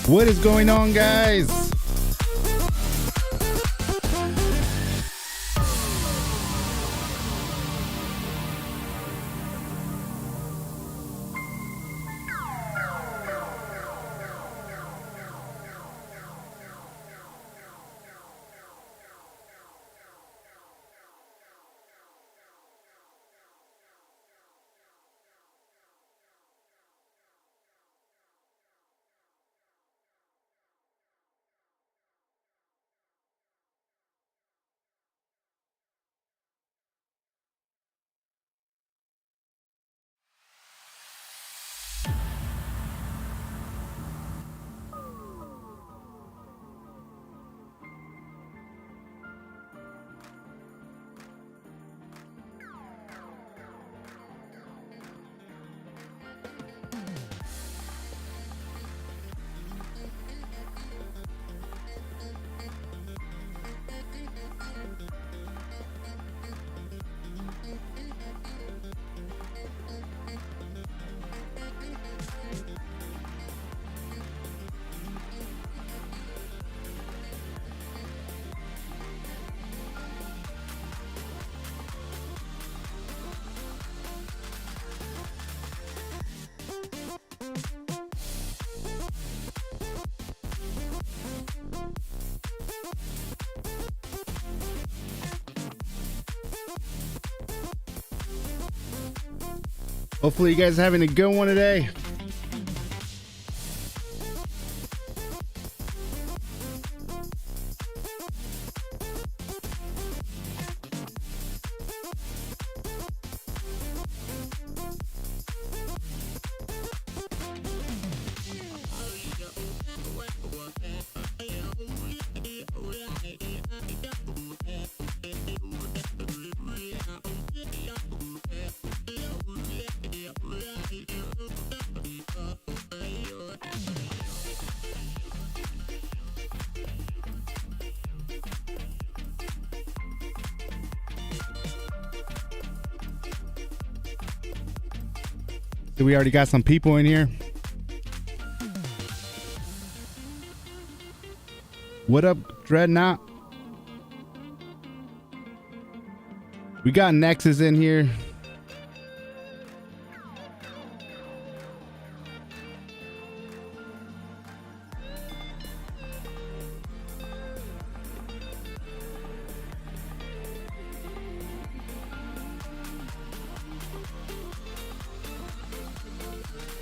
What is going on, guys? Hopefully you guys are having a good one today. So we already got some people in here. What up, Dreadnought? We got Nexus in here.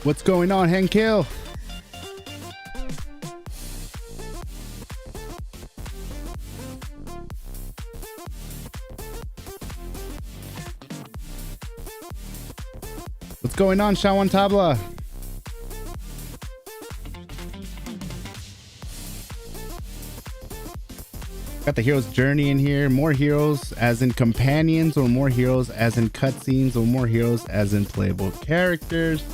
What's going on, Henkill? What's going on, Shawan Tabla? Got the hero's journey in here. More heroes as in companions, or more heroes as in cutscenes, or more heroes as in playable characters.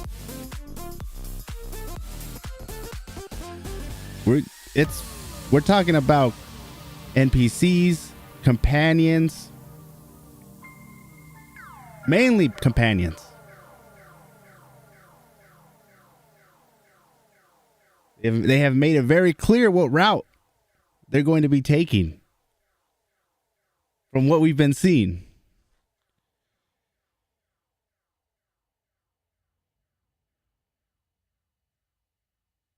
We're talking about NPCs, companions, mainly companions. They have made it very clear what route they're going to be taking from what we've been seeing.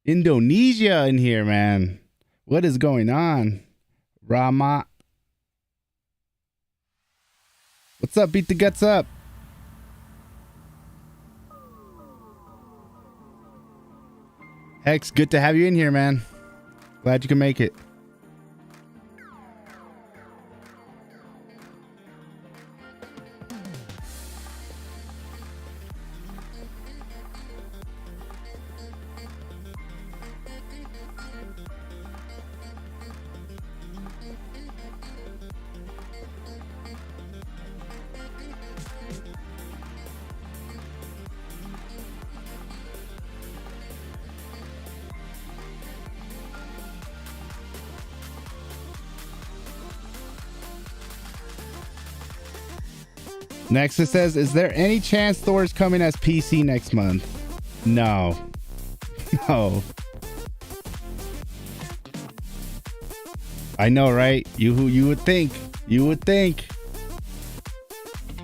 Indonesia in here, man. What is going on? Rama. What's up? Beat the guts up. Hex, good to have you in here, man. Glad you can make it. Nexus says, is there any chance Thor's coming as PC next month? No. No. I know, right? You would think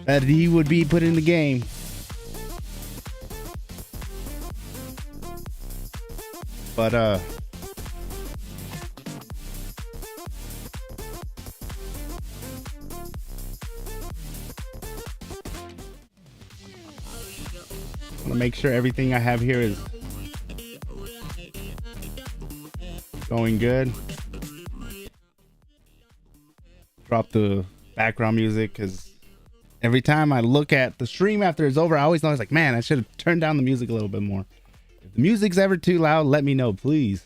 that he would be put in the game. But I want to make sure everything I have here is going good. Drop the background music because every time I look at the stream after it's over, I always know, it's like, man, I should have turned down the music a little bit more. If the music's ever too loud, let me know, please.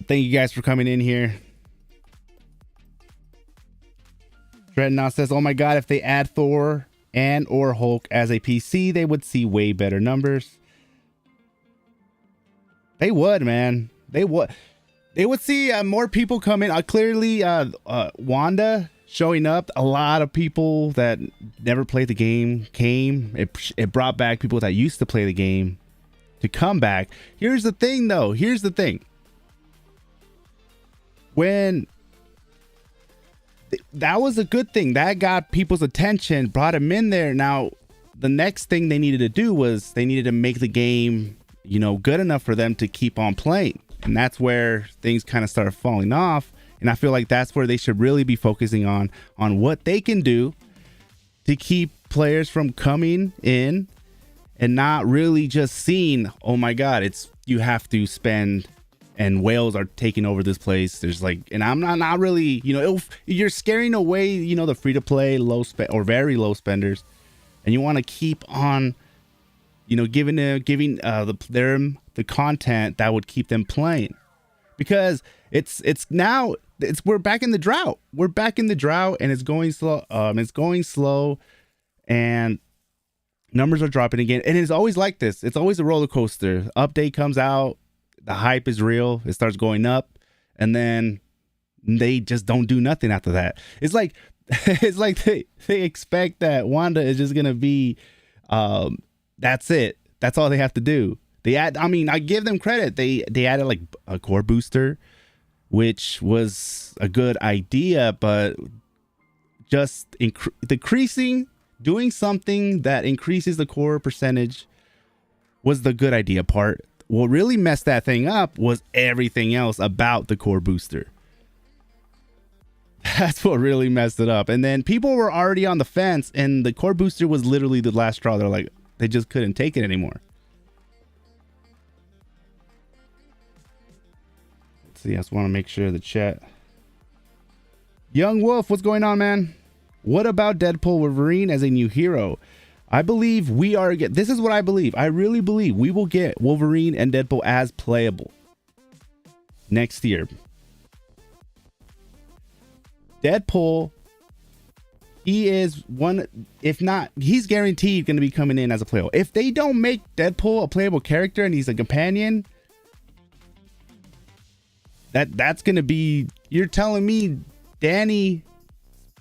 Thank you guys for coming in here. Dreadnought says, oh my god, if they add Thor and or Hulk as a PC, they would see way better numbers. They would, man. They would. They would see more people come in. Clearly, Wanda showing up. A lot of people that never played the game came. It brought back people that used to play the game to come back. Here's the thing, though. Here's the thing. When that was a good thing, that got people's attention, brought them in there. Now, the next thing they needed to do was they needed to make the game, you know, good enough for them to keep on playing. And that's where things kind of started falling off. And I feel like that's where they should really be focusing on what they can do to keep players from coming in and not really just seeing, oh my God, it's, you have to spend and whales are taking over this place. There's like, and I'm not really, you know, you're scaring away, you know, the free to play low spend or very low spenders. And you want to keep on, you know, giving them the content that would keep them playing, because we're back in the drought. We're back in the drought and it's going slow. It's going slow and numbers are dropping again. And it's always like this. It's always a roller coaster. Update comes out. The hype is real. It starts going up and then they just don't do nothing after that. It's like, it's like they expect that Wanda is just going to be, that's it. That's all they have to do. They add, I mean, I give them credit. They added like a core booster, which was a good idea, but just decreasing, doing something that increases the core percentage was the good idea part. What really messed that thing up was everything else about the core booster. That's what really messed it up. And then people were already on the fence and the core booster was literally the last straw. They're like, they just couldn't take it anymore. Let's see. I just want to make sure the chat. Young Wolf, what's going on, man? What about Deadpool Wolverine as a new hero? I believe we are, this is what I believe. I really believe we will get Wolverine and Deadpool as playable next year. Deadpool, he is one, if not, he's guaranteed going to be coming in as a playable. If they don't make Deadpool a playable character and he's a companion, that's going to be, you're telling me Danny,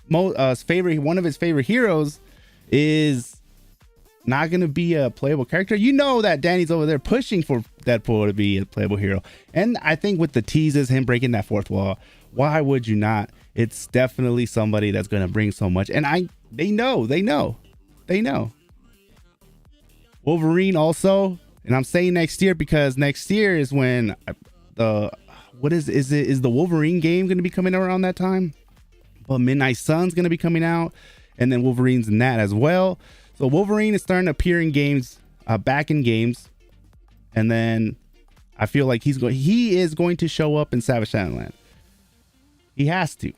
one of his favorite heroes, is not going to be a playable character. You know that Danny's over there pushing for Deadpool to be a playable hero. And I think with the teases, him breaking that fourth wall, why would you not? It's definitely somebody that's going to bring so much. And they know. Wolverine also, and I'm saying next year because next year is when is the Wolverine game going to be coming around that time? But Midnight Sun's going to be coming out, and then Wolverine's in that as well. So Wolverine is starting to appear in games, back in games, and then I feel like he is going to show up in Savage Shadowland. He has to.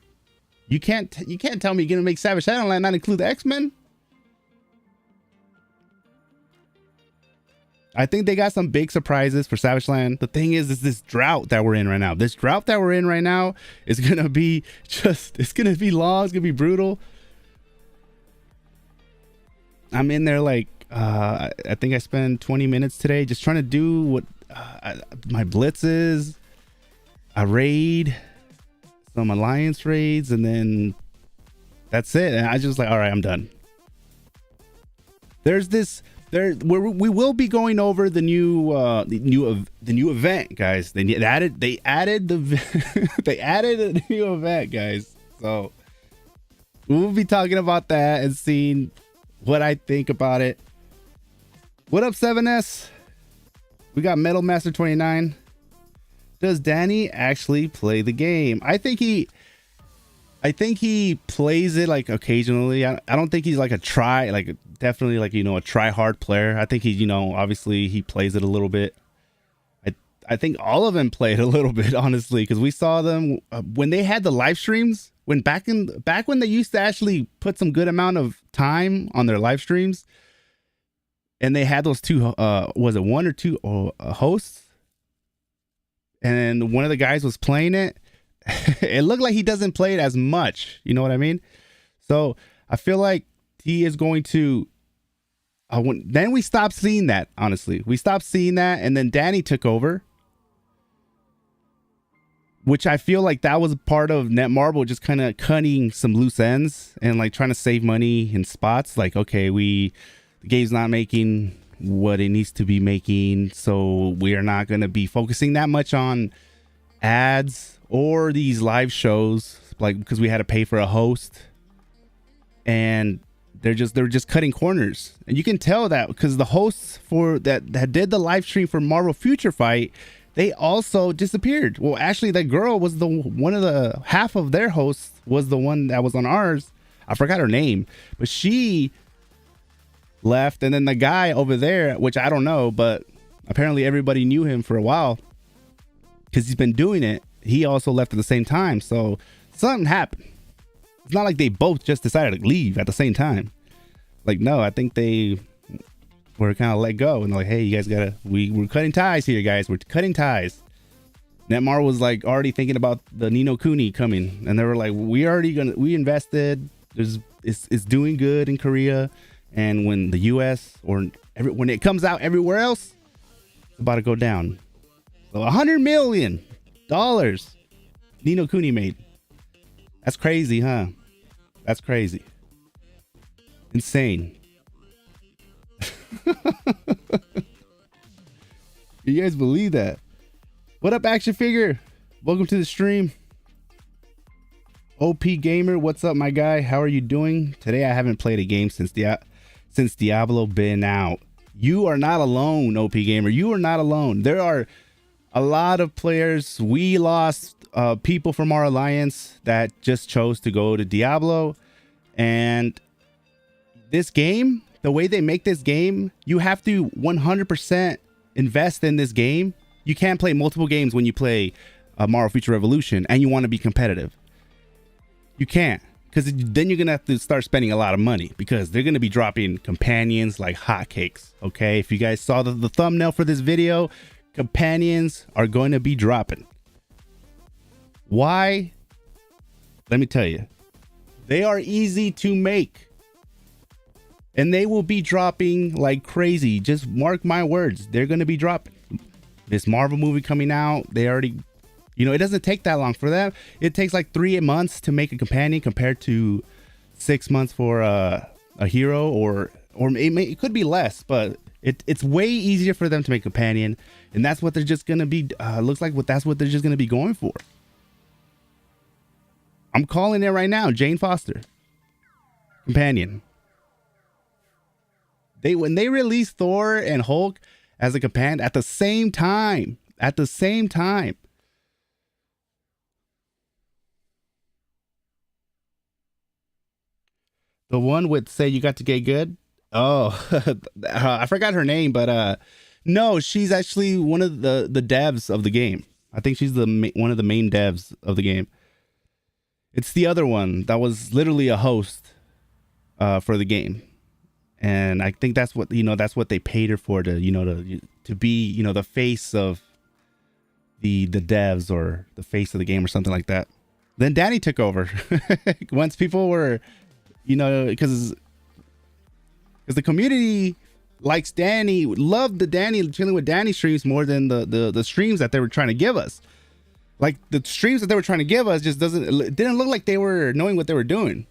You can't tell me you're gonna make Savage Shadowland not include the X-Men. I think they got some big surprises for Savage Land. The thing is this drought that we're in right now. This drought that we're in right now is gonna be it's gonna be long. It's gonna be brutal. I'm in there like I think I spent 20 minutes today just trying to do what my blitzes, a raid, some alliance raids, and then that's it. And I just like, all right, I'm done. There's this we will be going over the new event, guys. They added the they added a new event, guys. So we'll be talking about that and seeing what I think about it. What up, 7S? We got Metal Master 29. Does Danny actually play the game? I think he plays it like occasionally. I don't think he's like definitely like, you know, a try hard player. I think he, you know, obviously he plays it a little bit. I think all of them played a little bit, honestly, because we saw them when they had the live streams, when back when they used to actually put some good amount of time on their live streams, and they had those two was it one or two hosts, and one of the guys was playing it. It looked like he doesn't play it as much, you know what I mean? So I feel like he is going to then we stopped seeing that. Honestly, we stopped seeing that, and then Danny took over, which I feel like that was part of Netmarble just kind of cutting some loose ends and like trying to save money in spots. Like, okay, the game's not making what it needs to be making, so we are not going to be focusing that much on ads or these live shows, like, because we had to pay for a host, and they're just cutting corners. And you can tell that because the hosts for that did the live stream for Marvel Future Fight, they also disappeared. Well, actually, that girl was one of the half of their hosts was the one that was on ours. I forgot her name, but she left. And then the guy over there, which I don't know, but apparently everybody knew him for a while because he's been doing it. He also left at the same time. So something happened. It's not like they both just decided to leave at the same time. Like, no, I think they were kind of let go and like, hey, you guys we're cutting ties here, guys. We're cutting ties. Netmar was like already thinking about the Nino Kuni coming, and they were like, we invested. It's doing good in Korea, and when the US when it comes out everywhere else, it's about to go down. So $100 million Nino Kuni made. That's crazy, huh? That's crazy. Insane. You guys believe that? What up, action figure? Welcome to the stream. OP Gamer, what's up, my guy? How are you doing? Today I haven't played a game since Diablo been out. You are not alone, OP Gamer. You are not alone. There are a lot of players. We lost people from our alliance that just chose to go to Diablo, and this game, the way they make this game, you have to 100% invest in this game. You can't play multiple games when you play Marvel Future Revolution and you want to be competitive. You can't, because then you're gonna have to start spending a lot of money, because they're gonna be dropping companions like hotcakes. Okay, if you guys saw the thumbnail for this video, companions are going to be dropping. Why? Let me tell you. They are easy to make, and they will be dropping like crazy. Just mark my words, they're going to be dropping. This Marvel movie coming out, they already, you know, it doesn't take that long for them. It takes like 3 months to make a companion compared to 6 months for a hero, or it could be less, but it's way easier for them to make a companion, and that's what they're just going to be, looks like that's what they're just going to be going for. I'm calling it right now. Jane Foster companion. When they released Thor and Hulk as a companion at the same time, the one with Say You Got to Get Good. Oh, I forgot her name, but no, she's actually one of the devs of the game. I think she's one of the main devs of the game. It's the other one that was literally a host for the game, and I think that's what, you know, that's what they paid her for, to, you know, to be, you know, the face of the devs, or the face of the game, or something like that. Then Danny took over once people were, you know, because the community likes Danny, loved the Danny, chilling with Danny streams more than the streams that they were trying to give us. Like, the streams that they were trying to give us just didn't look like they were knowing what they were doing.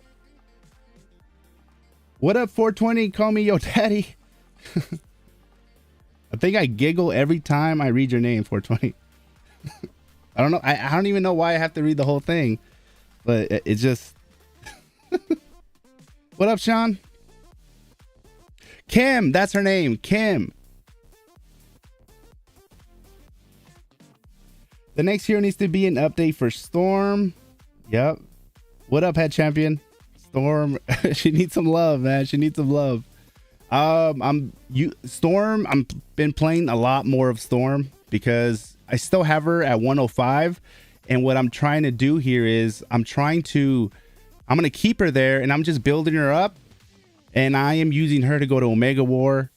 What up, 420? Call me yo daddy. I think I giggle every time I read your name, 420. I don't know. I don't even know why I have to read the whole thing, but it just. What up, Sean? Kim, that's her name, Kim. The next hero needs to be an update for Storm. Yep. What up, head champion? Storm, she needs some love, man. She needs some love. Storm, I'm been playing a lot more of Storm because I still have her at 105. And what I'm trying to do here is I'm going to keep her there and I'm just building her up. And I am using her to go to Omega War.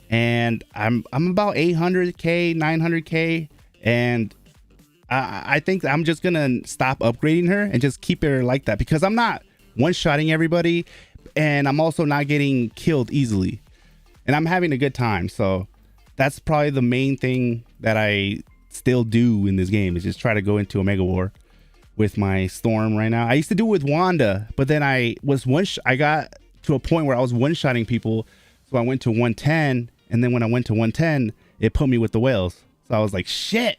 And I'm about 800k, 900k. And I think I'm just going to stop upgrading her and just keep her like that because I'm not one-shotting everybody. And I'm also not getting killed easily. And I'm having a good time. So that's probably the main thing that I still do in this game is just try to go into Omega War with my Storm right now. I used to do it with Wanda, but then I got to a point where I was one-shotting people. So I went to 110. And then when I went to 110, it put me with the whales. So I was like, shit.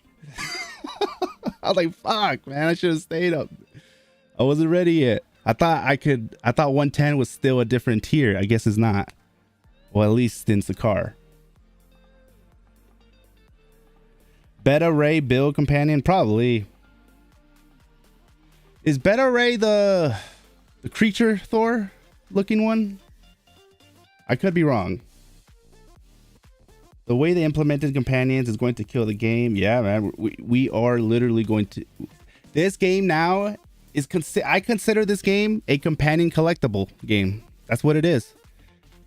I was like, fuck, man, I should have stayed up. I wasn't ready yet. I thought 110 was still a different tier. I guess it's not. Well, at least in Sakar. Beta Ray build companion? Probably. Is Beta Ray the creature Thor looking one? I could be wrong. The way they implemented companions is going to kill the game. Yeah, man. We are literally going to... This game now is... I consider this game a companion collectible game. That's what it is.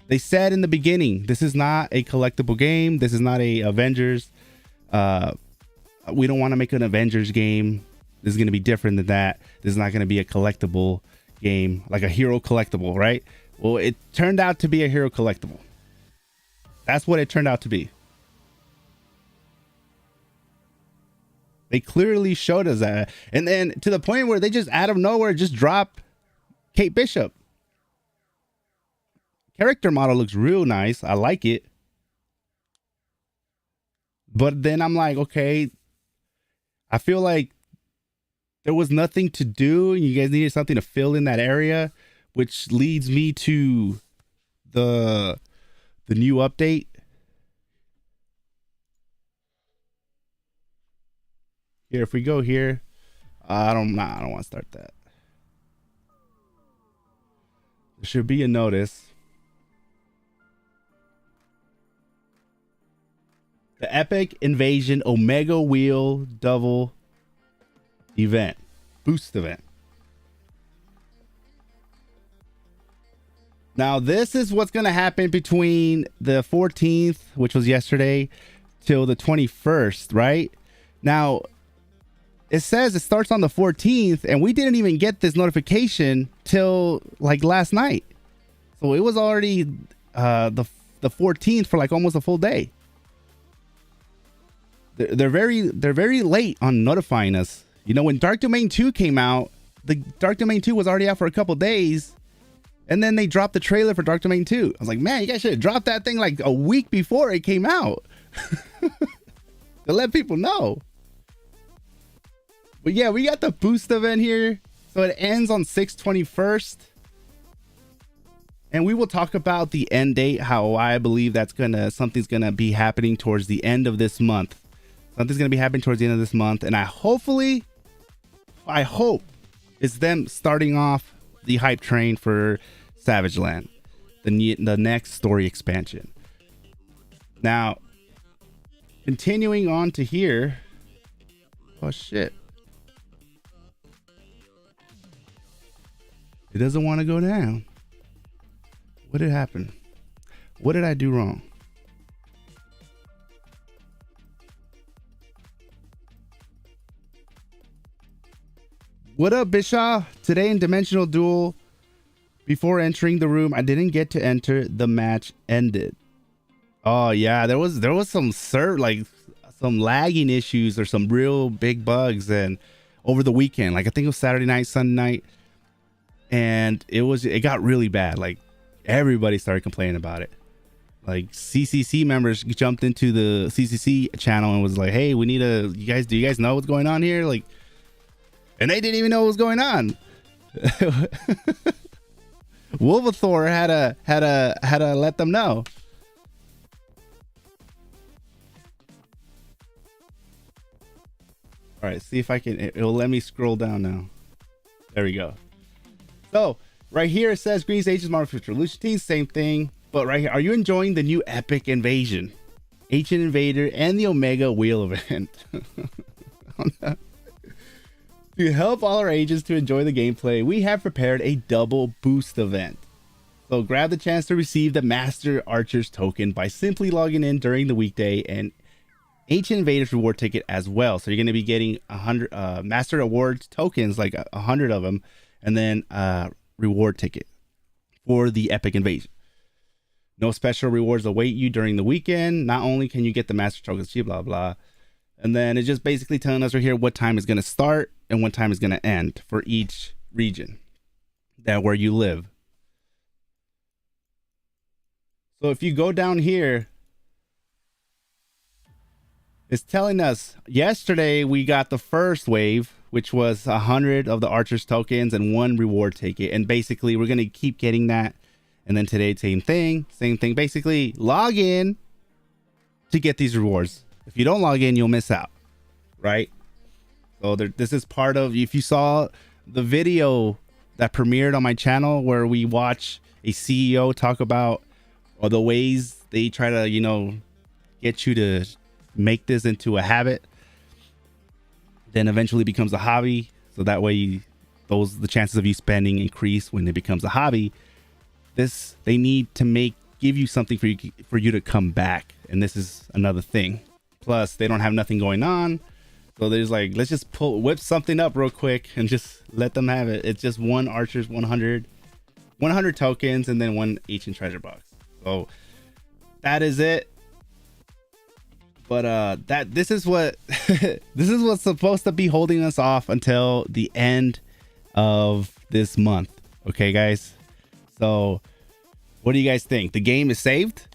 They said in the beginning, this is not a collectible game. This is not a Avengers. We don't want to make an Avengers game. This is going to be different than that. This is not going to be a collectible game, like a hero collectible, right? Well, it turned out to be a hero collectible. That's what it turned out to be. They clearly showed us that. And then to the point where they just out of nowhere just drop Kate Bishop. Character model looks real nice. I like it. But then I'm like, okay, I feel like there was nothing to do and you guys needed something to fill in that area, which leads me to the new update. Here, if we go here, I don't want to start that. There should be a notice. The Epic Invasion Omega Wheel Double event, boost event. Now, this is what's going to happen between the 14th, which was yesterday, till the 21st, right? Now, it says it starts on the 14th, and we didn't even get this notification till like last night. So it was already the 14th for like almost a full day. They're very late on notifying us. You know, when Dark Domain 2 came out, the Dark Domain 2 was already out for a couple days. And then they dropped the trailer for Dark Domain 2. I was like, man, you guys should have dropped that thing like a week before it came out. To let people know. But yeah, we got the boost event here. So it ends on 6/21. And we will talk about the end date, how I believe something's gonna be happening towards the end of this month. Something's gonna be happening towards the end of this month. And I hope it's them starting off the hype train for Savage Land, the next story expansion. Now, continuing on to here. Oh shit. It doesn't want to go down. What did happen? What did I do wrong? What up, Bishaw? Today in Dimensional Duel, before entering the room, I didn't get to enter. The match ended. Oh yeah, there was some some lagging issues or some real big bugs, and over the weekend, like I think it was Saturday night, Sunday night, and it got really bad. Like everybody started complaining about it. like CCC members jumped into the CCC channel and was like, hey, we need a, do you guys know what's going on here? Like, and they didn't even know what was going on. Wolvathor had to let them know. All right, see if I can, it'll let me scroll down now. There we go. So right here it says Green's Ages Marvel Future Luciatine, same thing. But right here, are you enjoying the new epic invasion? Ancient Invader and the Omega Wheel event. To help all our agents to enjoy the gameplay, we have prepared a double boost event. So grab the chance to receive the Master Archer's token by simply logging in during the weekday, and Ancient Invaders reward ticket as well. So you're going to be getting 100 Master Awards tokens, like 100 of them, and then reward ticket for the epic invasion. No special rewards await you during the weekend. Not only can you get the Master tokens, blah blah, and then it's just basically telling us right here what time is going to start and what time is going to end for each region that where you live. So if you go down here, it's telling us yesterday we got the first wave, which was 100 of the Archer's tokens and 1 reward ticket, and basically we're going to keep getting that. And then today, same thing. Basically log in to get these rewards. If you don't log in, you'll miss out, right? So this is part of, if you saw the video that premiered on my channel where we watch a CEO talk about all the ways they try to, you know, get you to make this into a habit, then eventually becomes a hobby. So that way the chances of you spending increase when it becomes a hobby. This, they need to give you something for you to come back, and this is another thing. Plus they don't have nothing going on, so there's like, let's just whip something up real quick and just let them have it. It's just 1 Archer's 100 tokens and then 1 ancient treasure box. So that is it. But this is what this is what's supposed to be holding us off until the end of this month. Okay, guys. So what do you guys think? The game is saved?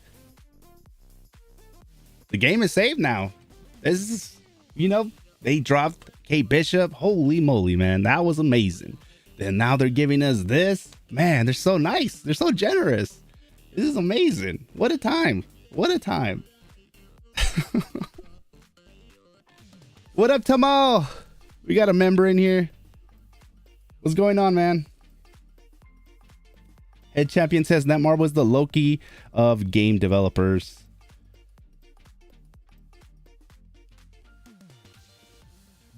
The game is saved now. This is, you know, they dropped Kate Bishop. Holy moly, man. That was amazing. Then now they're giving us this. Man, they're so nice. They're so generous. This is amazing. What a time. What a time. What up, Tamal? We got a member in here. What's going on, man? Head Champion says Netmarble is the Loki of game developers.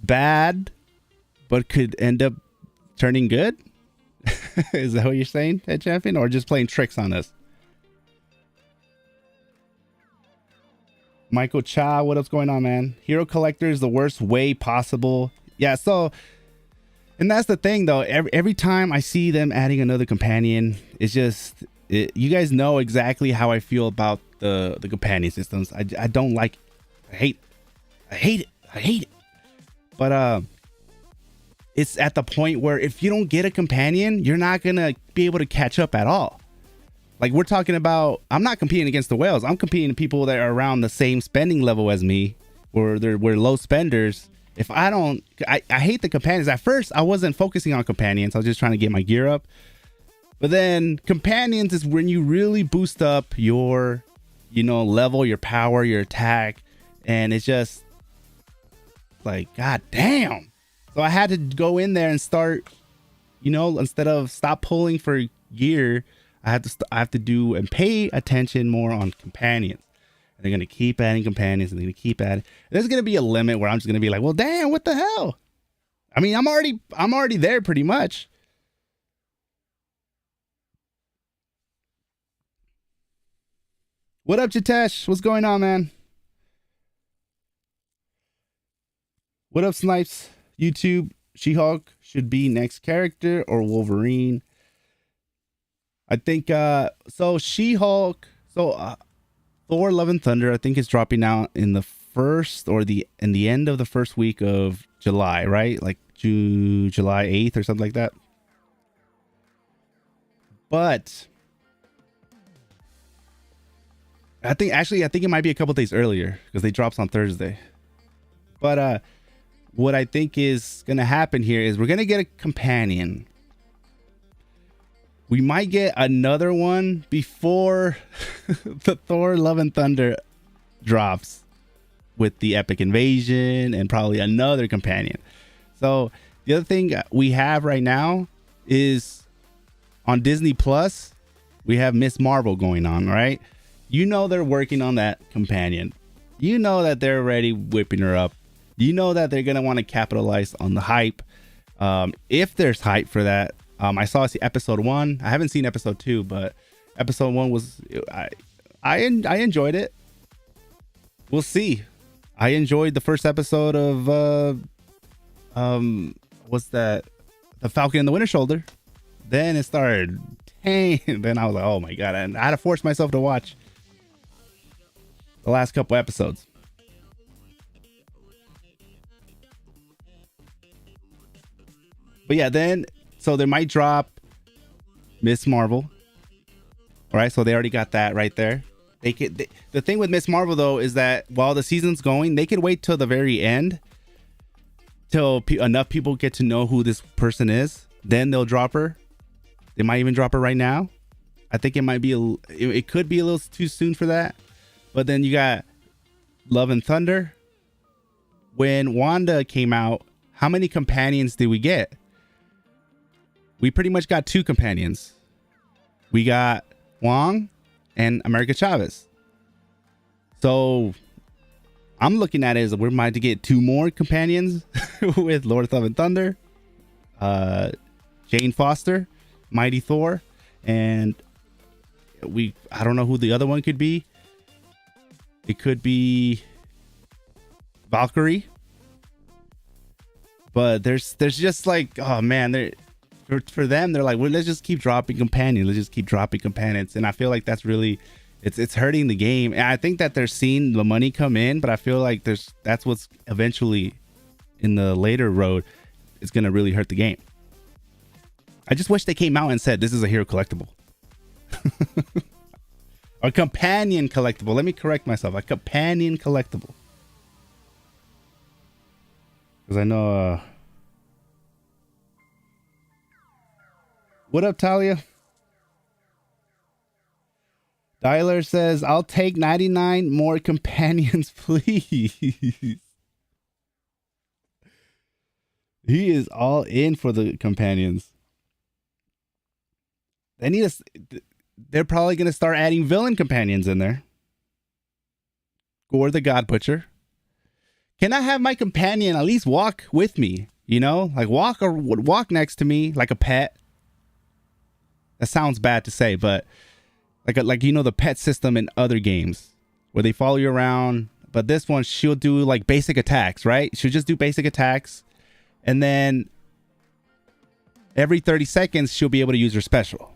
Bad, but could end up turning good? Is that what you're saying, Head Champion? Or just playing tricks on us? Michael Cha, what up's going on, man? Hero Collector is the worst way possible. Yeah, so, and that's the thing though, every time I see them adding another companion, it's just, you guys know exactly how I feel about the companion systems. I don't like, I hate it. But it's at the point where if you don't get a companion, you're not gonna be able to catch up at all. Like, we're talking about, I'm not competing against the whales. I'm competing with people that are around the same spending level as me, or we're low spenders. If I don't, I hate the companions. At first, I wasn't focusing on companions. I was just trying to get my gear up. But then companions is when you really boost up your, you know, level, your power, your attack. And it's just like, God damn. So I had to go in there and start, you know, instead of stop pulling for gear, I have to do and pay attention more on companions. And they're going to keep adding companions, and they're going to keep adding. There's going to be a limit where I'm just going to be like, well, damn, what the hell? I mean, I'm already there pretty much. What up, Jitesh? What's going on, man? What up, Snipes? YouTube, She-Hulk should be next character or Wolverine? I think so She-Hulk, so Thor Love and Thunder, I think is dropping out in the first or in the end of the first week of July, right? Like July 8th or something like that. But I think it might be a couple days earlier because they drops on Thursday. But what I think is gonna happen here is we're gonna get a companion. We might get another one before the Thor Love and Thunder drops with the epic invasion and probably another companion. So the other thing we have right now is on Disney Plus, we have Miss Marvel going on, right? You know they're working on that companion. You know that they're already whipping her up. You know that they're going to want to capitalize on the hype. If there's hype for that. I saw episode 1. I haven't seen episode 2, but episode 1 was I enjoyed it. We'll see. I enjoyed the first episode of what's that? The Falcon and the Winter Soldier. Then it started. Dang. Then I was like, oh my god! And I had to force myself to watch the last couple episodes. But yeah, then so they might drop Miss Marvel. All right, so they already got that right there. The thing with Miss Marvel though is that while the season's going, they could wait till the very end, till enough people get to know who this person is. Then they'll drop her. They might even drop her right now. I think it might be it could be a little too soon for that. But then you got Love and Thunder. When Wanda came out, how many companions did we get? We pretty much got 2 companions. We got Wong and America Chavez. So I'm looking at it as we might to get 2 more companions with Lord of Love and Thunder, Jane Foster, Mighty Thor, and I don't know who the other one could be. It could be Valkyrie. But there's just like, oh man, for them, they're like, well, let's just keep dropping companions. Let's just keep dropping companions. And I feel like that's really, it's hurting the game. And I think that they're seeing the money come in, but I feel like that's what's eventually in the later road is going to really hurt the game. I just wish they came out and said, this is a hero collectible. A companion collectible. Let me correct myself. A companion collectible. Because I know, what up, Talia? Dialer says, I'll take 99 more companions, please. He is all in for the companions. They're probably going to start adding villain companions in there. Gore the God Butcher. Can I have my companion at least walk with me? You know, like walk next to me like a pet. That sounds bad to say, but like you know the pet system in other games where they follow you around. But this one, she'll do like basic attacks, right? She'll just do basic attacks, and then every 30 seconds she'll be able to use her special.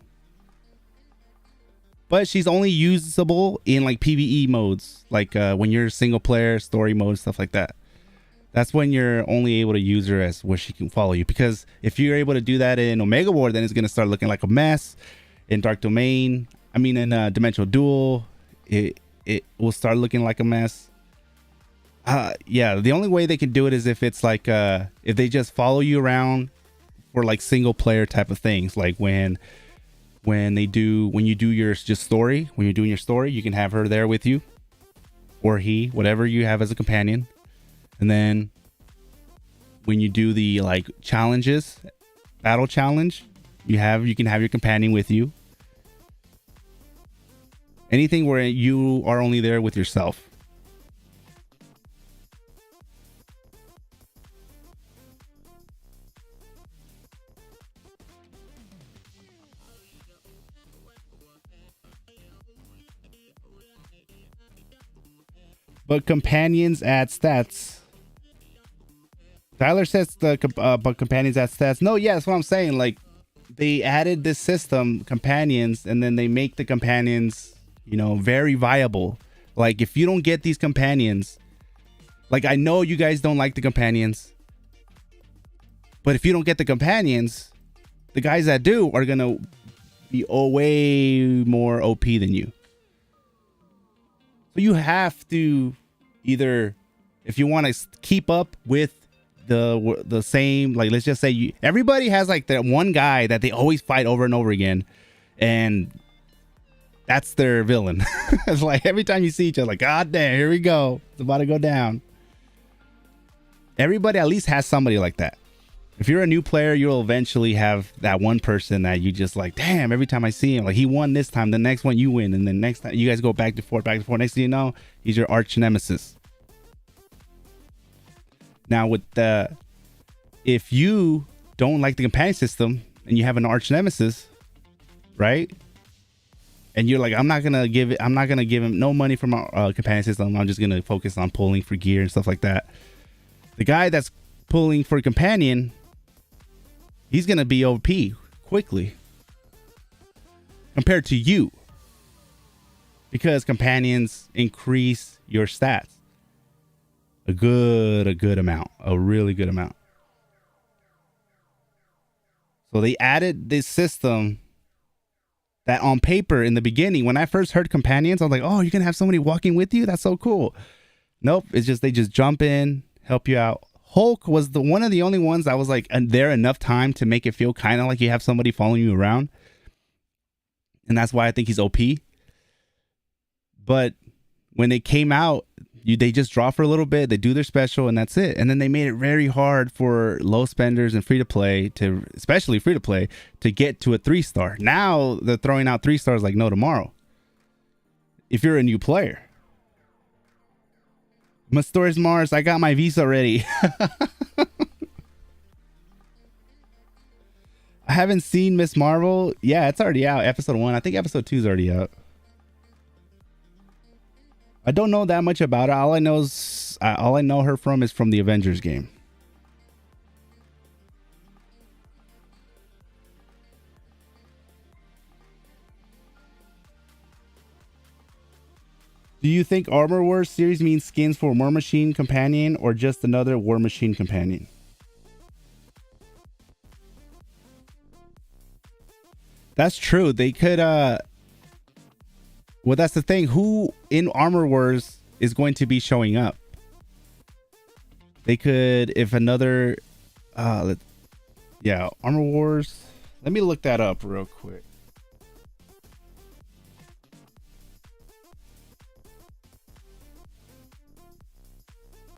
But she's only usable in like PVE modes, like when you're single player, story mode, stuff like that. That's when you're only able to use her as where she can follow you. Because if you're able to do that in Omega War, then it's going to start looking like a mess. In Dark Domain, in Dimensional Duel, it will start looking like a mess. Yeah, the only way they can do it is if it's like if they just follow you around for like single player type of things, like when you do your just story, when you're doing your story, you can have her there with you, or he, whatever you have as a companion. And then when you do the like challenges, battle challenge, you can have your companion with you. Anything where you are only there with yourself. But companions add stats. Tyler says but companions add stats. No, yeah, that's what I'm saying. Like, they added this system, companions, and then they make the companions, very viable. Like, if you don't get these companions, like, I know you guys don't like the companions, but if you don't get the companions, the guys that do are gonna be way more OP than you. So you have to either, if you want to keep up with the same, like let's just say everybody has like that one guy that they always fight over and over again, and that's their villain. It's like every time you see each other, like, God damn, here we go, it's about to go down. Everybody at least has somebody like that. If you're a new player, you'll eventually have that one person that you just like, damn, every time I see him, like he won this time, the next one you win, and then next time you guys go back and forth. Next thing you know, he's your arch nemesis. Now with if you don't like the companion system and you have an arch nemesis, right? And you're like, I'm not gonna give him no money from our companion system. I'm just gonna focus on pulling for gear and stuff like that. The guy that's pulling for companion, he's gonna be OP quickly compared to you, because companions increase your stats a good amount, a really good amount. So they added this system that on paper in the beginning, when I first heard companions, I was like, oh, you're gonna have somebody walking with you? That's so cool. Nope, it's just they just jump in, help you out. Hulk was one of the only ones that was like there enough time to make it feel kind of like you have somebody following you around, and that's why I think he's OP. But when they came out, they just draw for a little bit, they do their special, and that's it. And then they made it very hard for low spenders and free to play especially free to play, to get to a 3-star. Now they're throwing out 3 stars like no tomorrow if you're a new player. Mastores Mars, I got my visa ready. I haven't seen Miss Marvel. Yeah, it's already out. Episode 1. I think episode 2 is already out. I don't know that much about it. All I know her from is from the Avengers game. Do you think Armor Wars series means skins for War Machine companion or just another War Machine companion? That's true. They could well, that's the thing. Who in Armor Wars is going to be showing up? They could, if another yeah, Armor Wars. Let me look that up real quick.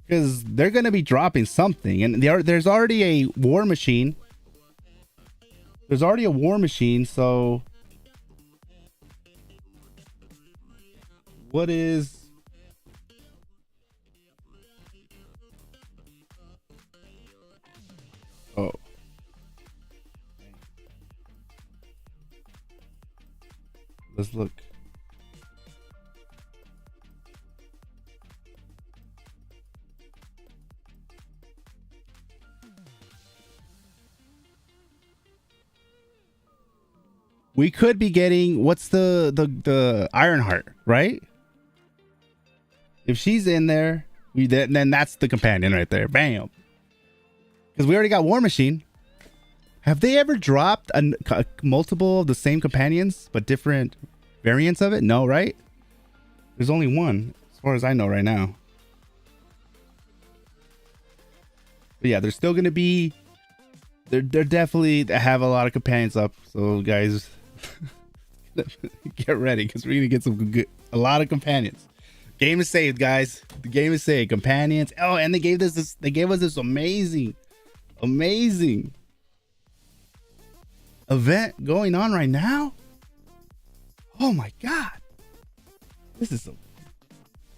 Because they're going to be dropping something, and there's already a War Machine. There's already a War Machine, so what is... Oh. Let's look. We could be getting, what's the Ironheart, right? If she's in there, then that's the companion right there. Bam. Because we already got War Machine. Have they ever dropped a multiple of the same companions, but different variants of it? No, right? There's only one, as far as I know right now. But yeah, there's still going to be... They're definitely have a lot of companions up. So guys... get ready, because we're gonna get a lot of companions. Game is saved, guys. The game is saved. Companions. Oh, and they gave us this amazing event going on right now. Oh my god, this is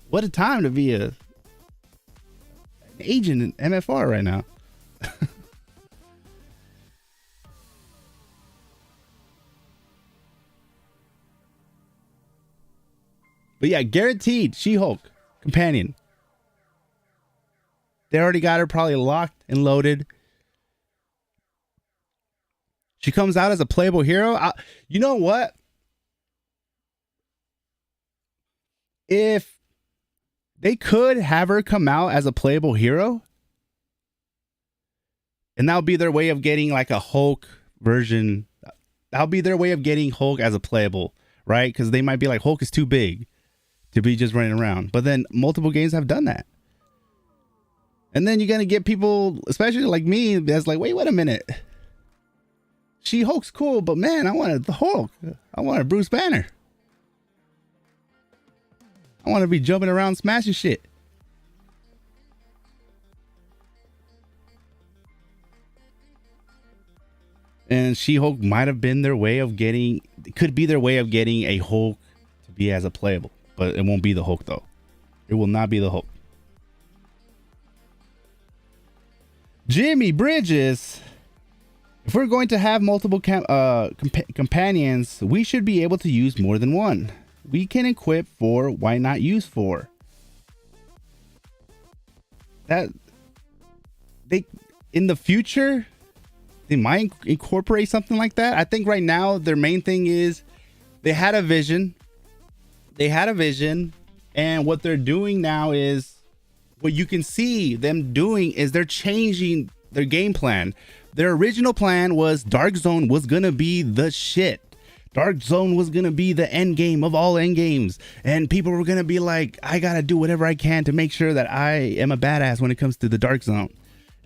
what a time to be an agent in MFR right now. But yeah, guaranteed She-Hulk companion. They already got her probably locked and loaded. She comes out as a playable hero. You know what? If they could have her come out as a playable hero, and that'll be their way of getting like a Hulk version. That'll be their way of getting Hulk as a playable, right? Because they might be like, Hulk is too big to be just running around. But then multiple games have done that. And then you're going to get people, especially like me, that's like, wait a minute. She-Hulk's cool, but man, I wanted the Hulk. I wanted Bruce Banner. I want to be jumping around smashing shit. And She-Hulk might have been their way of getting, could be their way of getting a Hulk to be as a playable, but it won't be the Hulk though. It will not be the Hulk. Jimmy Bridges. If we're going to have multiple companions, we should be able to use more than one. We can equip 4, why not use 4? That they in the future they might incorporate something like that. I think right now their main thing is they had a vision. And what they're doing now is, what you can see them doing is they're changing their game plan. Their original plan was Dark Zone was gonna be the shit. Dark Zone was gonna be the end game of all end games, and people were gonna be like, I gotta do whatever I can to make sure that I am a badass when it comes to the Dark Zone.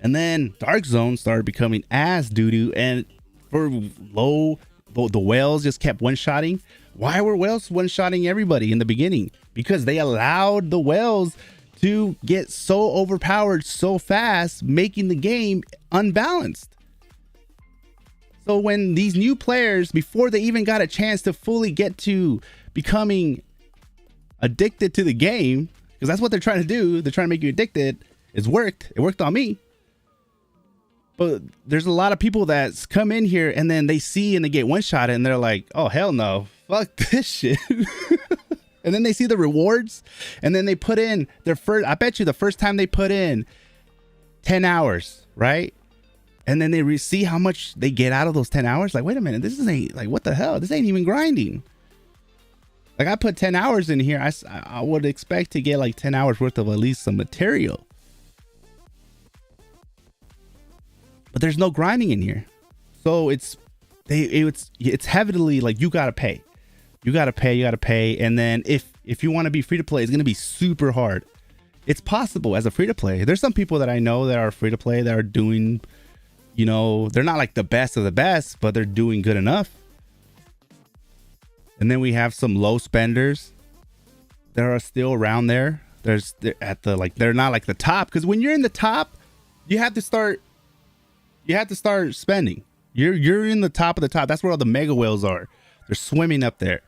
And then Dark Zone started becoming ass doo-doo, and for low, the whales just kept one-shotting. Why were whales one-shotting everybody in the beginning? Because they allowed the whales to get so overpowered so fast, making the game unbalanced. So when these new players, before they even got a chance to fully get to becoming addicted to the game, because that's what they're trying to do, they're trying to make you addicted. It's worked. It worked on me. But there's a lot of people that come in here and then they see and they get one shot and they're like, oh, hell no, fuck this shit. And then they see the rewards and then they put in their first, I bet you the first time they put in 10 hours, right? And then they see how much they get out of those 10 hours. Like, wait a minute, this ain't like, what the hell? This ain't even grinding. Like, I put 10 hours in here. I would expect to get like 10 hours worth of at least some material. But there's no grinding in here. So it's heavily like you gotta pay. You gotta pay. And then if you want to be free to play, it's gonna be super hard. It's possible as a free to play. There's some people that I know that are free to play that are doing, you know, they're not like the best of the best, but they're doing good enough. And then we have some low spenders that are still around there. They're at the, like, they're not like the top, because when you're in the top, you have to start spending. You're in the top of the top. That's where all the mega whales are. They're swimming up there.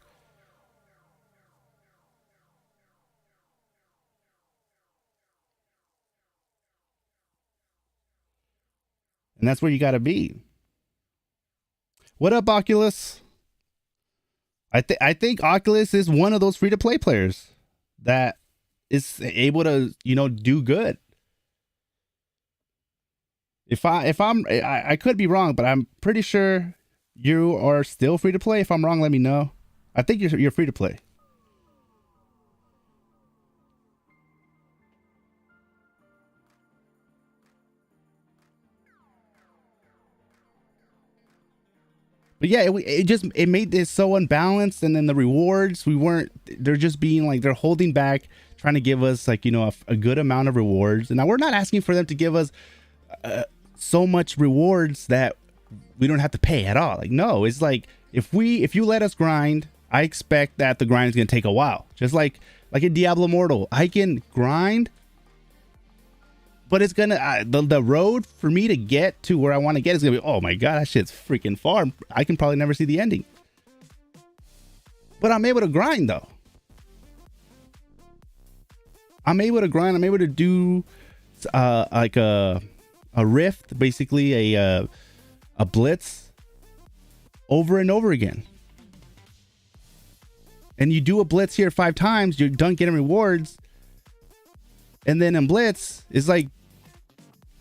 And that's where you got to be. What up, Oculus? I think Oculus is one of those free to play players that is able to, you know, do good. I could be wrong, but I'm pretty sure you are still free to play. If I'm wrong, let me know. I think you're free to play. But yeah, it made this so unbalanced, and then the rewards, they're just being like, they're holding back, trying to give us like, you know, a good amount of rewards. And now we're not asking for them to give us so much rewards that we don't have to pay at all. Like, no, it's like, if you let us grind, I expect that the grind is going to take a while. Just like in Diablo Immortal, I can grind, but it's gonna the road for me to get to where I want to get is gonna be, oh my god, that shit's freaking far. I can probably never see the ending, but I'm able to grind though. I'm able to grind. I'm able to do like a rift, basically a blitz over and over again. And you do a blitz here 5 times, you're done getting rewards. And then in blitz, it's like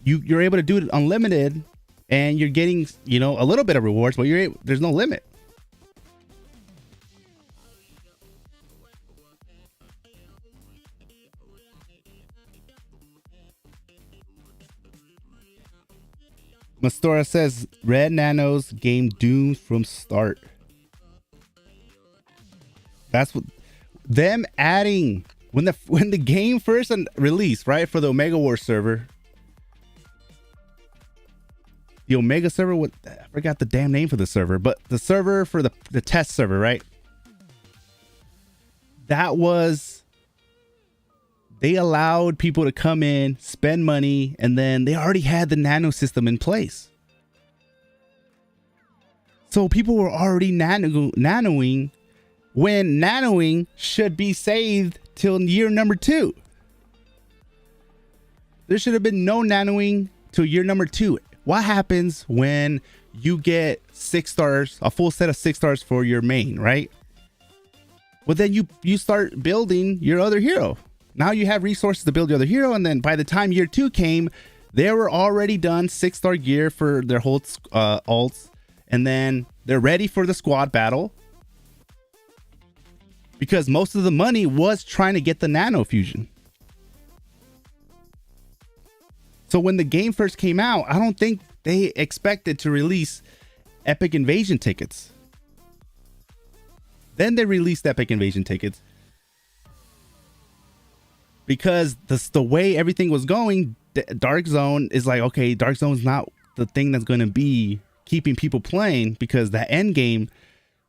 you're able to do it unlimited, and you're getting, you know, a little bit of rewards, but there's no limit. Mastora says Red Nano's game doomed from start. That's what them adding when the game first released, right, for the Omega War server, the Omega server, what, I forgot the damn name for the server, but the server for the test server, right? That was, they allowed people to come in, spend money, and then they already had the nano system in place. So people were already nanoing when nanoing should be saved till year number 2. There should have been no nanoing till year number 2. What happens when you get 6 stars, a full set of 6 stars for your main, right? Well, then you start building your other hero. Now you have resources to build your other hero, and then by the time year 2 came, they were already done 6-star gear for their whole alts, and then they're ready for the squad battle. Because most of the money was trying to get the nano fusion. So when the game first came out, I don't think they expected to release Epic Invasion tickets. Then they released Epic Invasion tickets. Because the way everything was going, Dark Zone is like, okay, Dark Zone's not the thing that's going to be keeping people playing, because the end game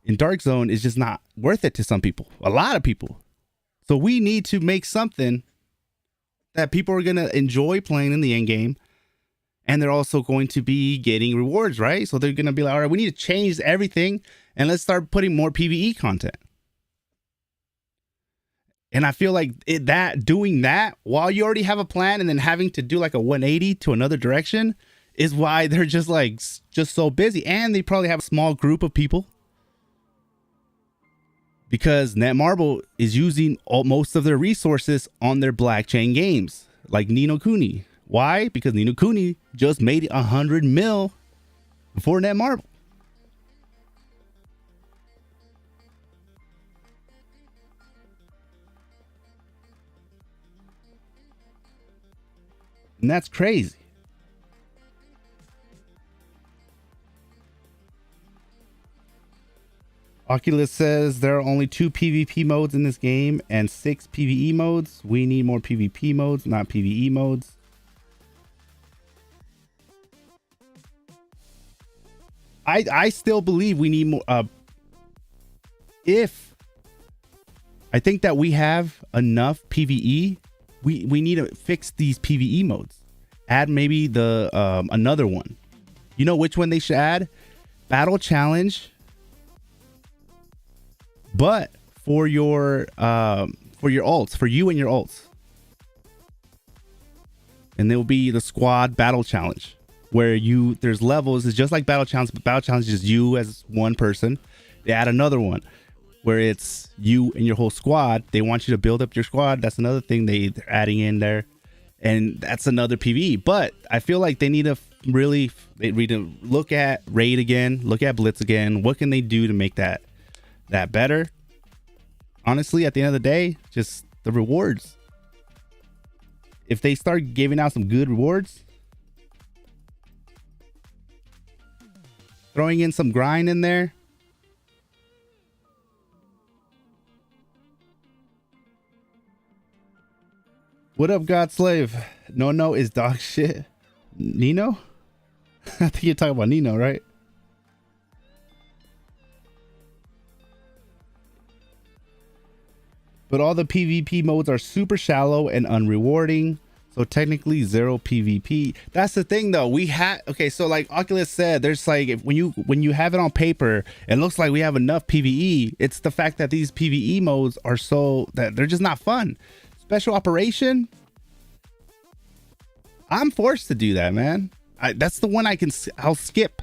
in Dark Zone is just not worth it to some people, a lot of people. So we need to make something that people are going to enjoy playing in the end game, and they're also going to be getting rewards, right? So they're going to be like, all right, we need to change everything and let's start putting more PvE content. And I feel like doing that while you already have a plan and then having to do like a 180 to another direction is why they're just so busy. And they probably have a small group of people, because Netmarble is using most of their resources on their blockchain games like Ni no Kuni. Why? Because Ni no Kuni just made 100 mil before Netmarble. And that's crazy. Oculus says there are only 2 PvP modes in this game and 6 PvE modes. We need more PvP modes, not PvE modes. I still believe we need more. If I think that we have enough PvE, we need to fix these PvE modes. Add maybe the another one. You know which one they should add? Battle Challenge. But for your alts, for you and your alts. And there will be the squad battle challenge, where there's levels. It's just like battle challenge, but battle challenge is you as one person. They add another one where it's you and your whole squad. They want you to build up your squad. That's another thing they're adding in there. And that's another PvE. But I feel like they need to look at Raid again, look at Blitz again. What can they do to make that better? Honestly, at the end of the day, just the rewards. If they start giving out some good rewards, throwing in some grind in there, what up, God Slave? No is dog shit. Nino? I think you're talking about Nino, right? But all the PvP modes are super shallow and unrewarding. So technically 0 PvP. That's the thing though. Okay, so like Oculus said, there's like, when you have it on paper, it looks like we have enough PvE. It's the fact that these PvE modes are that they're just not fun. Special Operation, I'm forced to do that, man. That's the one I'll skip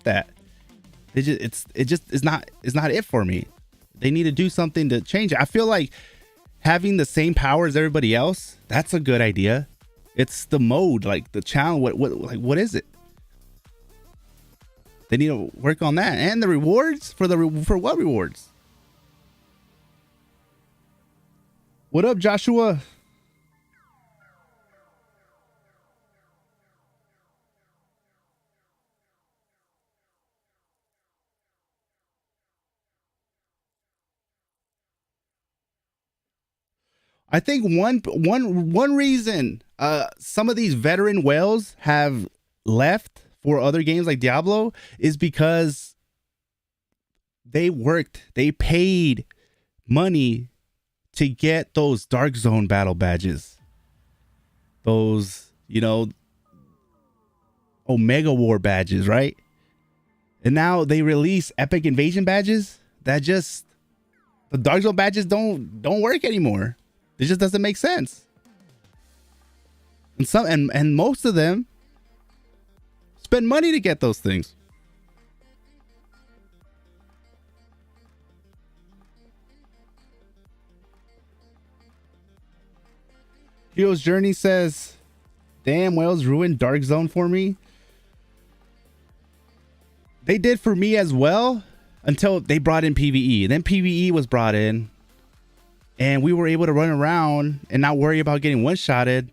that. It's not it for me. They need to do something to change it. I feel like having the same power as everybody else, that's a good idea. It's the mode, like the challenge. What is it? They need to work on that. And the rewards for what rewards? What up, Joshua? I think one reason some of these veteran whales have left for other games like Diablo is because they paid money to get those Dark Zone battle badges. Those, you know, Omega War badges, right? And now they release Epic Invasion badges that just, the Dark Zone badges don't work anymore. It just doesn't make sense. And most of them spend money to get those things. Hero's Journey says, damn, whales ruined Dark Zone for me. They did for me as well until they brought in PVE. Then PVE was brought in and we were able to run around and not worry about getting one-shotted,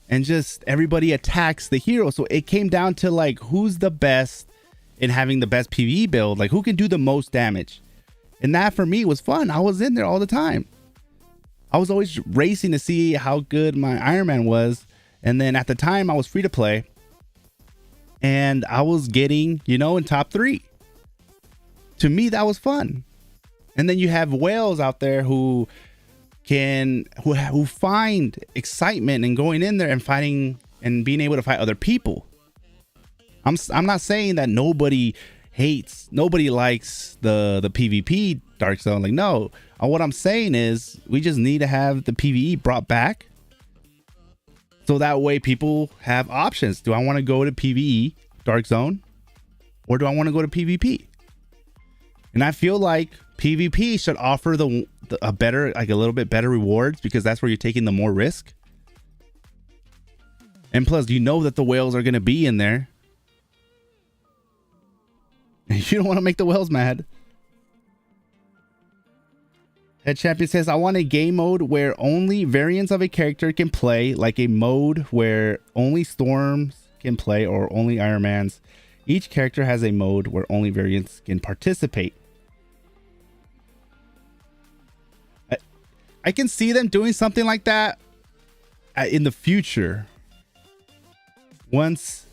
and just everybody attacks the hero. So it came down to like, who's the best in having the best PVE build? Like, who can do the most damage? And that for me was fun. I was in there all the time. I was always racing to see how good my Iron Man was. And then at the time I was free to play and I was getting, you know, in top 3. To me, that was fun. And then you have whales out there who find excitement in going in there and fighting and being able to fight other people. I'm not saying that nobody likes the PvP Dark Zone. Like, no, what I'm saying is we just need to have the PvE brought back, so that way people have options. Do I want to go to PvE Dark Zone, or do I want to go to PvP? And I feel like PvP should offer a better, like a little bit better rewards, because that's where you're taking the more risk. And plus, you know that the whales are going to be in there. You don't want to make the whales mad. Head Champion says, I want a game mode where only variants of a character can play, like a mode where only Storms can play or only Iron Mans. Each character has a mode where only variants can participate. I can see them doing something like that in the future. Because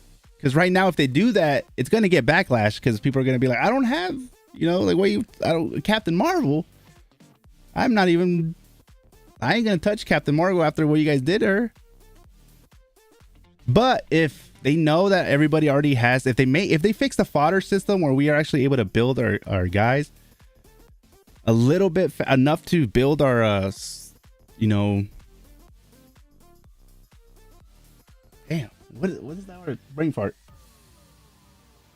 right now, if they do that, it's going to get backlash, because people are going to be like, I don't have, you know, like, Captain Marvel. I ain't going to touch Captain Marvel after what you guys did to her. But if they know that everybody already has, if they fix the fodder system where we are actually able to build our guys a little bit enough to build our, you know, damn, what is that word? Brain fart.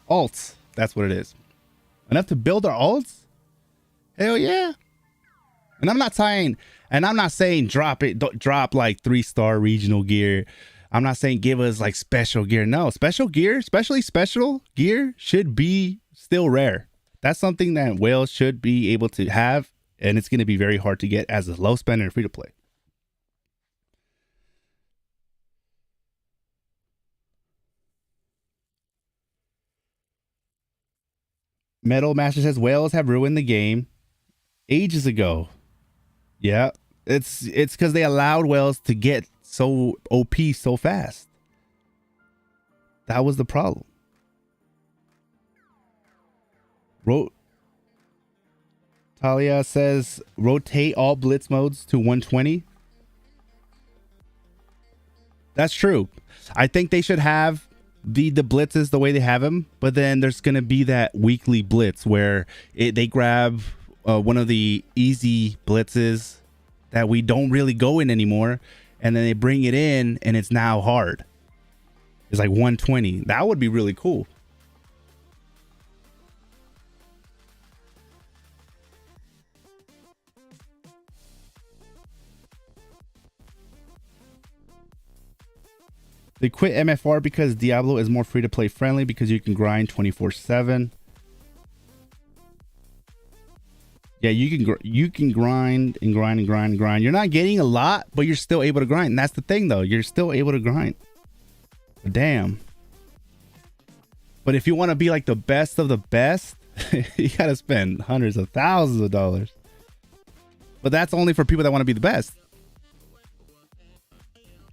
Alts. That's what it is. Enough to build our alts? Hell yeah. And I'm not saying drop like 3-star regional gear. I'm not saying give us like special gear. No, special gear, especially special gear, should be still rare. That's something that whales should be able to have, and it's going to be very hard to get as a low spender and free to play. Metal Master says whales have ruined the game ages ago. Yeah, it's because they allowed whales to get so OP so fast. That was the problem. Talia says rotate all blitz modes to 120. That's true. I think they should have the blitzes the way they have them, but then there's going to be that weekly blitz where they grab one of the easy blitzes that we don't really go in anymore, and then they bring it in and it's now hard. It's like 120. That would be really cool. They quit MFR because Diablo is more free to play friendly, because you can grind 24/7. Yeah, you can grind and grind and grind and grind. You're not getting a lot, but you're still able to grind. And that's the thing, though. You're still able to grind. But damn. But if you want to be like the best of the best, you got to spend hundreds of thousands of dollars. But that's only for people that want to be the best.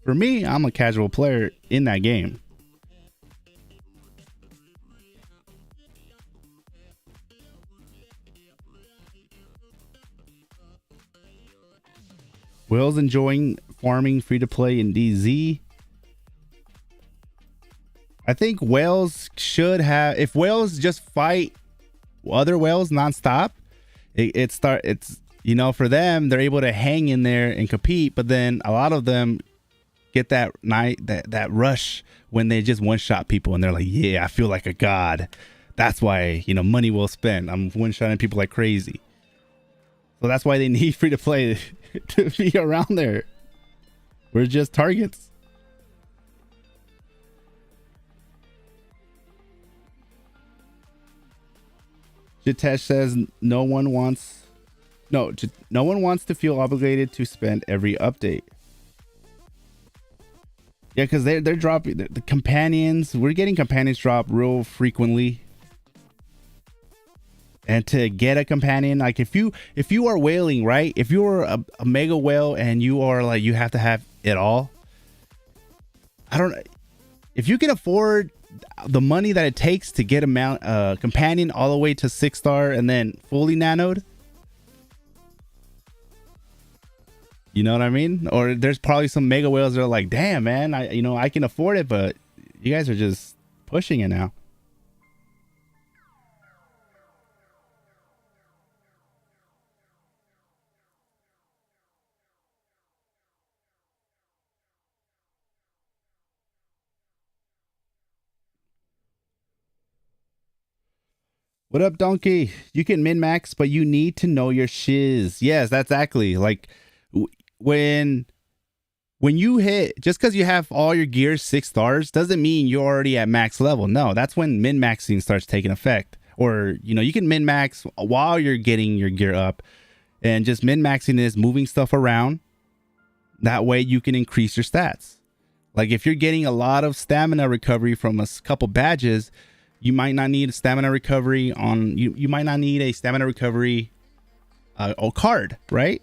For me, I'm a casual player in that game. Will's enjoying farming free to play in DZ. I think whales should have, if whales just fight other whales nonstop, it's you know, for them, they're able to hang in there and compete. But then a lot of them get that rush when they just one shot people and they're like, yeah, I feel like a god. That's why, you know, money well spent. I'm one shotting people like crazy. So that's why they need free to play to be around there. We're just targets. Jitesh says no one wants to feel obligated to spend every update. Yeah, because they're dropping the companions. We're getting companions drop real frequently. And to get a companion, like if you are whaling, right? If you're a mega whale and you are like, you have to have it all. If you can afford the money that it takes to get a companion all the way to 6-star and then fully nanoed, you know what I mean? Or there's probably some mega whales that are like, damn man, I can afford it, but you guys are just pushing it now. What up, Donkey? You can min-max, but you need to know your shiz. Yes, that's exactly. Like, when you hit, just because you have all your gear 6 stars, doesn't mean you're already at max level. No, that's when min-maxing starts taking effect. Or, you know, you can min-max while you're getting your gear up. And just min-maxing is moving stuff around. That way you can increase your stats. Like, if you're getting a lot of stamina recovery from a couple badges, you might not need a stamina recovery on you might not need a stamina recovery card, right?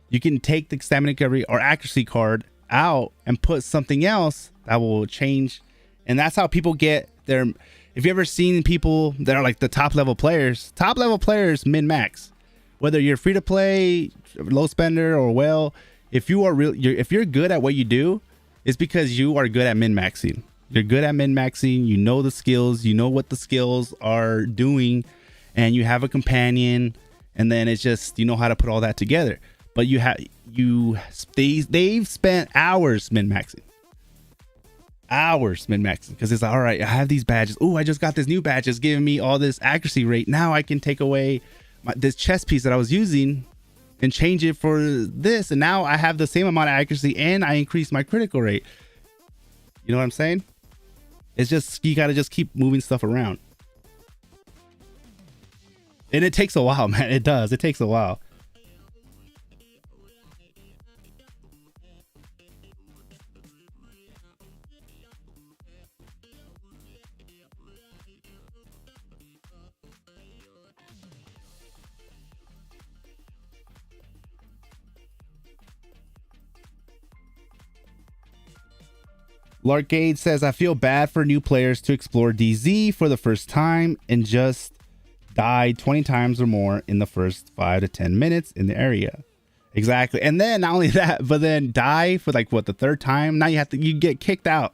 You can take the stamina recovery or accuracy card out and put something else that will change. And that's how people get their, if you ever seen people that are like the top level players min max, whether you're free to play, low spender, or well, if you're good at what you do, it's because you are good at min maxing. You're good at min-maxing, you know the skills, you know what the skills are doing, and you have a companion, and then it's just, you know how to put all that together. But they've spent hours min-maxing. Because it's like, all right, I have these badges. Oh, I just got this new badge. It's giving me all this accuracy rate. Now I can take away this chest piece that I was using and change it for this. And now I have the same amount of accuracy and I increase my critical rate. You know what I'm saying? It's just, you got to just keep moving stuff around. And it takes a while, man. It does. It takes a while. Larkade says, I feel bad for new players to explore DZ for the first time and just die 20 times or more in the first 5 to 10 minutes in the area. Exactly. And then not only that, but then die for like what, the third time? Now you get kicked out.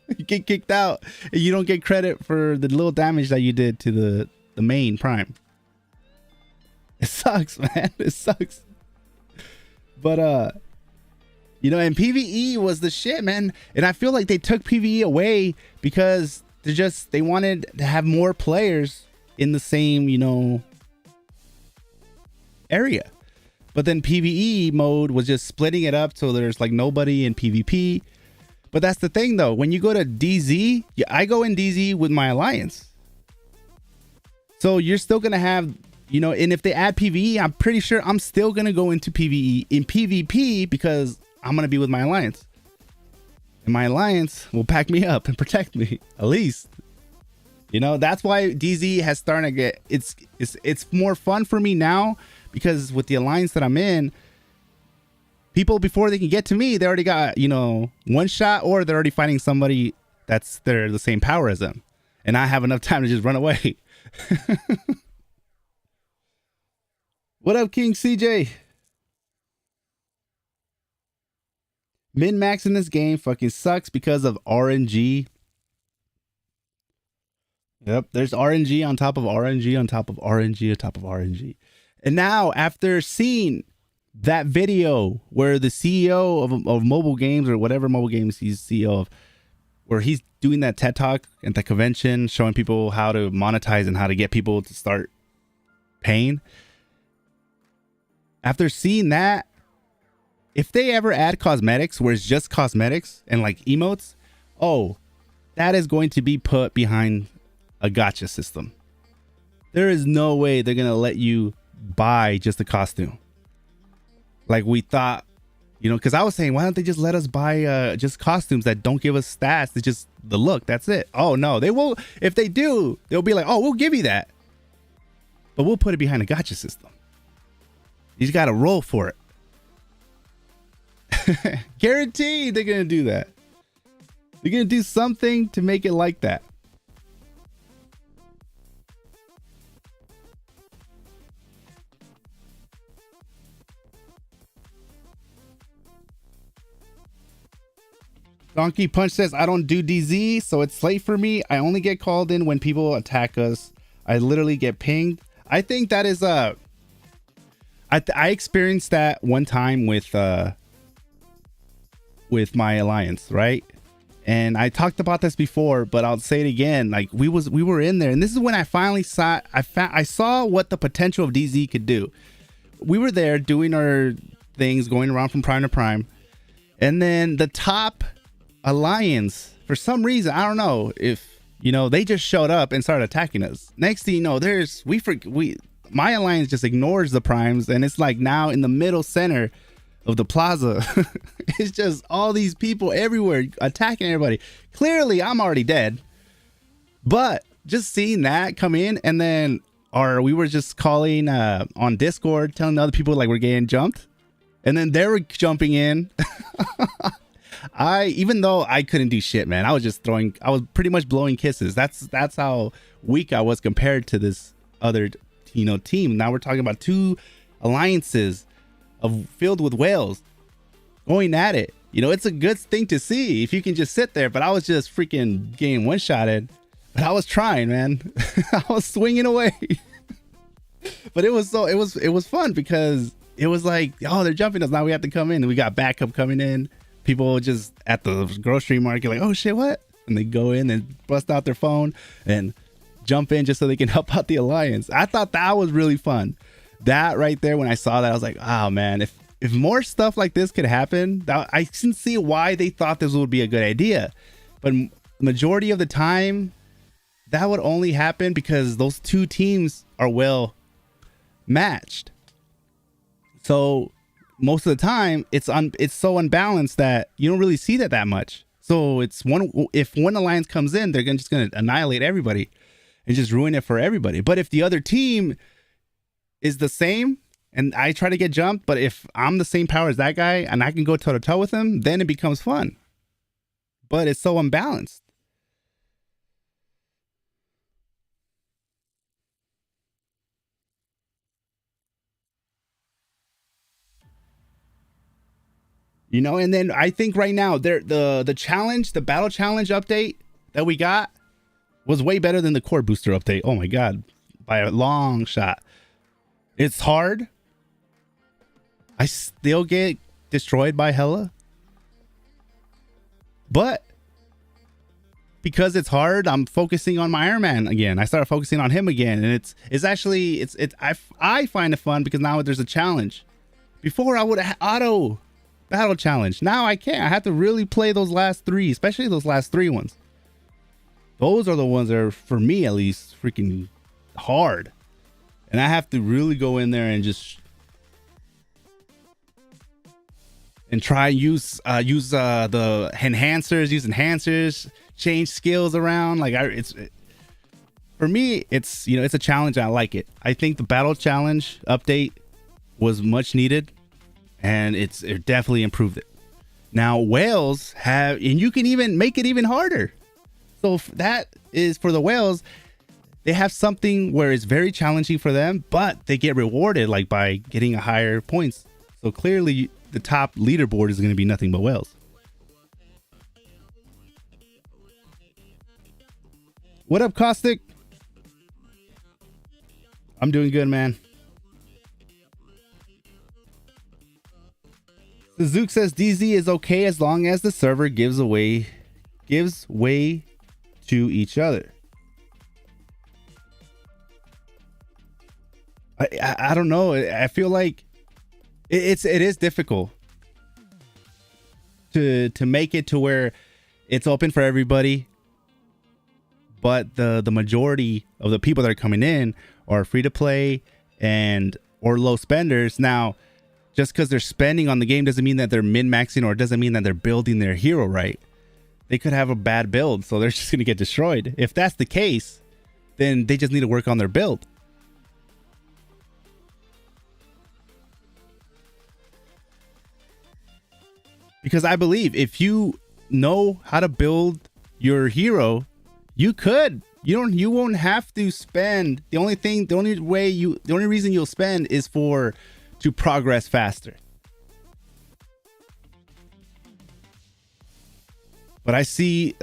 You get kicked out and you don't get credit for the little damage that you did to the main prime. It sucks, man. It sucks. But you know, and PVE was the shit, man. And I feel like they took PVE away because they wanted to have more players in the same, you know, area. But then PVE mode was just splitting it up so there's like nobody in PvP. But that's the thing though, when you go to DZ, I go in DZ with my alliance. So you're still gonna have, you know, and if they add PVE, I'm pretty sure I'm still gonna go into PVE in PvP because I'm gonna be with my alliance, and my alliance will back me up and protect me at least. You know, that's why DZ has started to get it's more fun for me now because with the alliance that I'm in, people, before they can get to me, they already got, you know, one shot, or they're already fighting somebody they're the same power as them, and I have enough time to just run away. What up, King CJ? Min-max in this game fucking sucks because of RNG. Yep, there's RNG on top of RNG on top of RNG on top of RNG. And now, after seeing that video where the CEO of mobile games, or whatever mobile games he's CEO of, where he's doing that TED Talk at the convention, showing people how to monetize and how to get people to start paying. After seeing that, if they ever add cosmetics where it's just cosmetics and like emotes, oh, that is going to be put behind a gacha system. There is no way they're gonna let you buy just a costume like we thought, you know, because I was saying, why don't they just let us buy just costumes that don't give us stats? It's just the look, that's it. Oh no, they will. If they do, they'll be like, oh, we'll give you that, but we'll put it behind a gacha system. You just gotta roll for it. Guaranteed they're gonna do that. They're gonna do something to make it like that. Donkey Punch says, I don't do DZ, so it's late for me. I only get called in when people attack us. I literally get pinged. I think that is I experienced that one time with my alliance, right? And I talked about this before, but I'll say it again. Like we were in there, and this is when I finally saw I saw what the potential of DZ could do. We were there doing our things, going around from prime to prime, and then the top alliance, for some reason, I don't know if, you know, they just showed up and started attacking us. Next thing you know, my alliance just ignores the primes, and it's like now in the middle center of the plaza. It's just all these people everywhere attacking everybody. Clearly I'm already dead, but just seeing that come in, and then we were just calling on Discord, telling other people like we're getting jumped, and then they were jumping in. Even though I couldn't do shit, man, I was pretty much blowing kisses. That's how weak I was compared to this other, you know, team. Now we're talking about two alliances filled with whales going at it. You know, it's a good thing to see if you can just sit there, but I was just freaking getting one-shotted. But I was trying, man. I was swinging away. But it was fun because it was like, oh, they're jumping us, now we have to come in, and we got backup coming in. People just at the grocery market like, oh shit, what? And they go in and bust out their phone and jump in just so they can help out the alliance. I thought that was really fun. That right there, when I saw that, I was like, oh man, if more stuff like this could happen, I can see why they thought this would be a good idea. But majority of the time, that would only happen because those two teams are well matched. So most of the time it's so unbalanced that you don't really see that much. So if one alliance comes in, they're just gonna annihilate everybody and just ruin it for everybody. But if the other team is the same and I try to get jumped, but if I'm the same power as that guy and I can go toe to toe with him, then it becomes fun. But it's so unbalanced. You know, and then I think right now the challenge, the battle challenge update that we got was way better than the core booster update. Oh my god, by a long shot. It's hard. I still get destroyed by Hella, but because it's hard, I'm focusing on my Iron Man again. I started focusing on him again, and I find it fun because now there's a challenge. Before I would have auto battle challenge. Now I can't. I have to really play those last three, especially those last three ones. Those are the ones that are, for me at least, freaking hard. And I have to really go in there and just try use the enhancers, change skills around. Like for me, it's, you know, it's a challenge. I like it. I think the battle challenge update was much needed. and it definitely improved it. Now whales have, and you can even make it even harder. So that is for the whales. They have something where it's very challenging for them, but they get rewarded like by getting a higher points. So clearly the top leaderboard is going to be nothing but whales. What up, Caustic? I'm doing good, man. Suzuki says DZ is okay as long as the server gives way to each other. I don't know. I feel like it is difficult to make it to where it's open for everybody, but the majority of the people that are coming in are free to play or low spenders. Now, just because they're spending on the game doesn't mean that they're min-maxing, or it doesn't mean that they're building their hero right. They could have a bad build, so they're just going to get destroyed. If that's the case, then they just need to work on their build. Because I believe if you know how to build your hero, you won't have to spend. The only reason you'll spend is to progress faster. But I see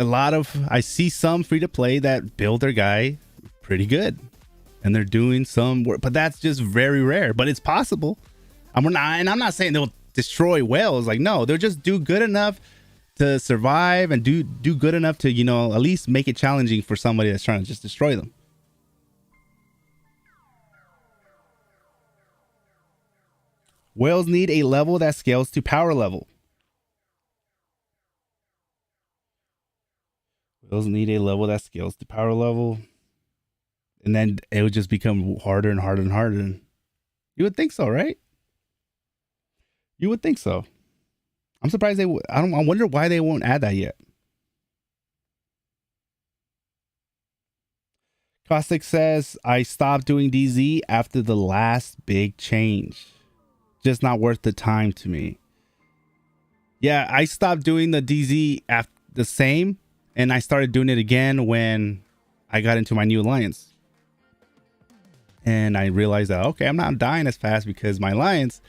some free to play that build their guy pretty good, and they're doing some work, but that's just very rare. But it's possible. I'm not saying they'll destroy whales. Like, no, they'll just do good enough to survive and do good enough to, at least make it challenging for somebody that's trying to just destroy them. Whales need a level that scales to power level. Whales need a level that scales to power level. And then it would just become harder and harder and harder. You would think so, right? You would think so. I'm surprised I wonder why they won't add that yet. Caustic says, I stopped doing DZ after the last big change. Just not worth the time to me. Yeah, I stopped doing the DZ after the same, and I started doing it again when I got into my new alliance. And I realized that, okay, I'm not dying as fast because my alliance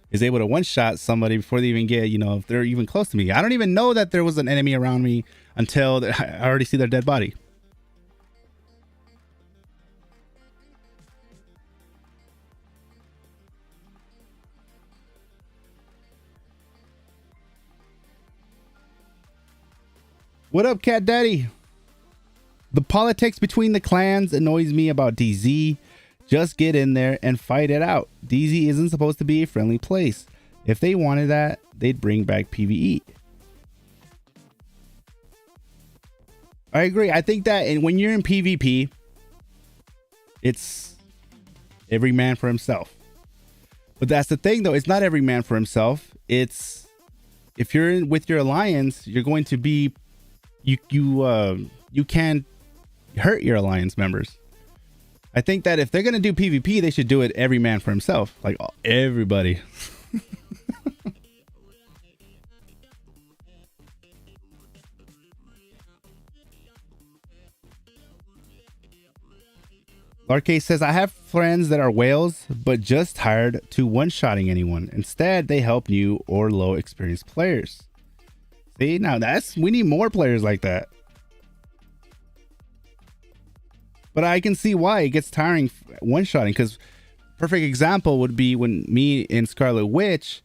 is able to one-shot somebody before they even get, if they're even close to me. I don't even know that there was an enemy around me until I already see their dead body. What up, Cat Daddy? The politics between the clans annoys me about DZ. Just get in there and fight it out. DZ isn't supposed to be a friendly place. If they wanted that, they'd bring back PVE. I agree. I think that when you're in PvP, it's every man for himself. But that's the thing, though. It's not every man for himself. It's if you're in with your alliance, you're going to be you can't hurt your alliance members. I think that if they're going to do PvP, they should do it every man for himself. Like everybody. Larcase says, I have friends that are whales, but just tired to one-shotting anyone. Instead, they help new or low experienced players. See, now we need more players like that. But I can see why it gets tiring one-shotting, because perfect example would be when me and Scarlet Witch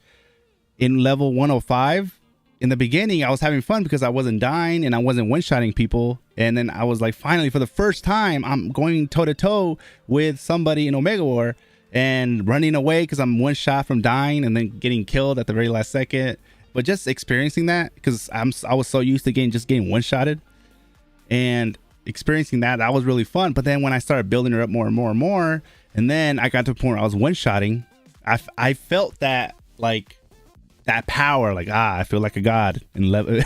in level 105, in the beginning, I was having fun because I wasn't dying and I wasn't one-shotting people. And then I was like, finally, for the first time, I'm going toe-to-toe with somebody in Omega War and running away because I'm one shot from dying and then getting killed at the very last second. But just experiencing that, because I was so used to getting one-shotted, and experiencing that was really fun. But then when I started building her up more and more and more, and then I got to a point where I was one-shotting, I felt that, like, that power, like, I feel like a god in level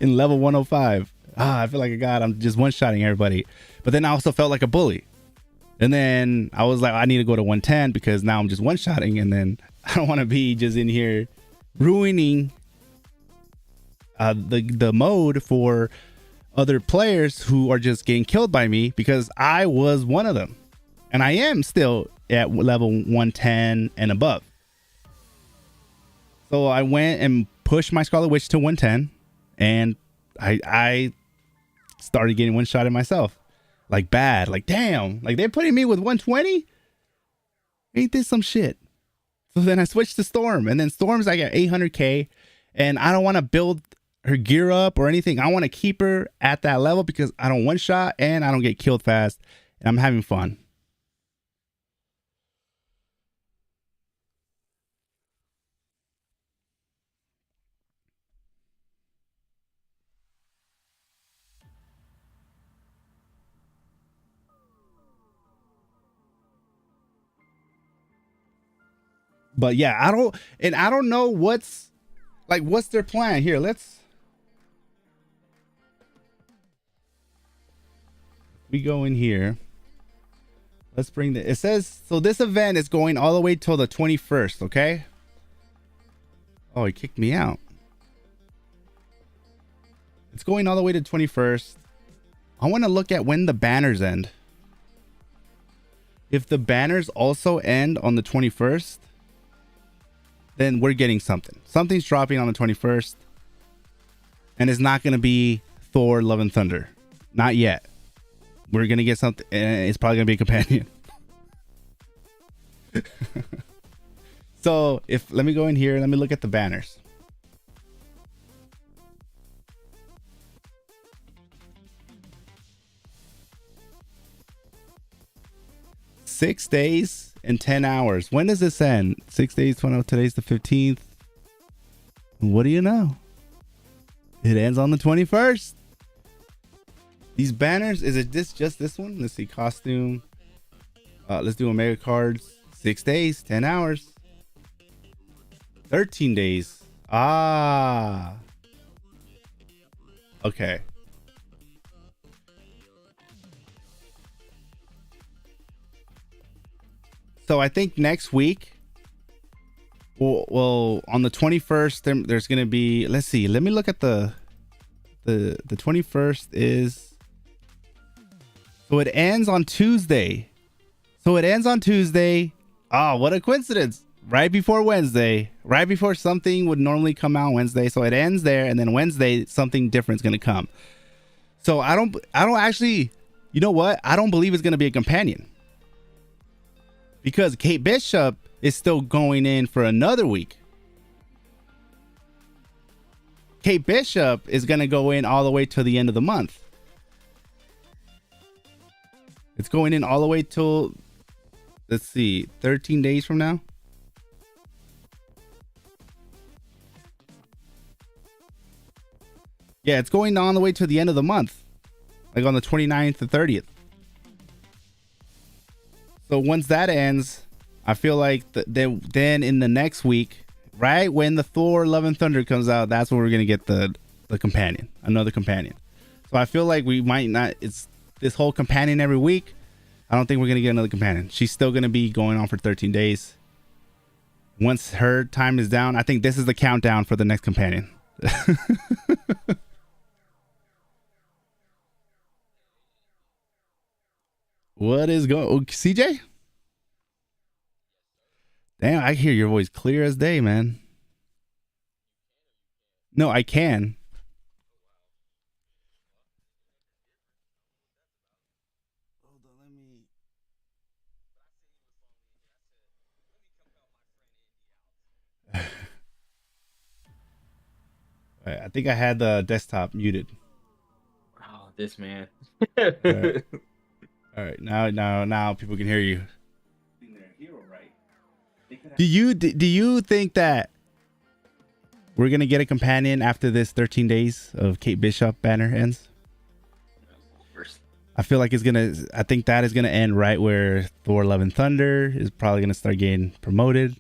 in level 105. I feel like a god. I'm just one-shotting everybody. But then I also felt like a bully. And then I was like, I need to go to 110 because now I'm just one-shotting, and then I don't want to be just in here ruining the mode for other players who are just getting killed by me, because I was one of them, and I am still at level 110 and above. So I went and pushed my Scarlet Witch to 110, and I started getting one shot at myself, like bad, like damn, like they're putting me with 120. Ain't this some shit? So then I switched to Storm, and then Storm's like at 800k, and I don't want to build her gear up or anything. I want to keep her at that level because I don't one shot and I don't get killed fast, and I'm having fun. But yeah, I don't know what's their plan here. We go in here. Let's bring it says, so this event is going all the way till the 21st. Okay. Oh, he kicked me out. It's going all the way to 21st. I want to look at when the banners end. If the banners also end on the 21st, then we're getting something. Something's dropping on the 21st. And it's not going to be Thor, Love and Thunder. Not yet. We're going to get something. And it's probably going to be a companion. So let me go in here. Let me look at the banners. Six days and 10 hours. When does this end? 6 days, 20. Today's the 15th. What do you know? It ends on the 21st. These banners, is it just this one? Let's see, costume. Let's do Omega cards. 6 days, 10 hours. 13 days. Ah. Okay. So I think next week, well, on the 21st, there's going to be, let's see, let me look at the 21st is, so it ends on Tuesday. Oh, what a coincidence. Right before Wednesday, right before something would normally come out Wednesday. So it ends there, and then Wednesday, something different is going to come. So I don't actually, you know what? I don't believe it's going to be a companion. Because Kate Bishop is still going in for another week. Kate Bishop is going to go in all the way till the end of the month. It's going in all the way till, let's see, 13 days from now. Yeah, it's going on the way to the end of the month. Like on the 29th and 30th. So once that ends, I feel like then in the next week, right when the Thor Love and Thunder comes out, that's when we're gonna get the companion, another companion. So I feel like we might not. It's this whole companion every week. I don't think we're gonna get another companion. She's still gonna be going on for 13 days. Once her time is down, I think this is the countdown for the next companion. What is going on, CJ? Damn, I hear your voice clear as day, man. No, I can. Hold on, let me. I think I had the desktop muted. Oh, this man. All right, now people can hear you. Do you think that we're gonna get a companion after this 13 days of Kate Bishop banner ends? I feel like I think that is gonna end right where Thor Love and Thunder is probably gonna start getting promoted.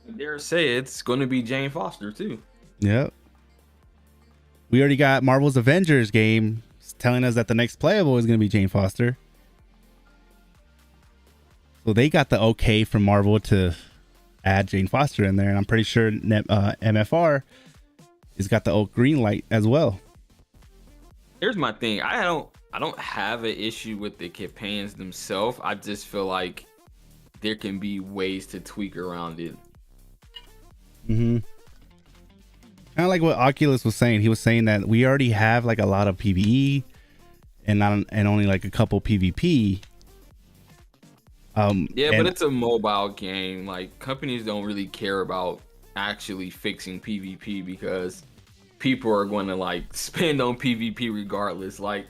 I dare say it's gonna be Jane Foster too. Yep. We already got Marvel's Avengers game telling us that the next playable is gonna be Jane Foster. So they got the okay from Marvel to add Jane Foster in there, and I'm pretty sure MFR has got the old green light as well. Here's my thing. I don't have an issue with the campaigns themselves. I just feel like there can be ways to tweak around it. Kind of like what Oculus was saying. He was saying that we already have like a lot of PVE and only like a couple PvP. Yeah, but it's a mobile game. Like, companies don't really care about actually fixing PvP because people are going to like spend on PvP regardless. Like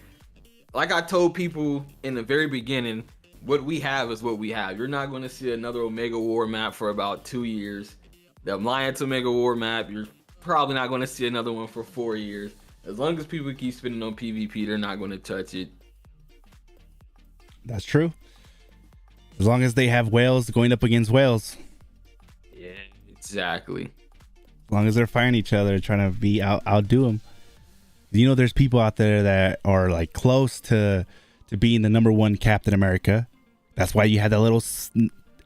I told people in the very beginning, what we have is what we have. You're not going to see another Omega War map for about 2 years. The Alliance Omega War map, you're probably not going to see another one for 4 years. As long as people keep spending on PvP, they're not going to touch it. That's true. As long as they have whales going up against whales. Yeah, exactly. As long as they're fighting each other, trying to outdo them. You know, there's people out there that are like close to being the #1 Captain America. That's why you had that little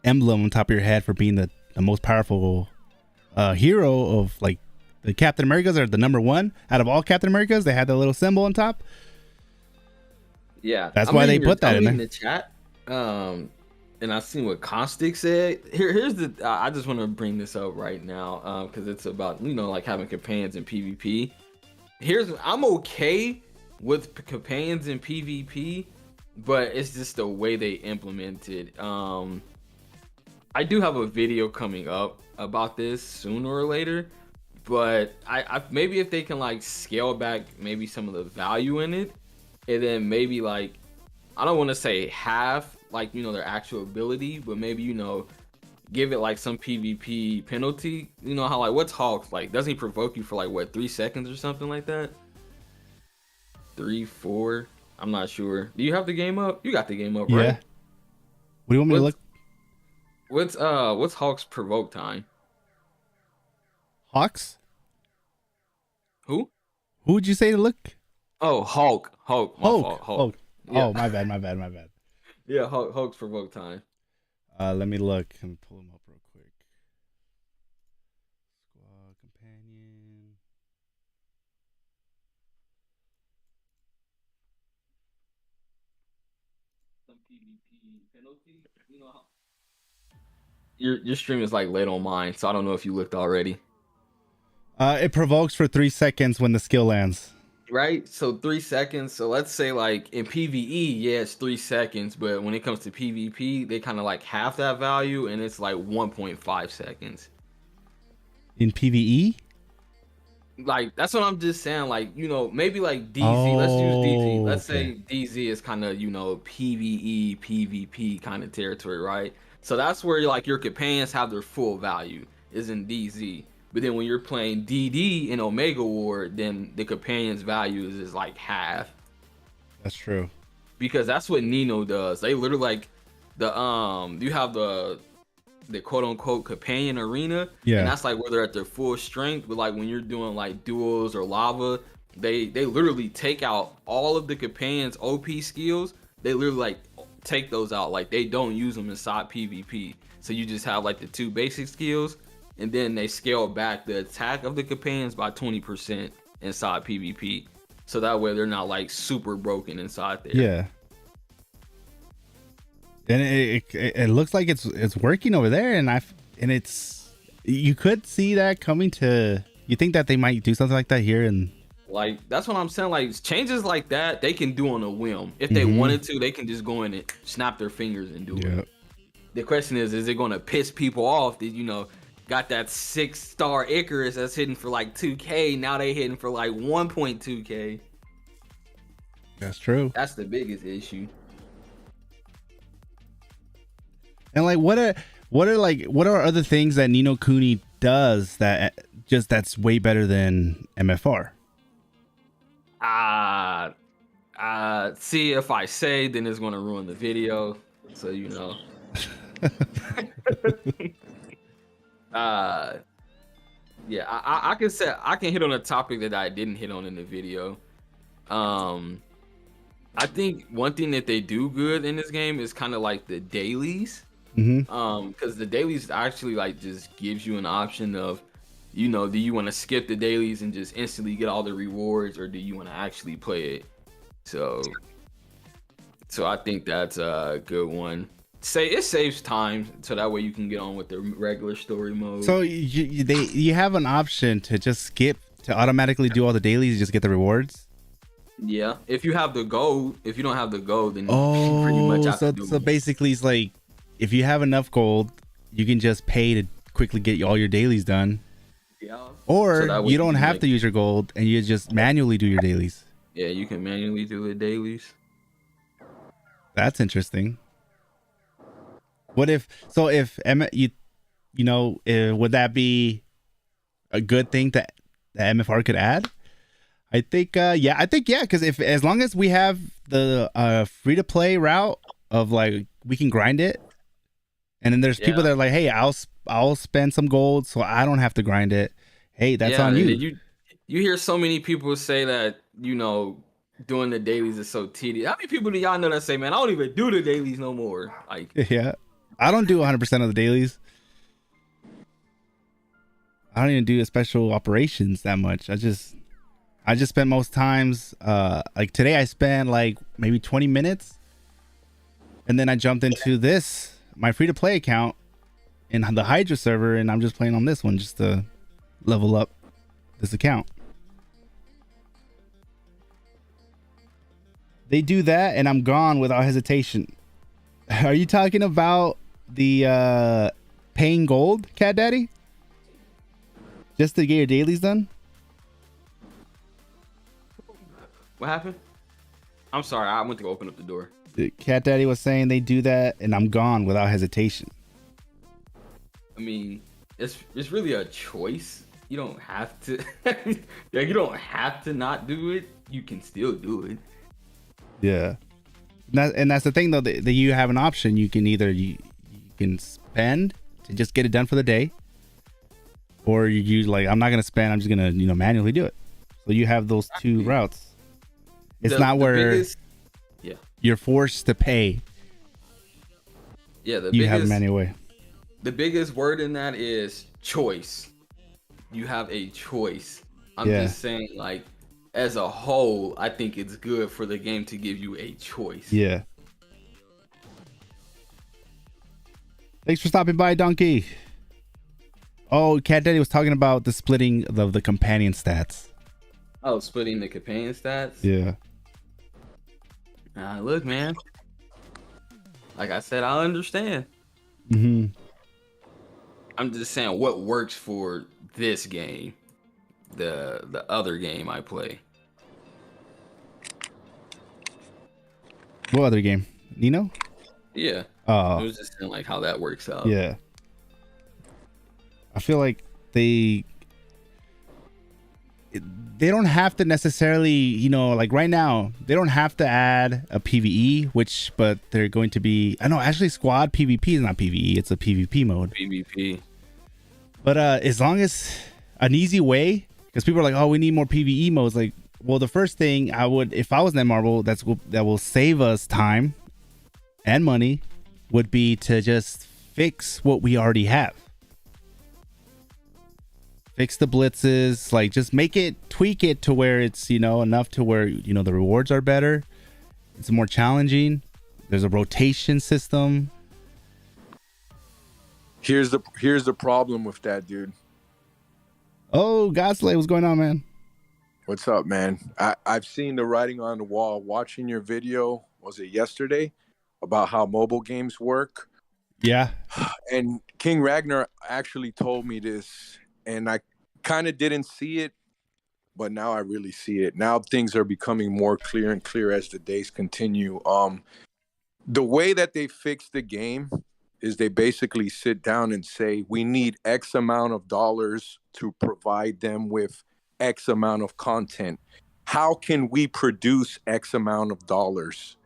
emblem on top of your head for being the most powerful hero of like the Captain Americas are the #1 out of all Captain Americas. They had the little symbol on top. Yeah, that's why they put that in there. In the chat, and I seen what Caustic said. Here's the. I just want to bring this up right now because it's about like having companions in PvP. I'm okay with companions in PvP, but it's just the way they implement it. I do have a video coming up about this sooner or later, but I maybe if they can like scale back maybe some of the value in it, and then maybe like I don't want to say half like their actual ability, but maybe give it like some PvP penalty. You know how like what's Hulk like? Doesn't he provoke you for like what 3 seconds or something like that? 3, 4. I'm not sure. Do you have the game up? You got the game up, right? Yeah. What do you want me to look? What's Hulk's provoke time? Hawks? Who would you say to look? Oh, Hulk. Hulk. Yeah. Oh, my bad. Yeah, Hulk's provoke time. Let me look and pull him up real quick. Squad companion. Some PvP penalty. Your stream is like late on mine, so I don't know if you looked already. It provokes for 3 seconds when the skill lands. Right, so 3 seconds. So let's say like in PvE, yeah, it's 3 seconds, but when it comes to PvP, they kind of like half that value, and it's like 1.5 seconds. In PvE? Like that's what I'm just saying. Like maybe like DZ. Let's use DZ. Let's say DZ is kind of PVE PVP kind of territory, right? So that's where like your companions have their full value is in DZ. But then when you're playing DD in Omega War, then the companion's value is like half. That's true. Because that's what Nino does. They literally like you have the quote unquote companion arena. Yeah. And that's like where they're at their full strength. But like when you're doing like duels or lava, they literally take out all of the companion's OP skills. They literally like take those out. Like they don't use them inside PvP. So you just have like the 2 basic skills. And then they scale back the attack of the companions by 20% inside PvP. So that way they're not like super broken inside there. Yeah. And it looks like it's working over there, and it's you could see that coming to. You think that they might do something like that here, and like that's what I'm saying. Like changes like that they can do on a whim. If they wanted to, they can just go in and snap their fingers and do it. The question is it going to piss people off that got that 6-star Icarus that's hitting for like 2K. Now they hitting for like 1.2K. That's true. That's the biggest issue. And like, what are other things that Ni no Kuni does that's way better than MFR? See, if I say, then it's going to ruin the video. So yeah, I can say I can hit on a topic that I didn't hit on in the video. I think one thing that they do good in this game is kind of like the dailies. Because the dailies actually like just gives you an option of, you know, do you want to skip the dailies and just instantly get all the rewards, or do you want to actually play it? So I think that's a good one. Say it saves time, so that way you can get on with the regular story mode. So you have an option to just skip to automatically do all the dailies and just get the rewards. Yeah, if you have the gold. If you don't have the gold, then you pretty much have to do so basically it's like, if you have enough gold, you can just pay to quickly get all your dailies done. Yeah. Or So you don't have to use your gold and you just manually do your dailies. Yeah, you can manually do the dailies. That's interesting. What if would that be a good thing that the MFR could add? I think because as long as we have the free to play route of like, we can grind it, and then there's people that are like, hey, I'll spend some gold so I don't have to grind it. Hey, that's on you. You hear so many people say that, you know, doing the dailies is so tedious. How many people do y'all know that say, man, I don't even do the dailies no more? Like, yeah, I don't do 100% of the dailies. I don't even do special operations that much. I just spend most times, like today I spent like maybe 20 minutes, and then I jumped into my free to play account in the Hydra server, and I'm just playing on this one just to level up this account. They do that and I'm gone without hesitation. Are you talking about the paying gold, Cat Daddy? Just to get your dailies done? What happened? I'm sorry, I went to go open up the door. Cat Daddy was saying they do that and I'm gone without hesitation. I mean, it's really a choice. You don't have to. Yeah, you don't have to not do it. You can still do it. Yeah, and that's the thing though, that you have an option. You can either you can spend to just get it done for the day, or you like, I'm not gonna spend. I'm just gonna manually do it. So you have those two routes. It's not where you're forced to pay. Yeah, you have a manual way. The biggest word in that is choice. You have a choice. I'm just saying, like, as a whole, I think it's good for the game to give you a choice. Yeah. Thanks for stopping by, Donkey. Oh, Cat Daddy was talking about the splitting of the companion stats. Oh, splitting the companion stats? Yeah. Look, man. Like I said, I understand. Mm-hmm. I'm just saying what works for this game. The other game I play. What other game? Nino? Yeah. Oh. I was just saying like how that works out. Yeah. I feel like they don't have to necessarily, like right now, they don't have to add a PVE, but they're going to be, I know actually SQAUD PVP is not PVE, it's a PvP mode. PvP. But as long as an easy way, because people are like, oh, we need more PVE modes. Like, well, the first thing I would, if I was Netmarble, that will save us time and money, would be to just fix what we already have. Fix the blitzes, like just tweak it to where it's, enough to where, the rewards are better. It's more challenging. There's a rotation system. Here's the problem with that, dude. Oh, Godslay, what's going on, man? What's up, man? I've seen the writing on the wall. Watching your video, was it yesterday, about how mobile games work? Yeah. And King Ragnar actually told me this, and I kind of didn't see it, but now I really see it. Now things are becoming more clear and clear as the days continue. The way that they fix the game is they basically sit down and say, we need X amount of dollars to provide them with X amount of content. How can we produce X amount of dollars?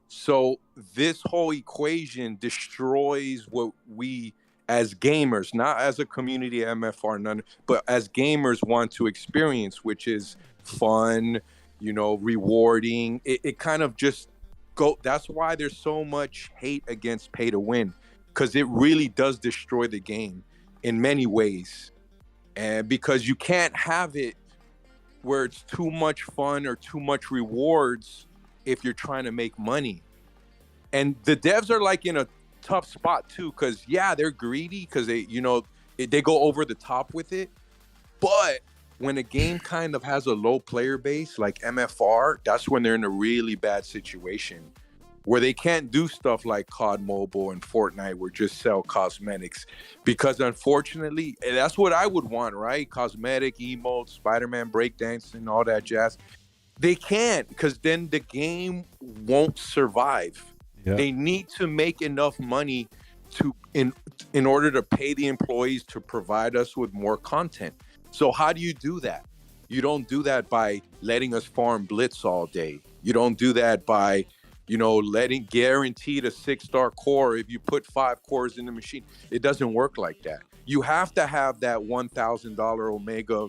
So this whole equation destroys what we as gamers, not as a community MFR, none, but as gamers want to experience, which is fun, rewarding. It kind of just that's why there's so much hate against pay to win. because it really does destroy the game in many ways. And because you can't have it where it's too much fun or too much rewards if you're trying to make money. And the devs are like in a tough spot too, because yeah, they're greedy because they go over the top with it. But when a game kind of has a low player base like MFR, that's when they're in a really bad situation where they can't do stuff like COD Mobile and Fortnite where just sell cosmetics. Because unfortunately, and that's what I would want, right? Cosmetic, emotes, Spider-Man breakdance and all that jazz. They can't, because then the game won't survive. Yep. They need to make enough money to in order to pay the employees to provide us with more content. So how do you do that? You don't do that by letting us farm Blitz all day. You don't do that by, letting guaranteed a 6-star core if you put 5 cores in the machine. It doesn't work like that. You have to have that $1,000 Omega,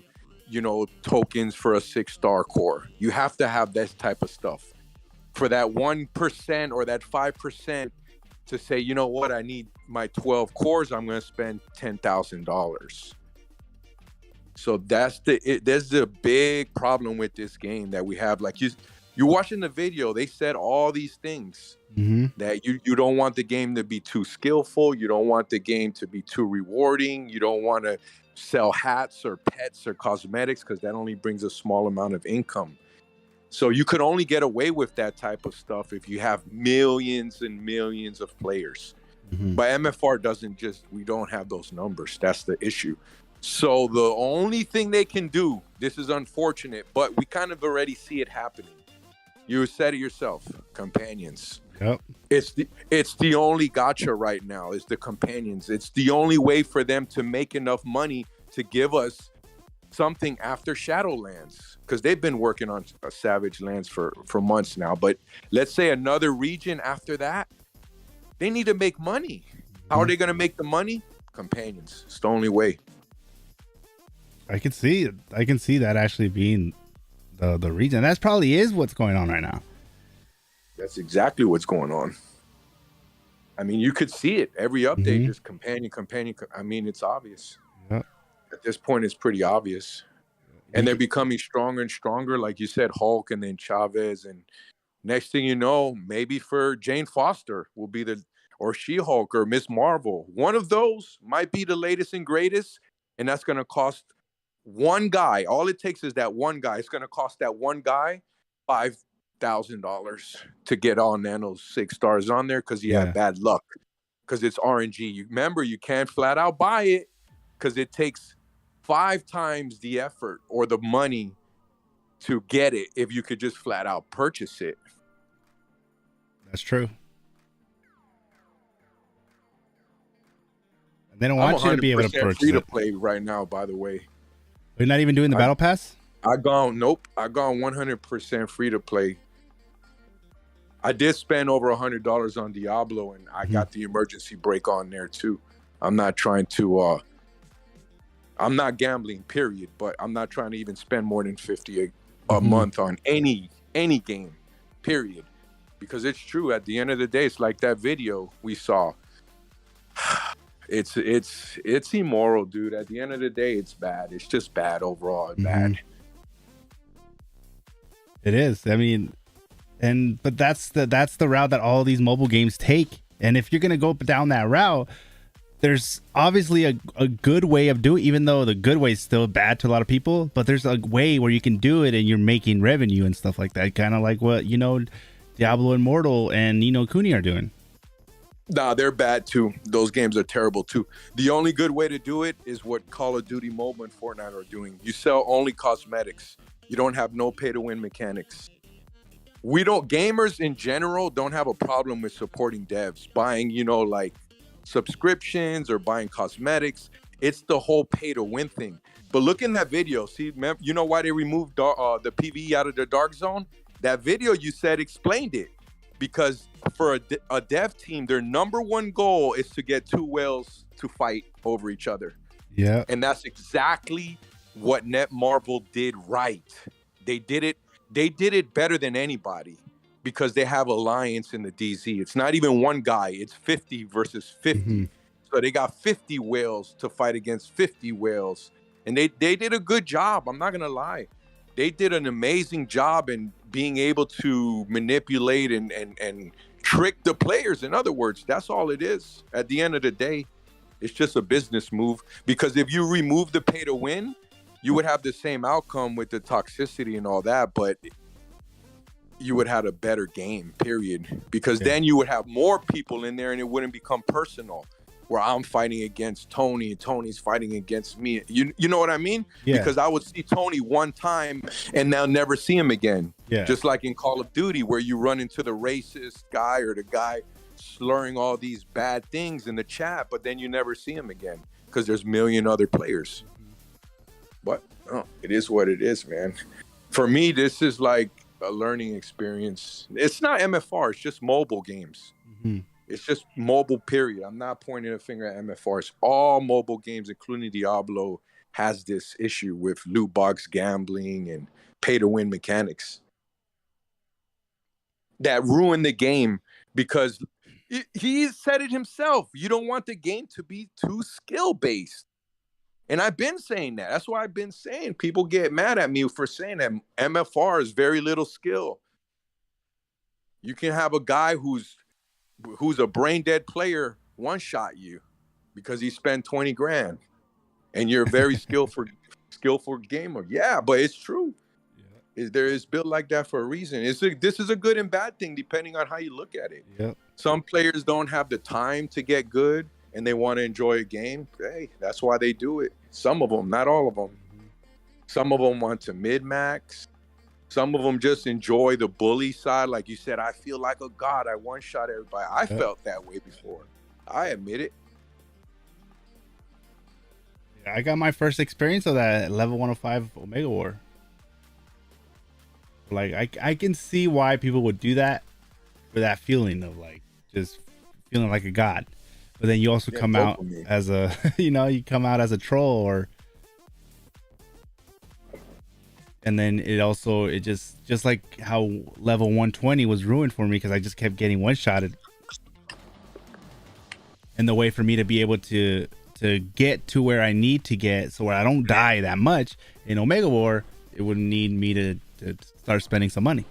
tokens for a 6-star core. You have to have this type of stuff for that 1% or that 5% to say, you know what, I need my 12 cores. I'm going to spend $10,000. So there's the big problem with this game that we have. Like you're watching the video, they said all these things that you don't want the game to be too skillful. You don't want the game to be too rewarding. You don't want to sell hats or pets or cosmetics because that only brings a small amount of income. So you could only get away with that type of stuff if you have millions and millions of players. But MFR we don't have those numbers. That's the issue. So the only thing they can do, this is unfortunate, but we kind of already see it happening. You said it yourself, companions. Yep. It's the only gotcha right now is the companions. It's the only way for them to make enough money to give us something after Shadowlands, because they've been working on Savage Lands for months now. But let's say another region after that, they need to make money. How are they going to make the money? Companions. It's the only way. I can see it. I can see that actually being the reason. That probably is what's going on right now. That's exactly what's going on. I mean, you could see it. Every update, just companion. I mean, it's obvious. Yep. At this point, it's pretty obvious. And they're becoming stronger and stronger. Like you said, Hulk and then Chavez. And next thing you know, maybe for Jane Foster will be or She-Hulk or Miss Marvel. One of those might be the latest and greatest. And that's going to cost one guy. All it takes is that one guy. It's going to cost that one guy $5,000 to get all Nano's 6 stars on there because he had bad luck. Because it's RNG. Remember, you can't flat out buy it because it takes 5 times the effort or the money to get it if you could just flat out purchase it. That's true. They don't want you to be able to purchase free to it. play right now, by the way. You're not even doing the battle pass? I gone 100% free to play. I did spend over $100 on Diablo, and I got the emergency break on there too. I'm not trying to I'm not gambling, period, but I'm not trying to even spend more than $50 a month on any game, period. Because it's true, at the end of the day, it's like that video we saw. It's immoral, dude. At the end of the day, it's bad. It's just bad overall. Bad. It is. I mean, but that's the route that all these mobile games take. And if you're gonna go down that route, there's obviously a good way of doing it, even though the good way is still bad to a lot of people. But there's a way where you can do it and you're making revenue and stuff like that. Kind of like what Diablo Immortal and Ni no Kuni are doing. Nah, they're bad too. Those games are terrible too. The only good way to do it is what Call of Duty Mobile and Fortnite are doing. You sell only cosmetics. You don't have no pay-to-win mechanics. Gamers in general don't have a problem with supporting devs, buying, like subscriptions or buying cosmetics. It's the whole pay-to-win thing. But look in that video. See, you know why they removed the PVE out of the Dark Zone? That video you said explained it. Because for a dev team, their number one goal is to get 2 whales to fight over each other. Yeah. And that's exactly what Netmarble did right. They did it better than anybody. because they have alliance in the DZ. It's not even one guy. It's 50 versus 50. Mhm. So they got 50 whales to fight against 50 whales. And they did a good job. I'm not going to lie. They did an amazing job in being able to manipulate and trick the players. In other words, that's all it is. At the end of the day, it's just a business move. Because if you remove the pay to win, you would have the same outcome with the toxicity and all that. But you would have a better game, period. Because then you would have more people in there and it wouldn't become personal, where I'm fighting against Tony and Tony's fighting against me. You know what I mean? Yeah. Because I would see Tony one time and now never see him again. Yeah. Just like in Call of Duty, where you run into the racist guy or the guy slurring all these bad things in the chat, but then you never see him again because there's a million other players. But it is what it is, man. For me, this is like a learning experience. It's not MFR, it's just mobile games. Mhm. It's just mobile, period. I'm not pointing a finger at MFR. It's all mobile games, including Diablo, has this issue with loot box gambling and pay-to-win mechanics that ruin the game, because he said it himself. You don't want the game to be too skill-based. And I've been saying that. That's why I've been saying people get mad at me for saying that MFR is very little skill. You can have a guy who's a brain dead player one-shot you because he spent 20 grand and you're a very skillful gamer. Yeah, but it's true. Yeah. There is built like that for a reason. This is a good and bad thing depending on how you look at it. Yep. Some players don't have the time to get good and they want to enjoy a game. Hey, that's why they do it. Some of them, not all of them. Some of them want to mid-max. Some of them just enjoy the bully side. Like you said, I feel like a god. I one-shot everybody. I felt that way before. I admit it. Yeah, I got my first experience of that at level 105 Omega War. Like, I can see why people would do that for that feeling of like just feeling like a god. But then you also come out as a, you come out as a troll, and then it just like how level 120 was ruined for me because I just kept getting one-shotted. And the way for me to be able to get to where I need to get, so where I don't die that much in Omega War, it would need me to start spending some money.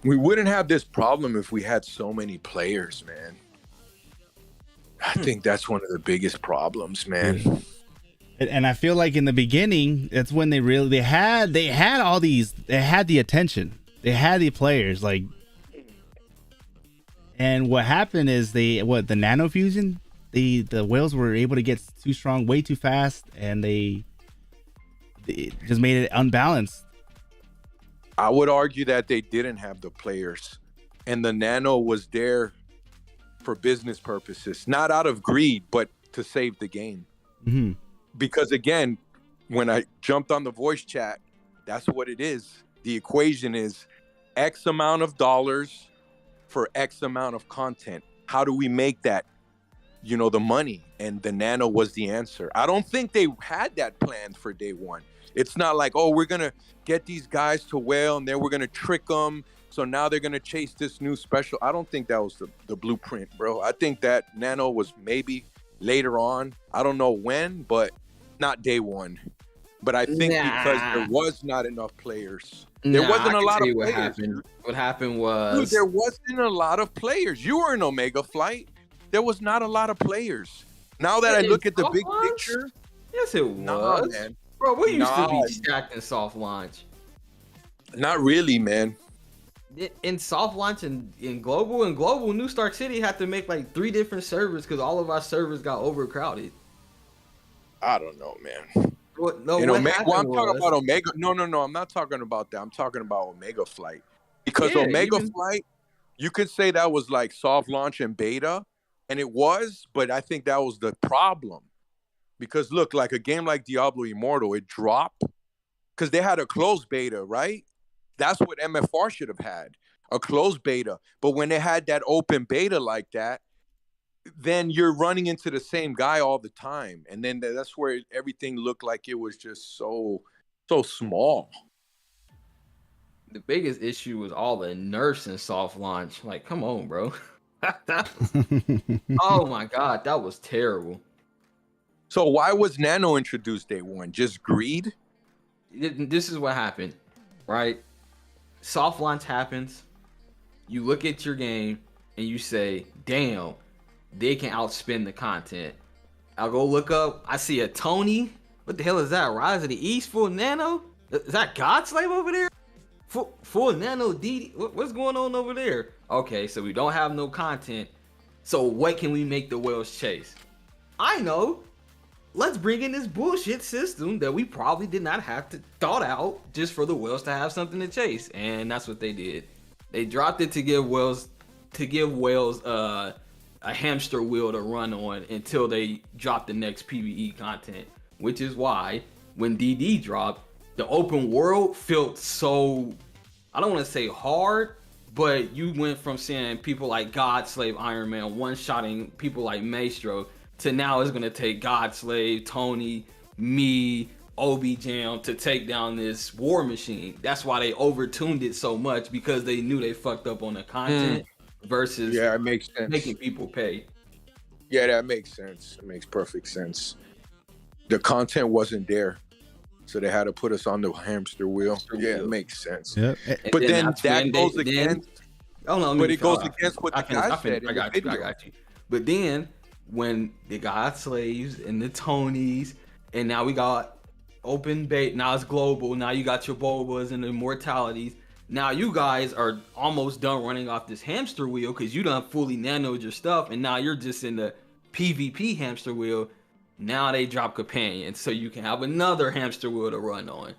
We wouldn't have this problem if we had so many players, man. I think that's one of the biggest problems, man. And I feel like in the beginning, that's when they had all these, they had the attention, they had the players, like, and what happened is the nano fusion, the whales were able to get too strong way too fast, and they just made it unbalanced. I would argue that they didn't have the players, and the nano was there for business purposes, not out of greed, but to save the game. Mm-hmm. Because again, when I jumped on the voice chat, that's what it is. The equation is X amount of dollars for X amount of content. How do we make that, the money? And the nano was the answer. I don't think they had that planned for day one. It's not like, we're going to get these guys to whale and then we're going to trick them. So now they're going to chase this new special. I don't think that was the blueprint, bro. I think that nano was maybe later on. I don't know when, but not day one. But I think because there was not enough players. There wasn't a lot of players. What happened was... Dude, there wasn't a lot of players. You were in Omega Flight. There was not a lot of players. Now that I look at the big picture... Yes, it was. Nah, man. Bro, we used to be stacked in soft launch. Not really, man. In soft launch and in global, New Stark City had to make like 3 different servers because all of our servers got overcrowded. I don't know, man. No, I'm talking about Omega. No, I'm not talking about that. I'm talking about Omega Flight. Because Omega Flight, you could say that was like soft launch and beta, and it was, but I think that was the problem. Because look, like a game like Diablo Immortal, it dropped because they had a closed beta, right? That's what MFR should have had, a closed beta. But when they had that open beta like that, then you're running into the same guy all the time. And then that's where everything looked like it was just so small. The biggest issue was all the nerfs in soft launch. Like, come on, bro. Oh my god, that was terrible. So why was Nano introduced day one? Just greed? This is what happened, right? Soft launch happens. You look at your game and you say, damn, they can outspend the content. I'll go look up. I see a Tony. What the hell is that? Rise of the East full nano? Is that God Slave over there? Full nano DD? What's going on over there? Okay, so we don't have no content. So what can we make the whales chase? I know. Let's bring in this bullshit system that we probably did not have to thought out just for the whales to have something to chase. And that's what they did. They dropped it to give whales a hamster wheel to run on until they drop the next PVE content, which is why when DD dropped, the open world felt so, I don't want to say hard, but you went from seeing people like God Slave Iron Man one-shotting people like Maestro to now it's going to take God Slave, Tony, me, Obi Jam to take down this war machine. That's why they overtuned it so much, because they knew they fucked up on the content versus it makes sense. Making people pay. Yeah, that makes sense. It makes perfect sense. The content wasn't there, so they had to put us on the hamster wheel. Yeah, it makes sense. Yep. But then that goes against. Oh no, but it goes against what the guy said. I got you. But then when the God Slaves and the Tonys, and now we got open bait. Now it's global. Now you got your Bobas and the Immortalities. Now you guys are almost done running off this hamster wheel because you done fully nanoed your stuff, and now you're just in the PvP hamster wheel. Now they drop companions, so you can have another hamster wheel to run on.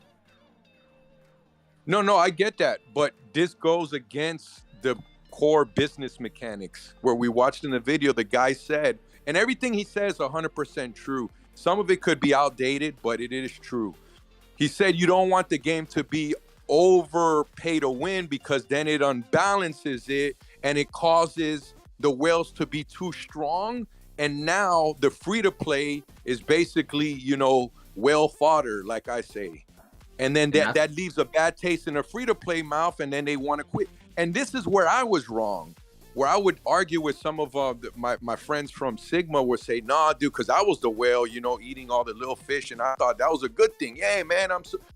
No, I get that, but this goes against the core business mechanics. Where we watched in the video, the guy said, and everything he says is 100% true. Some of it could be outdated, but it is true. He said you don't want the game to be over pay to win, because then it unbalances it and it causes the whales to be too strong. And now the free to play is basically, whale fodder, like I say. And then that leaves a bad taste in a free to play mouth, and then they want to quit. And this is where I was wrong, where I would argue with some of my friends from Sigma would say, nah, dude, because I was the whale, eating all the little fish. And I thought that was a good thing. Yeah, man,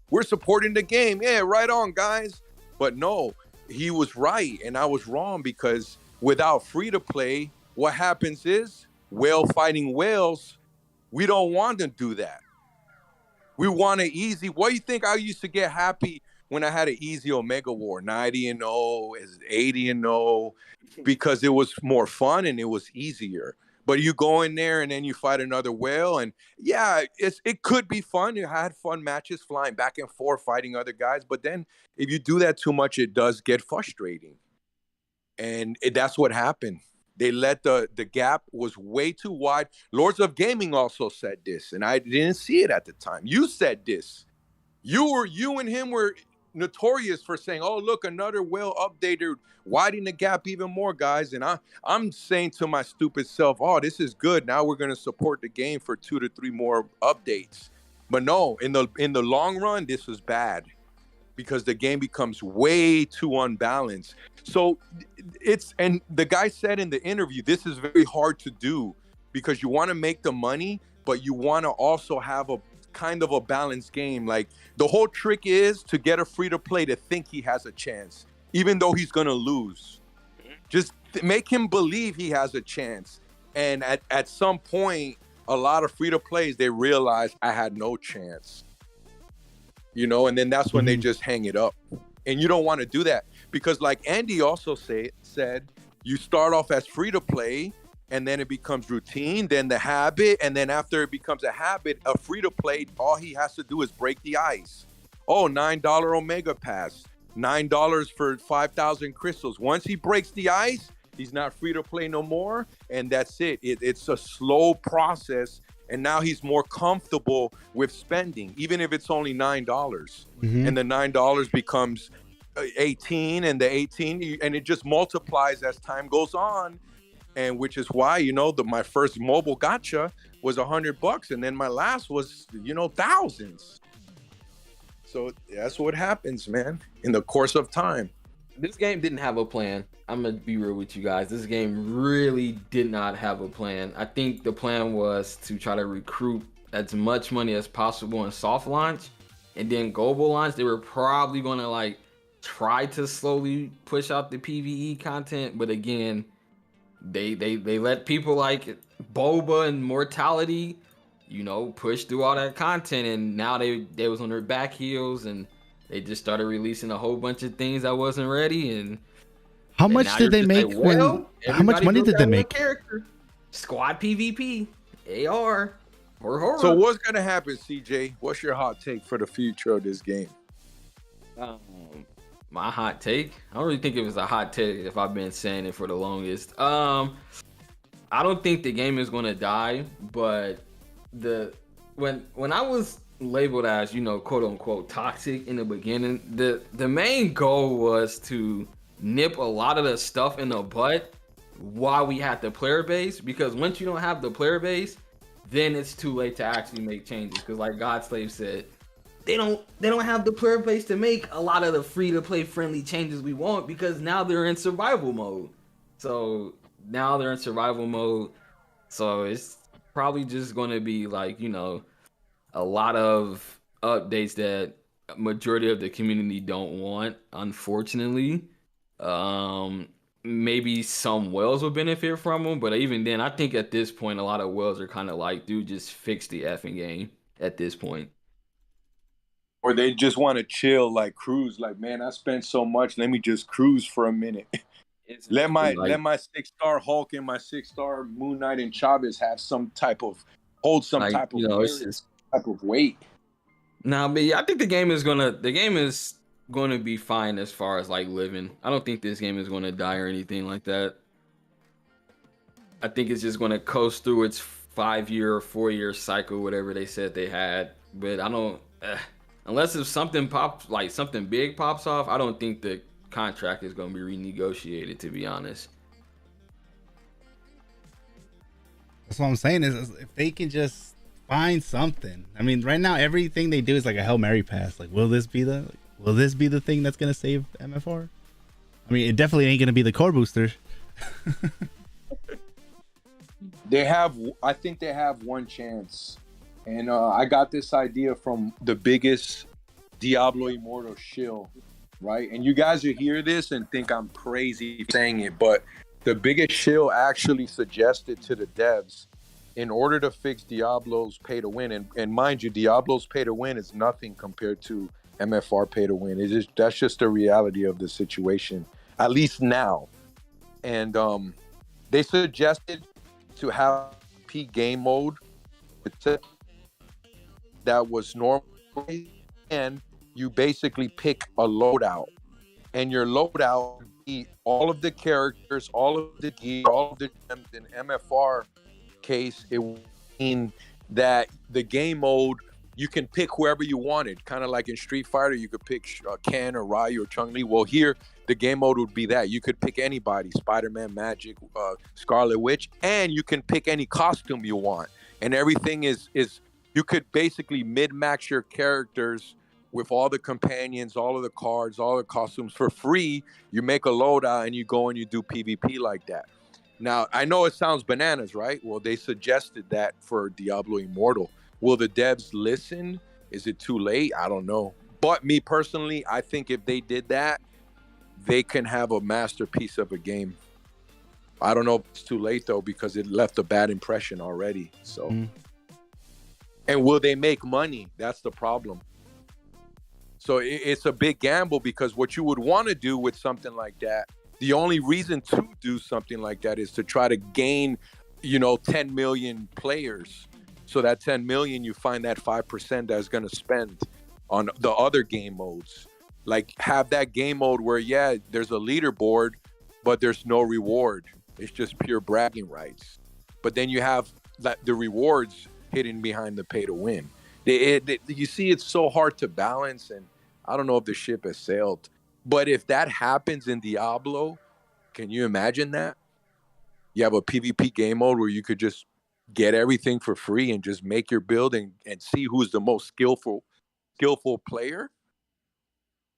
we're supporting the game. Yeah, right on, guys. But no, he was right. And I was wrong, because without free to play, what happens is whale fighting whales, we don't want to do that. We want an easy. What do you think I used to get happy when I had an easy Omega War, 90-0, 80-0, because it was more fun and it was easier. But you go in there and then you fight another whale, and yeah, it could be fun. You had fun matches flying back and forth, fighting other guys. But then if you do that too much, it does get frustrating. And that's what happened. They let the gap was way too wide. Lords of Gaming also said this, and I didn't see it at the time. You said this. You and him were notorious for saying, oh, look, another whale updated, widening the gap even more, guys. And I'm saying to my stupid self, oh, this is good. Now we're going to support the game for 2 to 3 more updates. But no, in the long run, this was bad, because the game becomes way too unbalanced. So and the guy said in the interview, this is very hard to do, because you want to make the money, but you want to also have a kind of a balanced game. Like, the whole trick is to get a free to play to think he has a chance, even though he's going to lose. Just make him believe he has a chance. And at some point, a lot of free to plays, they realize I had no chance. And then that's when they just hang it up. And you don't want to do that, because like Andy also said, you start off as free to play, and then it becomes routine, then the habit, and then after it becomes a habit, a free to play, all he has to do is break the ice. Oh, $9 Omega Pass, $9 for 5,000 crystals. Once he breaks the ice, he's not free to play no more, and that's it. It's a slow process. And now he's more comfortable with spending, even if it's only $9. Mm-hmm. And the $9 becomes 18, and the 18, and it just multiplies as time goes on. And which is why, my first mobile gacha was $100, and then my last was, thousands. So that's what happens, man, in the course of time. This game didn't have a plan. I'm gonna be real with you guys. This game really did not have a plan. I think the plan was to try to recruit as much money as possible in soft launch, and then global launch. They were probably gonna like try to slowly push out the PVE content, but again, they let people like Boba and Mortality, you know, push through all that content, and now they was on their back heels, and they just started releasing a whole bunch of things that wasn't ready. And how much did they make? How much money did they make? Character, SQAUD PVP, AR, or horror. So what's gonna happen, CJ? What's your hot take for the future of this game? My hot take, I don't really think it was a hot take if I've been saying it for the longest. I don't think the game is gonna die, but when I was labeled as, you know, quote unquote toxic in the beginning, the main goal was to nip a lot of the stuff in the butt while we had the player base, because once you don't have the player base, then it's too late to actually make changes. Because like Godslave said, they don't have the player base to make a lot of the free to play friendly changes we want, because now they're in survival mode. So now they're in survival mode. So it's probably just going to be like, you know, a lot of updates that majority of the community don't want, unfortunately. Maybe some whales will benefit from them, but even then, I think at this point, a lot of whales are kind of like, dude, just fix the effing game at this point. Or they just want to chill, like cruise. Like, man, I spent so much. Let me just cruise for a minute. Let my 6-star Hulk and my 6-star Moon Knight and Chavez have some type of type of, you know, type of weight. Nah, but yeah, I think the game is gonna be fine as far as like living. I don't think this game is gonna die or anything like that. I think it's just gonna coast through its 5-year or 4-year cycle, whatever they said they had. But I don't. Unless if something pops, like something big pops off, I don't think the contract is going to be renegotiated, to be honest. That's what I'm saying, is if they can just find something. I mean, right now everything they do is like a Hail Mary pass. Like, will this be the thing that's going to save MFR? I mean, it definitely ain't going to be the core booster. I think they have one chance. And I got this idea from the biggest Diablo Immortal shill, right? And you guys will hear this and think I'm crazy saying it, but the biggest shill actually suggested to the devs, in order to fix Diablo's pay to win, and mind you, Diablo's pay to win is nothing compared to MFR pay to win. That's just the reality of the situation, at least now. And they suggested to have peak game mode that was normal, and you basically pick a loadout, and your loadout would be all of the characters, all of the gear, all of the gems. In MFR case, it would mean that the game mode, you can pick whoever you wanted, kind of like in Street Fighter, you could pick Ken or Ryu or Chun-Li. Well, here, the game mode would be that. You could pick anybody, Spider-Man, Magic, Scarlet Witch, and you can pick any costume you want. And everything is you could basically mid-max your characters with all the companions, all of the cards, all the costumes for free. You make a loadout and you go and you do PvP like that. Now, I know it sounds bananas, right? Well, they suggested that for Diablo Immortal. Will the devs listen? Is it too late? I don't know. But me personally, I think if they did that, they can have a masterpiece of a game. I don't know if it's too late, though, because it left a bad impression already. So, And will they make money? That's the problem. So it's a big gamble, because what you would want to do with something like that, the only reason to do something like that is to try to gain, 10 million players. So that 10 million, you find that 5% that's going to spend on the other game modes. Like, have that game mode where, yeah, there's a leaderboard, but there's no reward. It's just pure bragging rights. But then you have the rewards hidden behind the pay to win. You see, it's so hard to balance, and I don't know if the ship has sailed. But if that happens in Diablo, can you imagine that? You have a PvP game mode where you could just get everything for free and just make your build and see who's the most skillful player.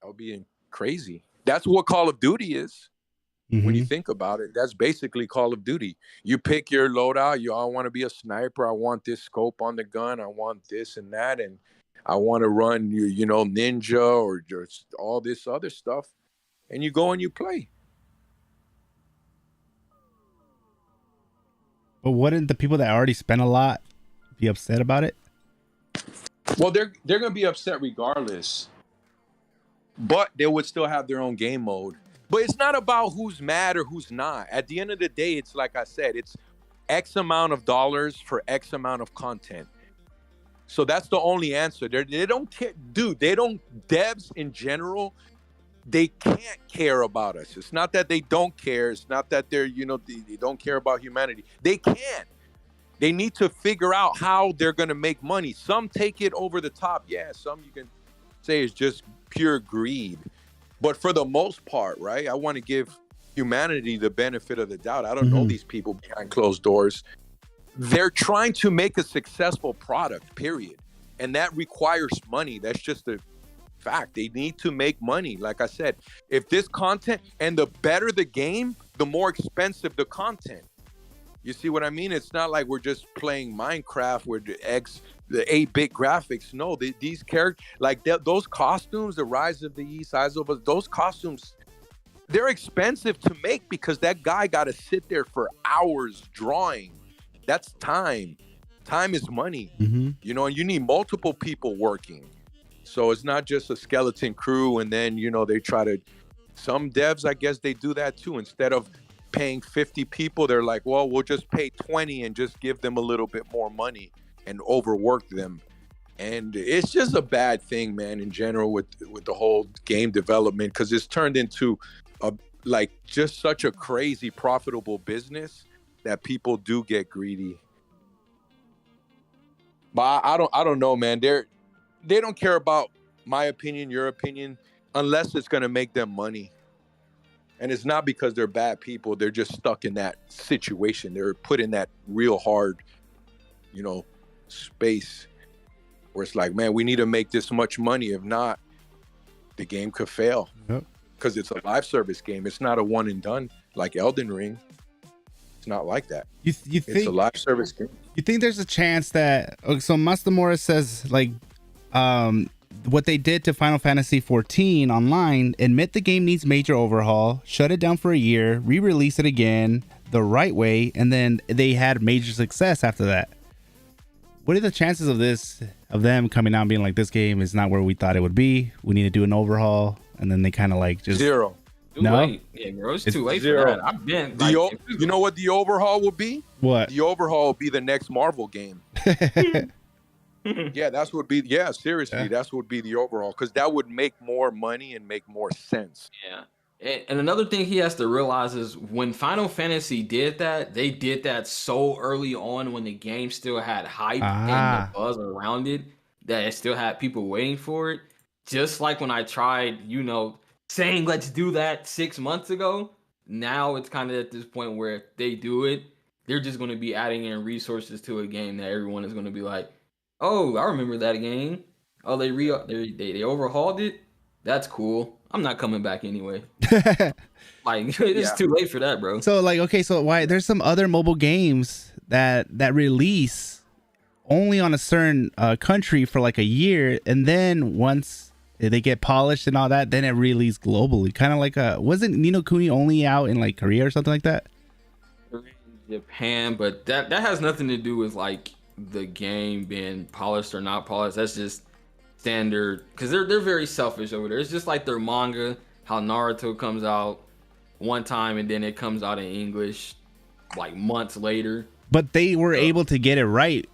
That would be crazy. That's what Call of Duty is. When you think about it, that's basically Call of Duty. You pick your loadout. I want to be a sniper. I want this scope on the gun. I want this and that. And I want to run, ninja or just all this other stuff. And you go and you play. But wouldn't the people that already spent a lot be upset about it? Well, they're going to be upset regardless. But they would still have their own game mode. But it's not about who's mad or who's not. At the end of the day, it's like I said, it's X amount of dollars for X amount of content. So that's the only answer. They don't care. Dude, devs in general, they can't care about us. It's not that they don't care. It's not that they don't care about humanity. They can't. They need to figure out how they're going to make money. Some take it over the top. Yeah, some you can say is just pure greed. But for the most part, right, I want to give humanity the benefit of the doubt. I don't know these people behind closed doors. They're trying to make a successful product, period. And that requires money. That's just a fact. They need to make money. Like I said, if this content, and the better the game, the more expensive the content. You see what I mean? It's not like we're just playing Minecraft where the 8-bit graphics. No, these characters, like those costumes, the Rise of the East, Eyes of Us, those costumes, they're expensive to make because that guy got to sit there for hours drawing. That's time. Time is money, and you need multiple people working. So it's not just a skeleton crew. And then, they try to, some devs, I guess they do that too. Instead of paying 50 people, they're like, well, we'll just pay 20 and just give them a little bit more money and overwork them. And it's just a bad thing, man, in general with the whole game development, because it's turned into just such a crazy profitable business that people do get greedy. But I don't know, man. They don't care about my opinion, your opinion, unless it's going to make them money. And it's not because they're bad people. They're just stuck in that situation. They're put in that real hard, space where it's like, man, we need to make this much money. If not, the game could fail. Because it's a live service game. It's not a one and done like Elden Ring. It's not like that. You think it's a live service game? You think there's a chance that so Master Morris says what they did to Final Fantasy 14 online, admit the game needs major overhaul, shut it down for a year, re-release it again the right way, and then they had major success after that. What are the chances of them coming out and being like, this game is not where we thought it would be, we need to do an overhaul, and then they kind of like just zero. Too late. Yeah, bro, it's too late for that. I've been you know what the overhaul will be? What? The overhaul will be the next Marvel game. Yeah, that's what be. Yeah, seriously, that's what would be the overall, because that would make more money and make more sense. Yeah, and another thing he has to realize is when Final Fantasy did that, they did that so early on when the game still had hype and the buzz around it that it still had people waiting for it. Just like when I tried, saying let's do that 6 months ago. Now it's kind of at this point where if they do it, they're just going to be adding in resources to a game that everyone is going to be like, oh, I remember that game. Oh, they overhauled it. That's cool. I'm not coming back anyway. It's too late for that, bro. So why there's some other mobile games that release only on a certain country for like a year, and then once they get polished and all that, then it releases globally. Kind of like wasn't Ni no Kuni only out in like Korea or something like that? Japan, but that has nothing to do with like the game being polished or not polished. That's just standard, because they're very selfish over there. It's just like their manga, how Naruto comes out one time and then it comes out in English like months later. But they were able to get it right.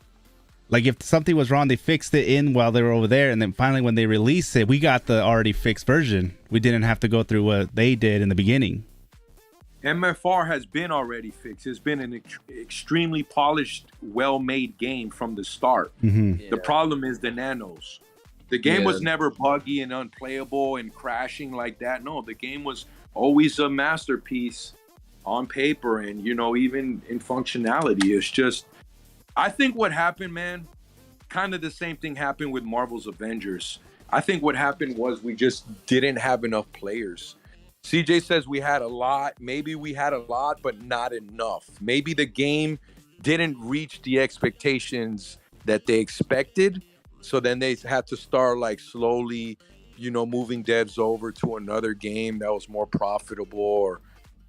Like if something was wrong, they fixed it in while they were over there, and then finally when they released it, we got the already fixed version. We didn't have to go through what they did in the beginning. MFR has been already fixed. It's been an extremely polished, well-made game from the start. The problem is the nanos. The game was never buggy and unplayable and crashing like that. No, the game was always a masterpiece on paper and, even in functionality. It's just, I think what happened, man, kind of the same thing happened with Marvel's Avengers. I think what happened was we just didn't have enough players. CJ says we had a lot. Maybe we had a lot, but not enough. Maybe the game didn't reach the expectations that they expected. So then they had to start like slowly, moving devs over to another game that was more profitable. Or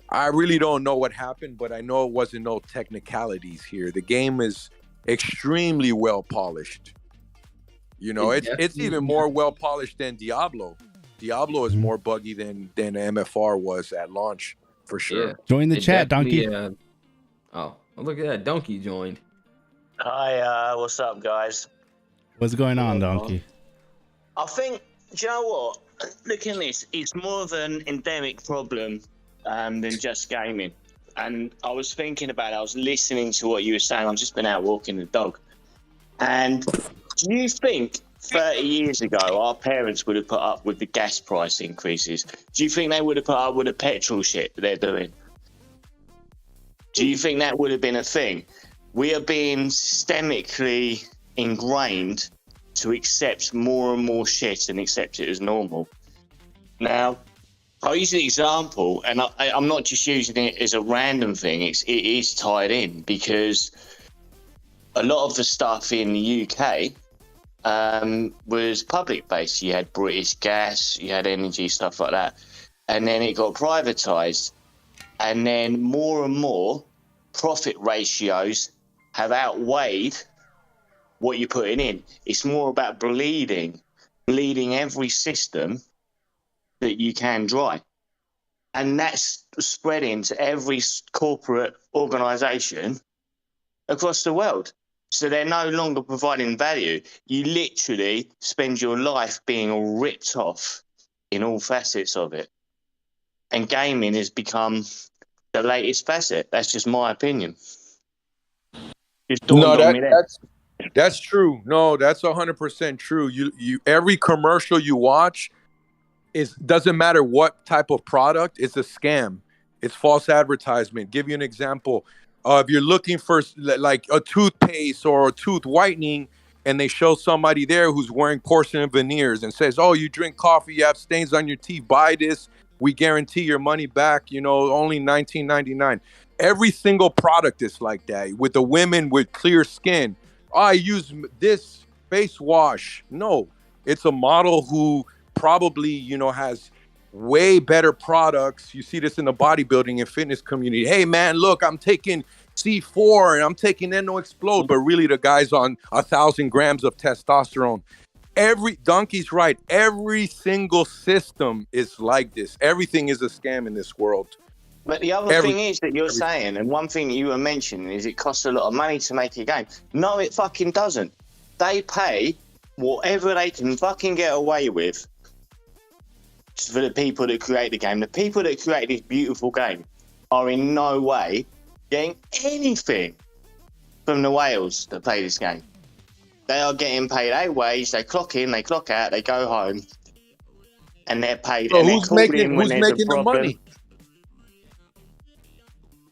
I really don't know what happened, but I know it wasn't no technicalities here. The game is extremely well polished. It's even more well polished than Diablo. Diablo is more buggy than MFR was at launch, for sure. Yeah. Join the chat, Donkey. Oh, look at that. Donkey joined. Hi, what's up, guys? What's going on, Donkey? I think, do you know what? Look at this. It's more of an endemic problem than just gaming. And I was thinking about it. I was listening to what you were saying. I've just been out walking the dog. And do you think 30 years ago our parents would have put up with the gas price increases? Do you think they would have put up with the petrol shit that they're doing? Do you think that would have been a thing? We are being systemically ingrained to accept more and more shit and accept it as normal. Now, I'll use an example, and I'm not just using it as a random thing. It is tied in because a lot of the stuff in the UK was public-based. You had British Gas, you had energy, stuff like that. And then it got privatised. And then more and more profit ratios have outweighed what you're putting in. It's more about bleeding every system that you can dry. And that's spreading to every corporate organisation across the world. So they're no longer providing value. You literally spend your life being ripped off in all facets of it. And gaming has become the latest facet. That's just my opinion. That's true. No, that's 100% true. You every commercial you watch doesn't matter what type of product, it's a scam. It's false advertisement. Give you an example. If you're looking for like a toothpaste or a tooth whitening, and they show somebody there who's wearing porcelain veneers and says, "Oh, you drink coffee, you have stains on your teeth. Buy this. We guarantee your money back. Only $19.99." Every single product is like that. With the women with clear skin, I use this face wash. No, it's a model who probably, has way better products. You see this in the bodybuilding and fitness community. Hey, man, look, I'm taking C4 and I'm taking Endo Explode, but really the guy's on 1,000 grams of testosterone. Donkey's right. Every single system is like this. Everything is a scam in this world. But the other thing is that you're saying, and one thing you were mentioning, is it costs a lot of money to make a game. No, it fucking doesn't. They pay whatever they can fucking get away with for the people that create the game. The people that create this beautiful game are in no way getting anything from the whales that play this game. They are getting paid a wage. They clock in, they clock out, they go home, and they're paid. So and who's making the money?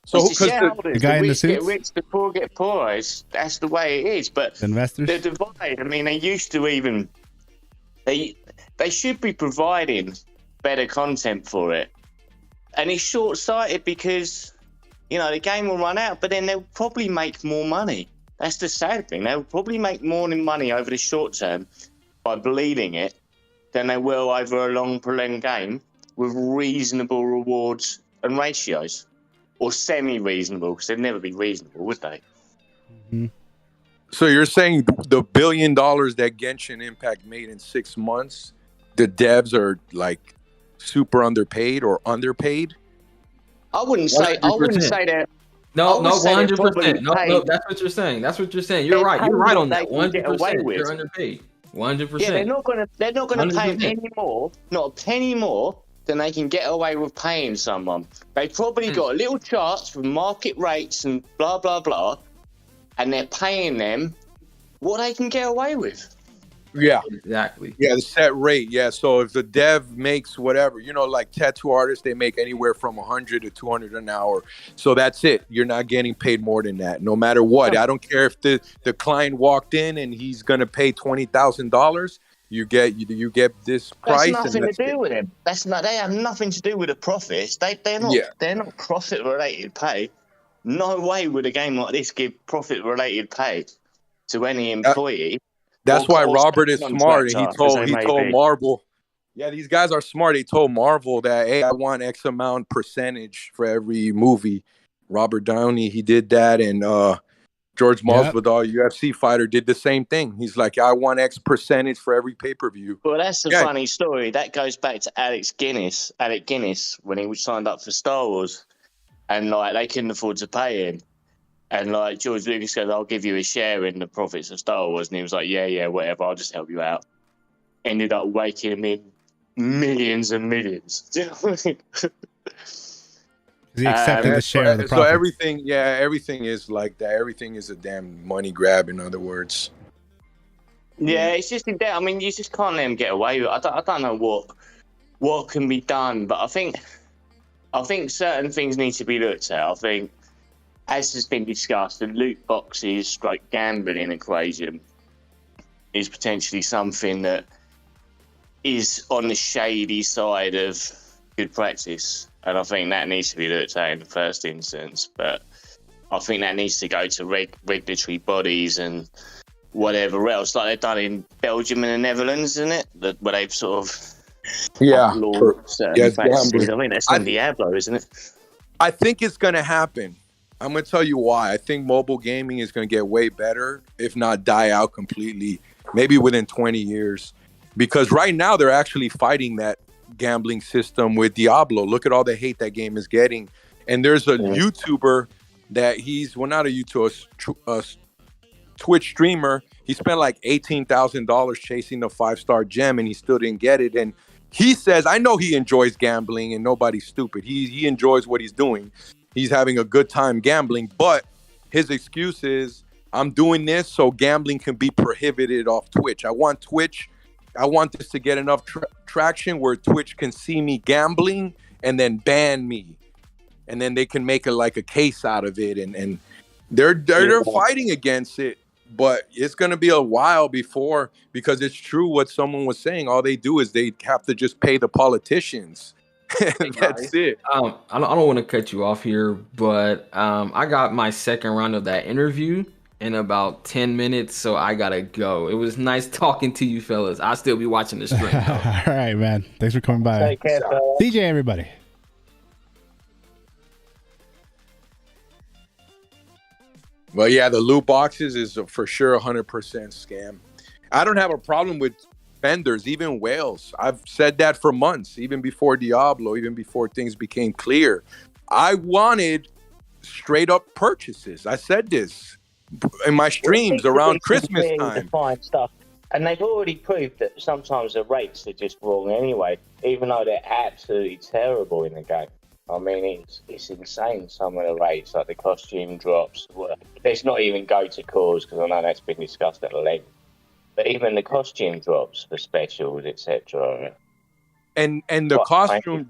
So the guy in the rich suits? get rich, the poor get poorer. That's the way it is. But investors, the divide. I mean, they used to even they should be providing better content for it, and it's short-sighted because the game will run out, but then they'll probably make more money. That's the sad thing. They'll probably make more money over the short term by bleeding it than they will over a long, prolonged game with reasonable rewards and ratios. Or semi-reasonable, because they'd never be reasonable, would they? Mm-hmm. So you're saying the $1 billion that Genshin Impact made in 6 months, the devs are like super underpaid or underpaid? I wouldn't say that. No, 100%. No, that's what you're saying. You're right. You're right on that. 100%. You're underpaid. 100%. Yeah, they're not gonna pay any more, not a penny more, than they can get away with paying someone. They probably got little charts with market rates and blah, blah, blah, and they're paying them what they can get away with. Yeah. Exactly. Yeah, the set rate. Yeah, so if the dev makes whatever, like tattoo artists, they make anywhere from 100 to 200 an hour. So that's it. You're not getting paid more than that, no matter what. I don't care if the client walked in and he's gonna pay $20,000. You get this That's price, nothing and to that's do it. with them. They have nothing to do with the profits. Yeah, They're not profit related pay. No way would a game like this give profit related pay to any employee that's why or Robert is smart, and he contractor, as they told may be. Marvel. Yeah, these guys are smart. He told Marvel that, hey, I want X amount percentage for every movie. Robert Downey, he did that, and George Yep. Masvidal, UFC fighter, did the same thing. He's like, I want X percentage for every pay-per-view. Well, that's the Yeah. funny story. That goes back to Alec Guinness, when he was signed up for Star Wars, and like they couldn't afford to pay him. And like George Lucas goes, I'll give you a share in the profits of Star Wars. And he was like, yeah, whatever, I'll just help you out. Ended up raking him in millions and millions. Do you know what I mean? He accepted the share of the So profits. everything is like that. Everything is a damn money grab, in other words. Yeah, it's just in there. I mean, you just can't let him get away with it. I don't know what can be done, but I think certain things need to be looked at. I think, as has been discussed, the loot boxes, like gambling equation, is potentially something that is on the shady side of good practice, and I think that needs to be looked at in the first instance. But I think that needs to go to regulatory bodies and whatever else, like they've done in Belgium and the Netherlands, isn't it? Where they've sort of outlawed certain practices. I mean, that's in Diablo, isn't it? I think it's going to happen. I'm going to tell you why. I think mobile gaming is going to get way better, if not die out completely, maybe within 20 years. Because right now they're actually fighting that gambling system with Diablo. Look at all the hate that game is getting. And there's a YouTuber that not a YouTuber, a Twitch streamer. He spent like $18,000 chasing the 5-star gem, and he still didn't get it. And he says, I know he enjoys gambling, and nobody's stupid. He enjoys what he's doing. He's having a good time gambling, but his excuse is, I'm doing this so gambling can be prohibited off Twitch. I want this to get enough traction where Twitch can see me gambling and then ban me. And then they can make a case out of it. And they're fighting against it. But it's going to be a while before, because it's true what someone was saying. All they do is they have to just pay the politicians. That's it. I don't want to cut you off here, but I got my second round of that interview in about 10 minutes, so I gotta go. It was nice talking to you fellas. I'll still be watching the stream. All right, man. Thanks for coming by. Take care, fella. CJ, everybody. Well, yeah, the loot boxes is for sure 100% scam. I don't have a problem with vendors, even whales. I've said that for months, even before Diablo, even before things became clear. I wanted straight up purchases. I said this in my streams around Christmas time. Find stuff. And they've already proved that sometimes the rates are just wrong anyway, even though they're absolutely terrible in the game. I mean, it's insane, some of the rates, like the costume drops. Let's not even go to cause, because I know that's been discussed at length. But even the costume drops for specials, etc. And the costume,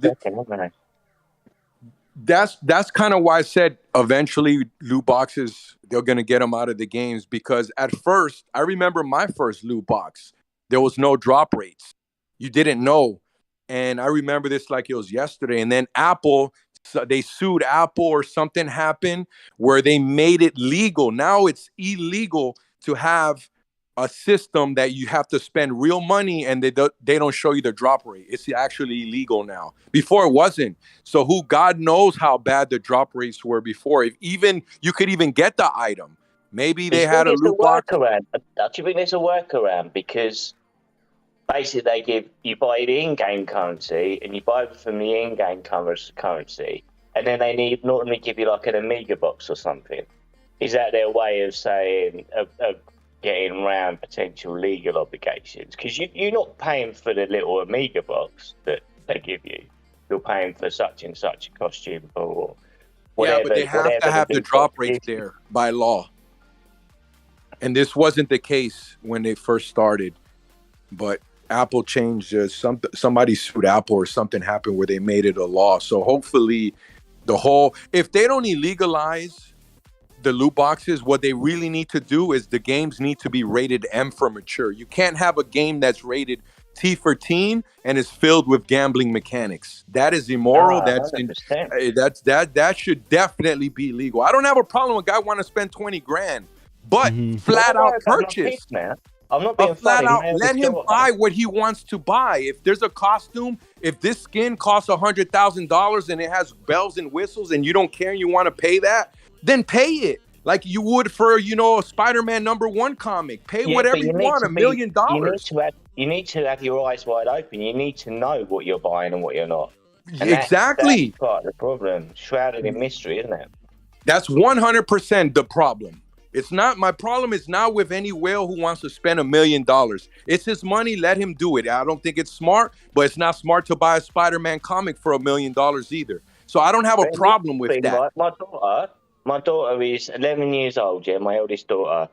that's kind of why I said eventually loot boxes, they're going to get them out of the games, because at first, I remember my first loot box, there was no drop rates. You didn't know. And I remember this like it was yesterday. And then Apple, they sued Apple, or something happened where they made it legal. Now it's illegal to have a system that you have to spend real money and they don't show you the drop rate. It's actually illegal now. Before it wasn't. So God knows how bad the drop rates were before. If even you could even get the item. Maybe they had a loot box. Do you think there's a workaround? Because basically you buy the in-game currency and you buy it from the in-game currency, and then they normally give you like an Amiga box or something. Is that their way of saying of getting around potential legal obligations? Because you're not paying for the little Amiga box that they give you. You're paying for such and such a costume or whatever. Yeah, but they have to have the drop rates there by law. And this wasn't the case when they first started. but Apple changed somebody sued Apple or something happened where they made it a law. So hopefully if they don't illegalize the loot boxes, what they really need to do is the games need to be rated M for mature. You can't have a game that's rated T for teen and is filled with gambling mechanics. That is immoral. That should definitely be legal. I don't have a problem with a guy want to spend 20 grand, but flat out purchase. I'm not being flat out, funny. let him buy what he wants to buy. If there's a costume, if this skin costs $100,000 and it has bells and whistles and you don't care and you want to pay that, then pay it. Like you would for, a Spider-Man #1 comic. Pay whatever you want, $1 million. You need to have your eyes wide open. You need to know what you're buying and what you're not. And exactly. That's part of the problem. Shrouded in mystery, isn't it? That's 100% the problem. It's not, my problem is not with any whale who wants to spend $1 million. It's his money. Let him do it. I don't think it's smart, but it's not smart to buy a Spider-Man comic for $1 million either. So I don't have a problem with that. My daughter is 11 years old, my eldest daughter.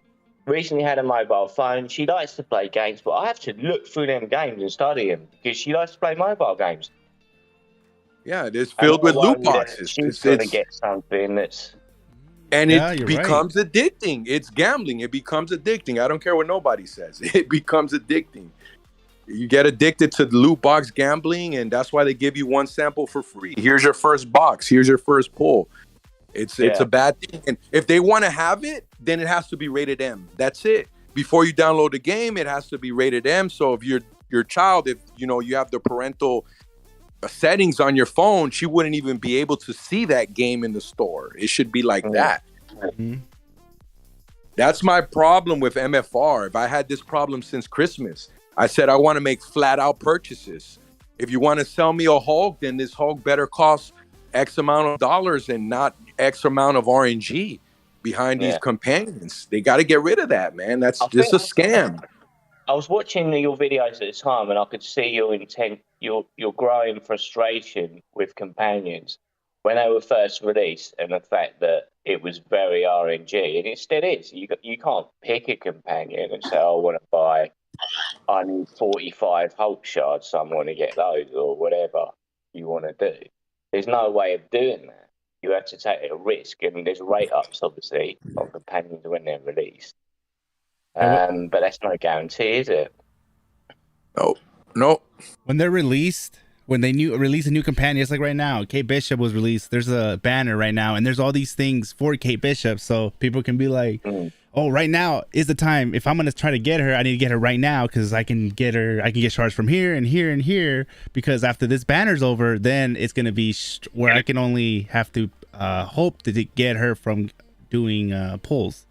Recently had a mobile phone. She likes to play games, but I have to look through them games and study them because she likes to play mobile games. Yeah, it is filled with loot boxes. She's going to get something that's... And it becomes addicting. It's gambling. It becomes addicting. I don't care what nobody says. It becomes addicting. You get addicted to loot box gambling, and that's why they give you one sample for free. Here's your first box. Here's your first pull. It's a bad thing. And if they want to have it, then it has to be rated M. That's it. Before you download the game, it has to be rated M. So if your child, if you have the parental settings on your phone, she wouldn't even be able to see that game in the store. It should be like that. Mm-hmm. That's my problem with MFR. If I had this problem since Christmas, I said I want to make flat out purchases. If you want to sell me a Hulk, then this Hulk better cost X amount of dollars and not X amount of RNG behind these companions. They got to get rid of that, man. That's just a scam. I was watching your videos at the time, and I could see your intent, your growing frustration with companions when they were first released, and the fact that it was very RNG, and it still is. You can't pick a companion and say, I need 45 Hulk shards, so I'm going to get those, or whatever you want to do. There's no way of doing that. You have to take a risk, and there's rate ups, obviously, on companions when they're released. But that's no guarantee, is it? No. When they're released, when they release a new companion, it's like right now, Kate Bishop was released. There's a banner right now, and there's all these things for Kate Bishop, so people can be like, oh, right now is the time. If I'm going to try to get her, I need to get her right now because I can get her. I can get shards from here and here and here, because after this banner's over, then it's going to be where I can only have to hope to get her from doing pulls,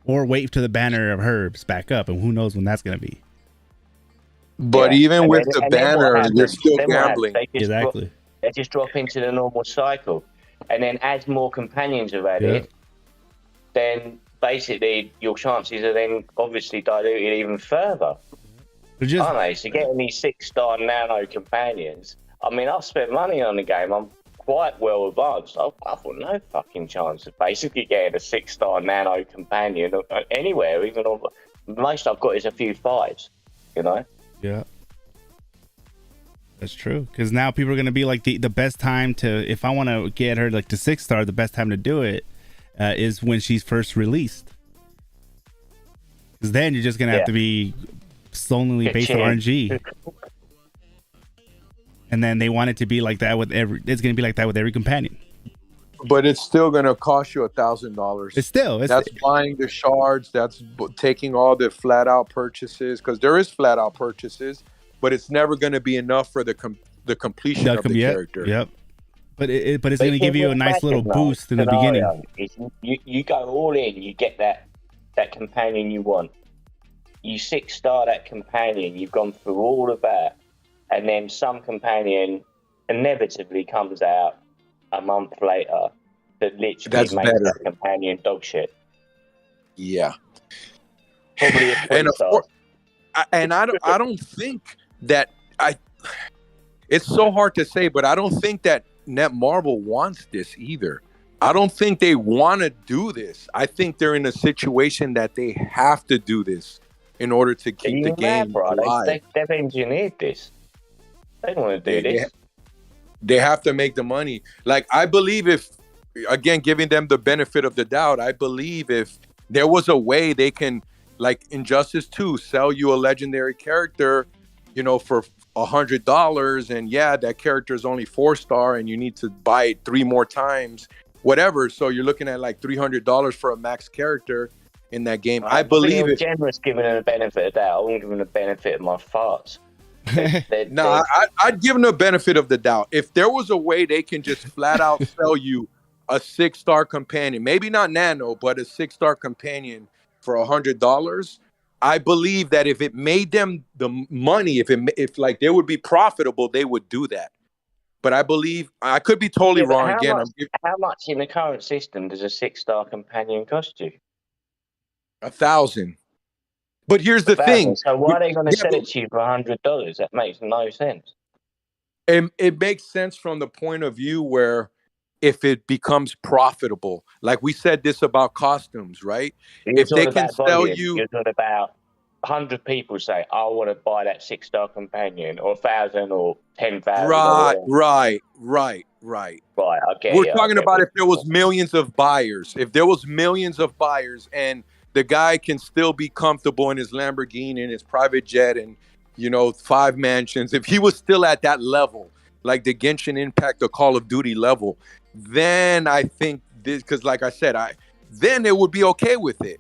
or wait till the banner of herbs back up, and who knows when that's going to be. But even with the banner, you're still gambling. Exactly. They just drop into the normal cycle. And then as more companions are added, then basically your chances are then obviously diluted even further. Aren't they? So getting these 6-star nano companions, I mean, I've spent money on the game. I'm quite well advanced. I've got no fucking chance of basically getting a 6-star nano companion anywhere. Even most I've got is a few 5s, Yeah, that's true. Because now people are going to be like the best time to, if I want to get her like to 6-star, the best time to do it is when she's first released. Because then you're just going to have to be solely based on RNG. And then they want it to be like that with it's going to be like that with every companion. But it's still going to cost you $1,000. That's buying the shards. That's taking all the flat out purchases, because there is flat out purchases, but it's never going to be enough for the completion of the character. Yep. But it's going to give you a nice little boost in the beginning. You go all in. You get that companion you want. You 6-star that companion. You've gone through all of that, and then some companion inevitably comes out a month later that literally makes that companion dog shit. Yeah. Probably I don't think that it's so hard to say, but I don't think that Netmarble wants this either. I don't think they want to do this. I think they're in a situation that they have to do this in order to Are keep the you mad, game bro? alive. They've engineered this. They don't want to do They, this. they have to make the money. Like, I believe if, again, giving them the benefit of the doubt, I believe if there was a way they can, like Injustice 2, sell you a legendary character, you know, for $100, and yeah, that character is only 4-star and you need to buy it 3 more times, whatever. So you're looking at like $300 for a max character in that game. I believe I'm if generous giving them the benefit of the doubt. I won't give them the benefit of my farts. no, I'd give them the benefit of the doubt. If there was a way they can just flat out sell you a 6-star companion, maybe not nano, but a 6-star companion for $100, I believe that if it made them the money, if like they would be profitable, they would do that. But I believe, I could be totally wrong. Again, how much in the current system does a 6-star companion cost you? 1,000. But here's the thing. So why are they going to sell but it to you for $100? That makes no sense. it makes sense from the point of view where if it becomes profitable, like we said this about costumes, right? If they can sell you, you're talking about 100 people say, I want to buy that 6-star companion, or 1,000 or 10,000. right. Right, okay. We're talking about if there was millions of buyers. If there was millions of buyers and the guy can still be comfortable in his Lamborghini and his private jet and, you know, 5 mansions, if he was still at that level, like the Genshin Impact or Call of Duty level, then I think this, because like I said, then it would be okay with it.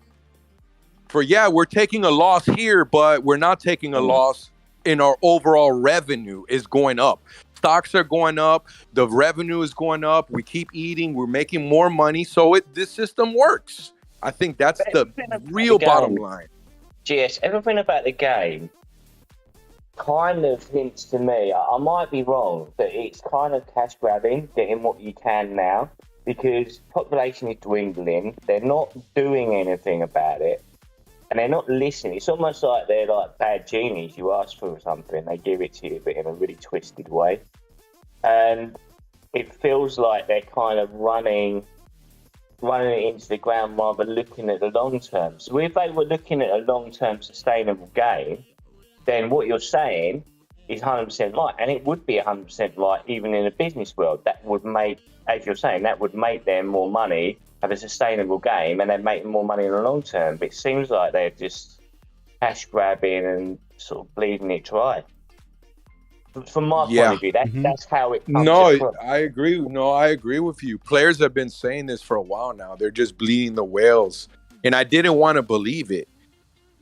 For we're taking a loss here, but we're not taking a loss in our overall revenue is going up. Stocks are going up. The revenue is going up. We keep eating. We're making more money. So this system works. I think that's the real bottom line. GS, everything about the game kind of hints to me, I might be wrong, but it's kind of cash grabbing, getting what you can now, because population is dwindling. They're not doing anything about it, and they're not listening. It's almost like they're like bad genies. You ask for something, they give it to you, but in a really twisted way. And it feels like they're kind of running it into the ground rather than looking at the long term. So if they were looking at a long-term sustainable game, then what you're saying is 100% right. And it would be 100% right even in a business world. That would make, as you're saying, that would make them more money, have a sustainable game, and they'd make more money in the long term. But it seems like they're just cash grabbing and sort of bleeding it dry. From my point of view, that's how it comes across. I agree. No, I agree with you. Players have been saying this for a while now. They're just bleeding the whales. And I didn't want to believe it.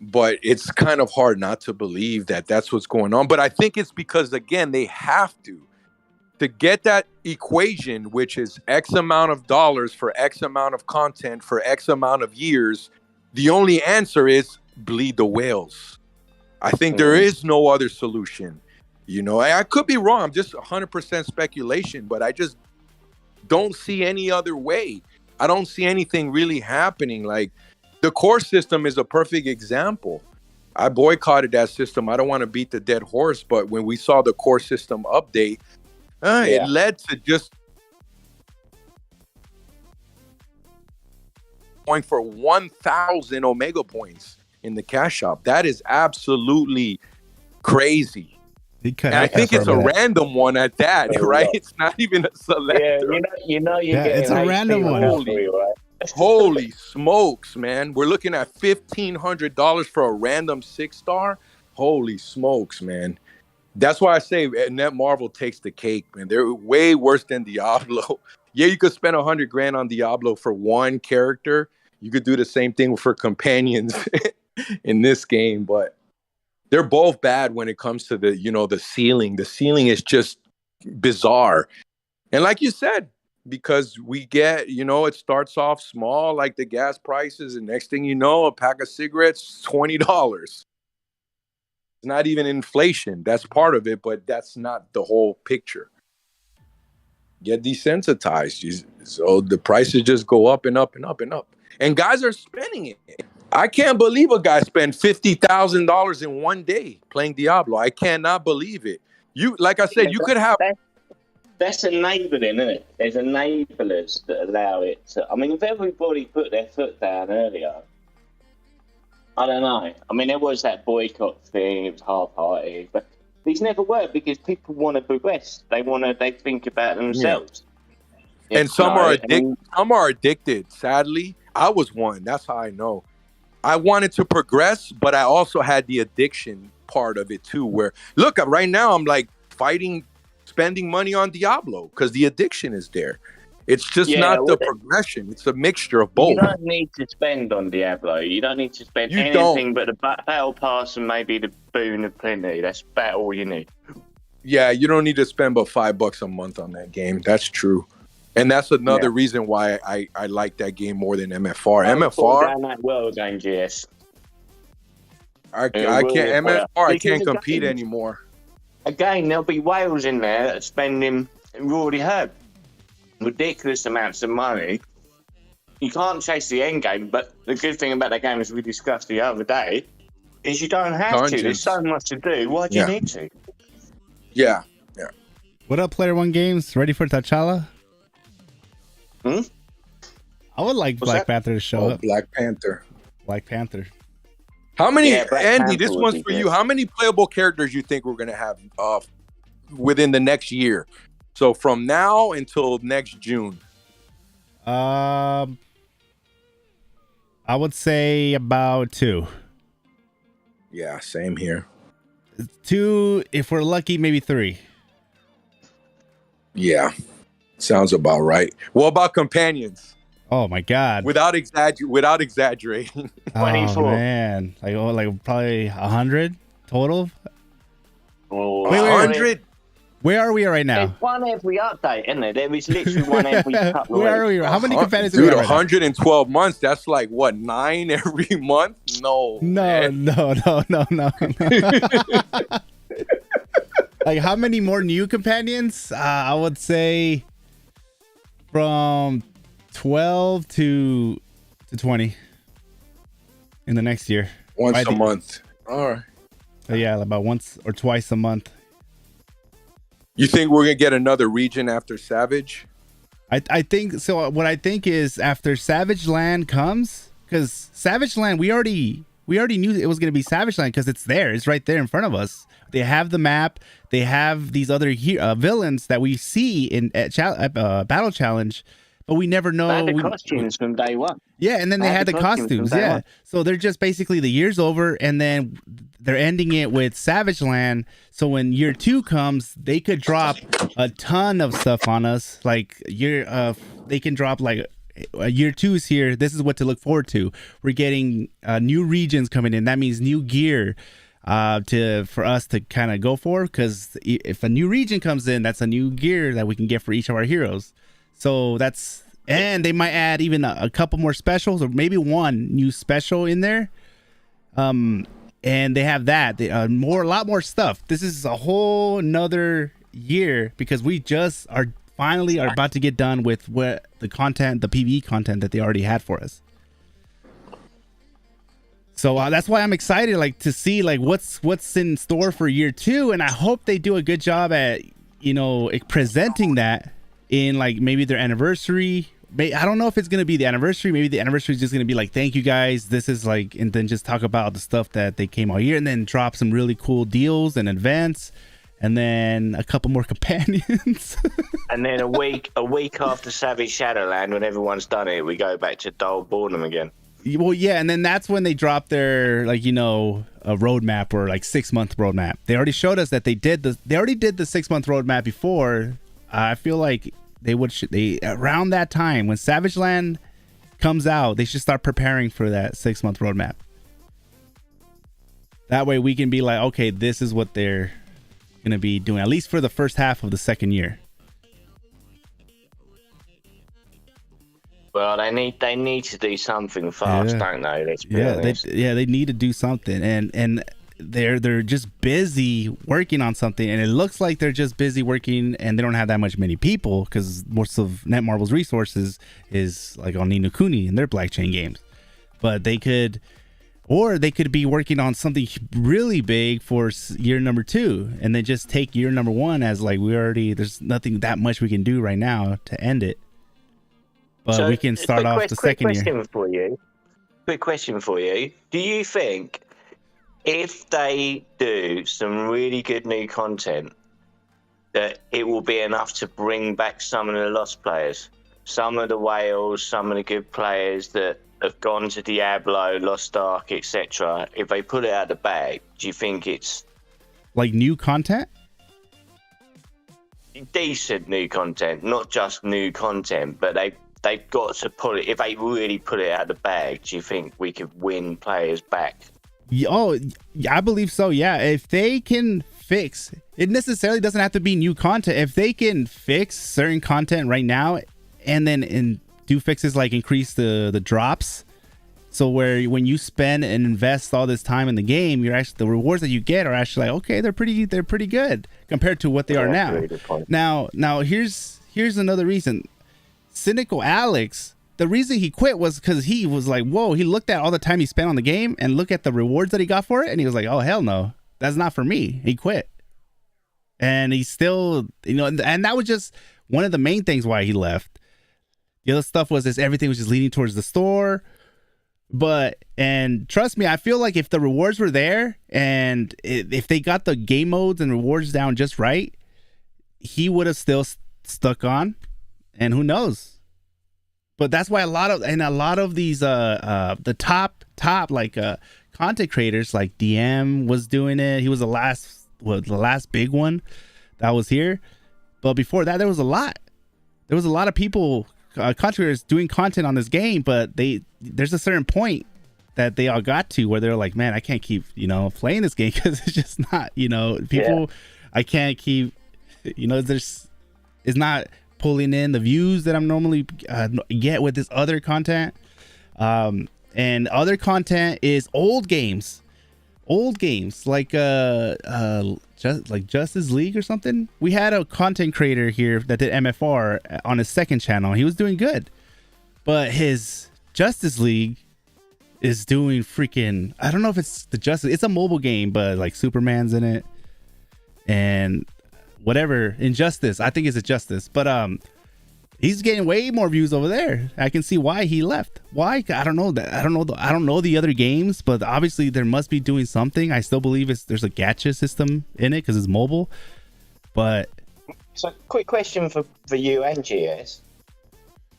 But it's kind of hard not to believe that that's what's going on. But I think it's because, again, they have to get that equation, which is X amount of dollars for X amount of content for X amount of years. The only answer is bleed the whales. I think there is no other solution. You know, I could be wrong. I'm just 100% speculation, but I just don't see any other way. I don't see anything really happening. Like, the core system is a perfect example. I boycotted that system. I don't want to beat the dead horse, but when we saw the core system update, it led to just going for 1,000 Omega points in the cash shop. That is absolutely crazy. And I think it's a random one at that, right? It's not even a selector. Yeah, it's a random one. Holy smokes, man. We're looking at $1,500 for a random 6-star. Holy smokes, man. That's why I say Netmarble takes the cake, man. They're way worse than Diablo. Yeah, you could spend $100,000 on Diablo for one character. You could do the same thing for companions in this game, but they're both bad when it comes to the ceiling. The ceiling is just bizarre. And like you said, because we get, it starts off small, like the gas prices, and next thing you know, a pack of cigarettes, $20. It's not even inflation. That's part of it, but that's not the whole picture. Get desensitized. So the prices just go up and up and up and up. And guys are spending it. I can't believe a guy spent $50,000 in one day playing Diablo. I cannot believe it. Like I said, you could have... That's enabling, isn't it? There's enablers that allow it to... I mean, if everybody put their foot down earlier, I don't know. I mean, there was that boycott thing. It was half-hearted, but these never work because people want to progress. They think about themselves. Yeah, And some no, are I mean, some are addicted. Sadly, I was one. That's how I know. I wanted to progress, but I also had the addiction part of it too. Where look, right now I'm like fighting, spending money on Diablo because the addiction is there. It's just Yeah, not the well, progression. It's a mixture of you both. don't need to spend on Diablo. You don't need to spend You anything but the battle pass and maybe the boon of plenty. That's about all you need. Yeah, you don't need to spend but $5 a month on that game. That's true. And that's another reason why I like that game more than MFR. Don't fall MFR, down that well again, GS. I Yeah, can't well, MFR, I because can't again- compete anymore. Again, there'll be whales in there that are spending, we've already heard, ridiculous amounts of money. You can't chase the end game, but the good thing about that game, as we discussed the other day, is you don't have to. Dungeons. There's so much to do. Why do you need to? Yeah. What up, Player One Games? Ready for T'Challa? Hmm? I would like What's Black that? Panther to show up. Black Panther. Black Panther. How many, Yeah, Black Andy, Panther this would one's be for good. you. How many playable characters you think we're going to have within the next year? So from now until next June. I would say about 2. Yeah, same here. 2, if we're lucky, maybe 3. Yeah, sounds about right. What about companions? Oh my God. Without exaggerating. Oh 24. man. Like probably 100 total. Oh, Wait, 100? Where are we right There's now? one every update, isn't there? There is literally one every couple of Where are weeks. we? How many companions do we Dude, have right now? 112 months. That's like what, 9 every month? No. No, man. no. Like how many more new companions? I would say from 12 to 20 in the next year. Once I a think- month. All right. So yeah, about once or twice a month. You think we're gonna get another region after Savage? I think so. What I think is after Savage Land comes, because Savage Land we already knew it was going to be Savage Land because it's there. It's right there in front of us. They have the map. They have these other villains that we see in Battle Challenge, but we never know. They had the costumes from day one. Yeah, and then they had the costumes. from day Yeah, one. so they're just basically the year's over, and then they're ending it with Savage Land. So when year 2 comes, they could drop a ton of stuff on us. Like they can drop like year 2's here. This is what to look forward to. We're getting new regions coming in. That means new gear for us to kind of go for. Because if a new region comes in, that's a new gear that we can get for each of our heroes. So that's. And they might add even a couple more specials or maybe one new special in there. And they have that. A lot more stuff. This is a whole another year because we just are about to get done with what the PvE content that they already had for us. So that's why I'm excited, like to see like what's in store for year 2, and I hope they do a good job at presenting that in like maybe their anniversary. I don't know if it's going to be the anniversary. Maybe the anniversary is just going to be like, thank you guys. This is like, and then just talk about the stuff that they came all year and then drop some really cool deals and events and then a couple more companions. And then a week after Savage Shadowland, when everyone's done it, we go back to dull boredom again. Well, yeah. And then that's when they drop their like, a roadmap or like 6-month roadmap. They already showed us that they already did the 6-month roadmap before. I feel like they around that time when Savage Land comes out, they should start preparing for that 6-month roadmap. That way we can be like, okay, this is what they're gonna be doing, at least for the first half of the second year. Well, they need to do something fast, don't they? Let's be honest. They need to do something, and they're just busy working on something, and it looks like they're just busy working and they don't have that many people because most of Netmarble's resources is like on Ni no Kuni and their blockchain games. But they could be working on something really big for year number 2 and then just take year number 1 as like there's nothing that much we can do right now to end it, but So, we can start off the second year. Question for you. quick question for you. Do you think if they do some really good new content, that it will be enough to bring back some of the lost players? Some of the whales, some of the good players that have gone to Diablo, Lost Ark, etc. If they put it out of the bag, do you think it's Like new content? decent new content, not just new content, but they've got to put it. If they really put it out of the bag, do you think we could win players back? Oh, I believe so. Yeah, if they can fix it, necessarily doesn't have to be new content. If they can fix certain content right now, and then do fixes like increase the drops, so where when you spend and invest all this time in the game, you're actually, the rewards that you get are actually like, okay, they're pretty good compared to what they are now. Now here's another reason. Cynical Alex, the reason he quit was because he was like, whoa, he looked at all the time he spent on the game and look at the rewards that he got for it, and he was like, oh hell no, that's not for me. He quit. And he still, and that was just one of the main things why he left. The other stuff was this, everything was just leading towards the store. And trust me, I feel like if the rewards were there and if they got the game modes and rewards down just right, he would have still stuck on, and who knows. But that's why a lot of these the top like content creators, like DM was doing it. He was the last big one that was here. But before that, there was a lot of people, content creators doing content on this game, but there's a certain point that they all got to where they're like, man, I can't keep playing this game because it's just not people. Yeah. I can't keep it's not pulling in the views that I'm normally get with this other content. And other content is old games like Justice League or something. We had a content creator here that did MFR on his second channel. He was doing good, but his Justice League is doing freaking, I don't know if it's it's a mobile game, but like Superman's in it and whatever. Injustice, I think it's Injustice, but he's getting way more views over there. I can see why he left. Why? I don't know that. I don't know the other games, but obviously there must be doing something. I still believe there's a gacha system in it because it's mobile. But so, quick question for you and GS: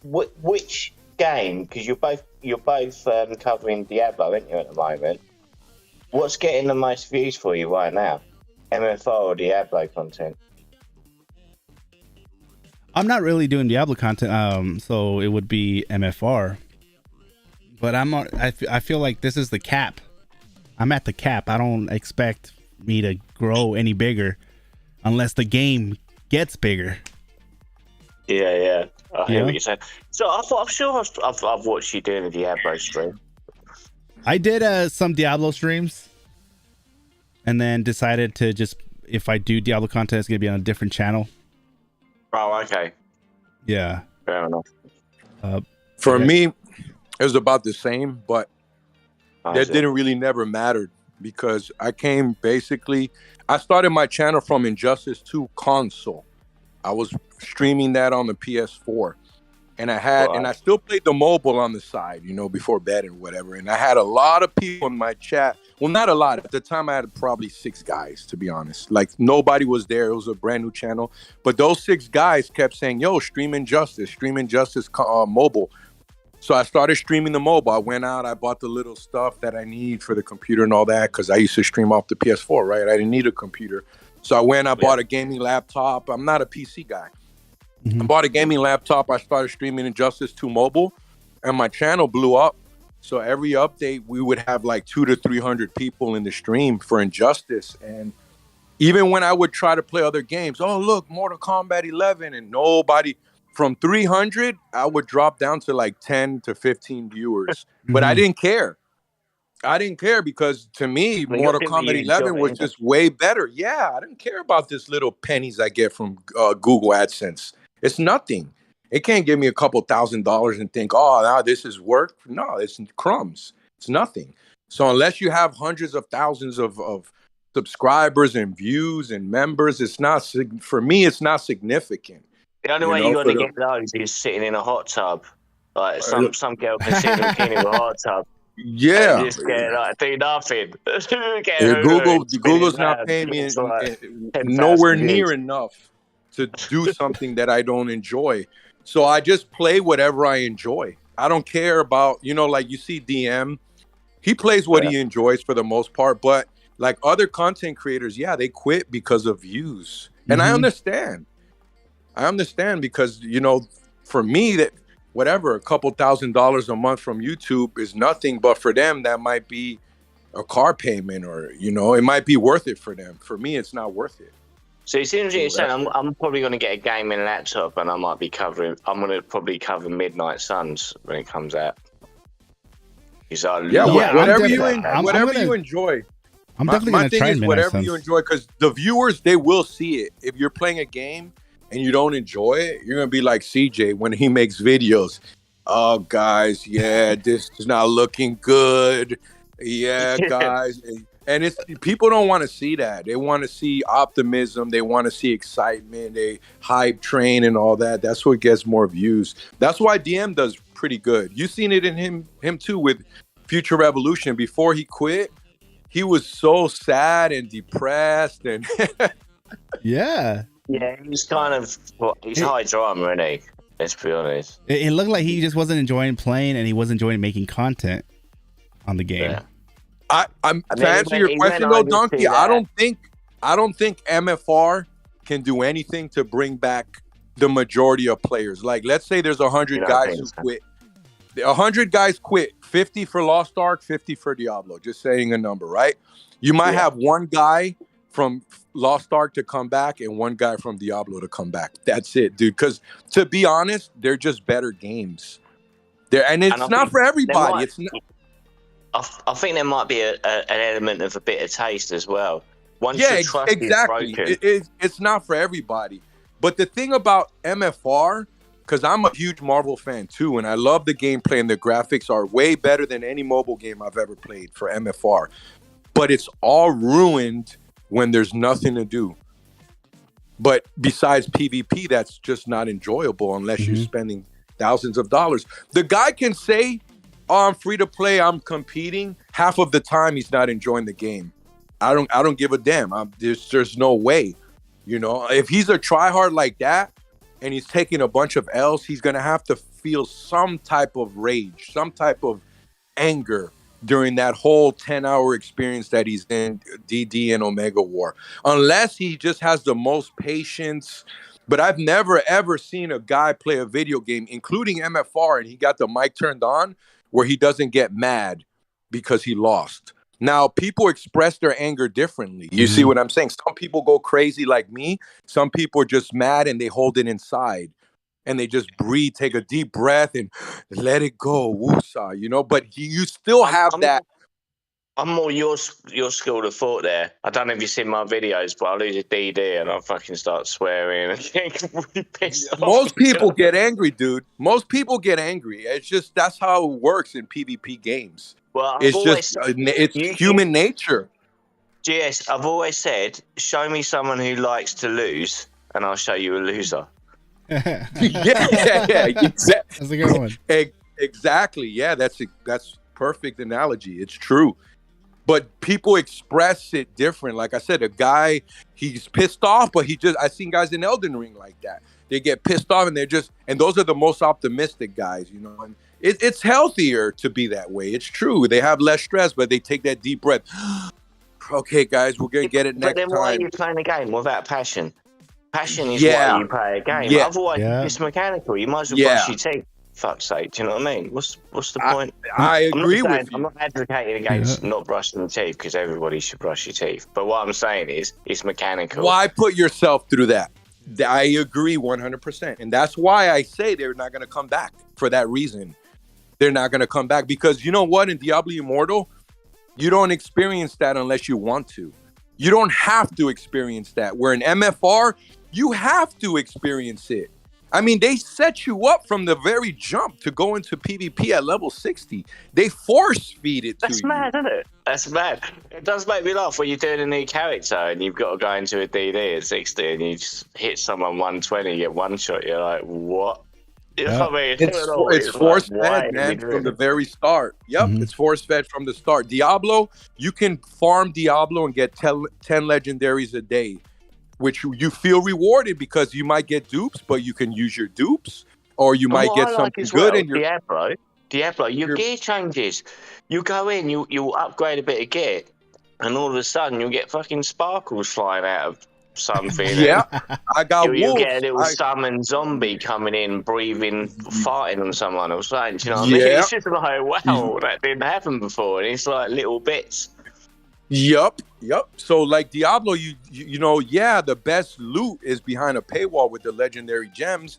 which game? Because you're both covering Diablo, aren't you, at the moment? What's getting the most views for you right now, MFR or Diablo content? I'm not really doing Diablo content, so it would be MFR. But I feel like this is the cap. I'm at the cap. I don't expect me to grow any bigger unless the game gets bigger. Yeah. I hear what you're saying. So I'm sure I've watched you doing a Diablo stream. I did some Diablo streams, and then decided to just, if I do Diablo content, it's gonna be on a different channel. Oh, okay. Yeah. Fair enough. For me, it was about the same, but that didn't really never mattered because I started my channel from Injustice 2 console. I was streaming that on the PS4. And I still played the mobile on the side, before bed and whatever. And I had a lot of people in my chat. Well, not a lot. At the time, I had probably 6 guys, to be honest. Like, nobody was there. It was a brand new channel. But those 6 guys kept saying, yo, stream Injustice mobile. So I started streaming the mobile. I went out. I bought the little stuff that I need for the computer and all that because I used to stream off the PS4, right? I didn't need a computer. So I bought a gaming laptop. I'm not a PC guy. I bought a gaming laptop. I started streaming Injustice 2 mobile, and my channel blew up. So every update, we would have like 200 to 300 people in the stream for Injustice. And even when I would try to play other games, oh, look, Mortal Kombat 11, and nobody, from 300, I would drop down to like 10 to 15 viewers. But I didn't care. Because to me, Mortal Kombat 11 was just way better. Yeah, I didn't care about this little pennies I get from Google AdSense. It's nothing. It can't give me a couple $1,000 and think, oh, now this is work. No, it's crumbs. It's nothing. So unless you have hundreds of thousands of subscribers and views and members, for me, it's not significant. The only way you're going to get those is sitting in a hot tub. Like some girl can sit in a bikini with a hot tub. Yeah. Just get like do nothing. Google's not paying me nowhere near enough to do something that I don't enjoy. So I just play whatever I enjoy. I don't care about, like you see DM, he plays what he enjoys for the most part, but like other content creators, yeah, they quit because of views. And I understand because, for me, that whatever, a couple $1,000s a month from YouTube is nothing, but for them, that might be a car payment, or, it might be worth it for them. For me, it's not worth it. So it seems you're saying I'm probably going to get a gaming laptop, and I'm going to probably cover Midnight Suns when it comes out. Whatever you enjoy. I'm definitely going to try Midnight whatever Suns. you enjoy, because the viewers, they will see it. If you're playing a game and you don't enjoy it, you're going to be like CJ when he makes videos. Oh, guys, this is not looking good. Yeah, guys. And it's people don't want to see that. They want to see optimism. They want to see excitement. They hype train and all that. That's what gets more views. That's why DM does pretty good. You've seen it in him too with Future Revolution. Before he quit, he was so sad and depressed and Yeah, he's kind of he's high drama, isn't he? Let's be honest. It looked like he just wasn't enjoying playing, and he wasn't enjoying making content on the game. Yeah. I'm to answer your question though, Donkey. I don't think MFR can do anything to bring back the majority of players. Like, let's say there's 100 guys who quit. 100 guys quit. 50 for Lost Ark, 50 for Diablo. Just saying a number, right? You might have one guy from Lost Ark to come back and one guy from Diablo to come back. That's it, dude. Because to be honest, they're just better games. It's not for everybody. It's not. I think there might be an element of a bitter taste as well. Once exactly. It's not for everybody. But the thing about MFR, because I'm a huge Marvel fan too, and I love the gameplay and the graphics are way better than any mobile game I've ever played for MFR. But it's all ruined when there's nothing to do. But besides PvP, that's just not enjoyable unless you're spending thousands of dollars. The guy can say, oh, I'm free to play, I'm competing. Half of the time he's not enjoying the game. I don't give a damn. There's no way. If he's a tryhard like that and he's taking a bunch of L's, he's gonna have to feel some type of rage, some type of anger during that whole 10-hour experience that he's in DD and Omega War. Unless he just has the most patience. But I've never ever seen a guy play a video game, including MFR, and he got the mic turned on, where he doesn't get mad because he lost. Now, people express their anger differently. You see what I'm saying? Some people go crazy like me. Some people are just mad and they hold it inside. And they just breathe, take a deep breath and let it go. Woosah, But you still have that. I'm more your school of thought there. I don't know if you've seen my videos, but I lose a DD and I fucking start swearing and get really pissed off. Most people get angry, dude. Most people get angry. It's just that's how it works in PvP games. Well, it's human nature. Yes, I've always said, show me someone who likes to lose, and I'll show you a loser. yeah. Exactly. That's a good one. Exactly. Yeah, that's perfect analogy. It's true. But people express it different. Like I said, a guy, he's pissed off, but I've seen guys in Elden Ring like that. They get pissed off and and those are the most optimistic guys, and it's healthier to be that way. It's true. They have less stress, but they take that deep breath. Okay, guys, we're going to get it next time. But then why are you playing a game without passion? Passion is why you play a game. Yeah. Otherwise, it's mechanical. You might as well brush your teeth. Fuck's sake, do you know what I mean? What's the point? I agree with you. I'm not advocating against not brushing your teeth because everybody should brush your teeth. But what I'm saying is, it's mechanical. Why put yourself through that? I agree 100%. And that's why I say they're not going to come back for that reason. They're not going to come back because you know what? In Diablo Immortal, you don't experience that unless you want to. You don't have to experience that. Where in MFR, you have to experience it. I mean, they set you up from the very jump to go into PvP at level 60. They force feed it to you. That's mad, isn't it? That's mad. It does make me laugh when you're doing a new character and you've got to go into a DD at 60 and you just hit someone 120, get one shot. You're like, what? Yeah. I mean, It's it's like, force why fed, are we man, from doing the it? very start. Yep, Mhm. it's force fed from the start. Diablo, you can farm Diablo and get 10 legendaries a day, which you feel rewarded because you might get dupes, but you can use your dupes, or you And might what get I like something as good well, and Diablo, your you're gear changes. You go in, you upgrade a bit of gear, and all of a sudden you get fucking sparkles flying out of something, yeah. and I got you get a wolves. little summon zombie coming in, breathing, farting on someone or something. Do you know what I mean? Yeah. It's just like, wow, that didn't happen before, and it's like little bits. Yep. So like Diablo, you know, yeah, the best loot is behind a paywall with the legendary gems,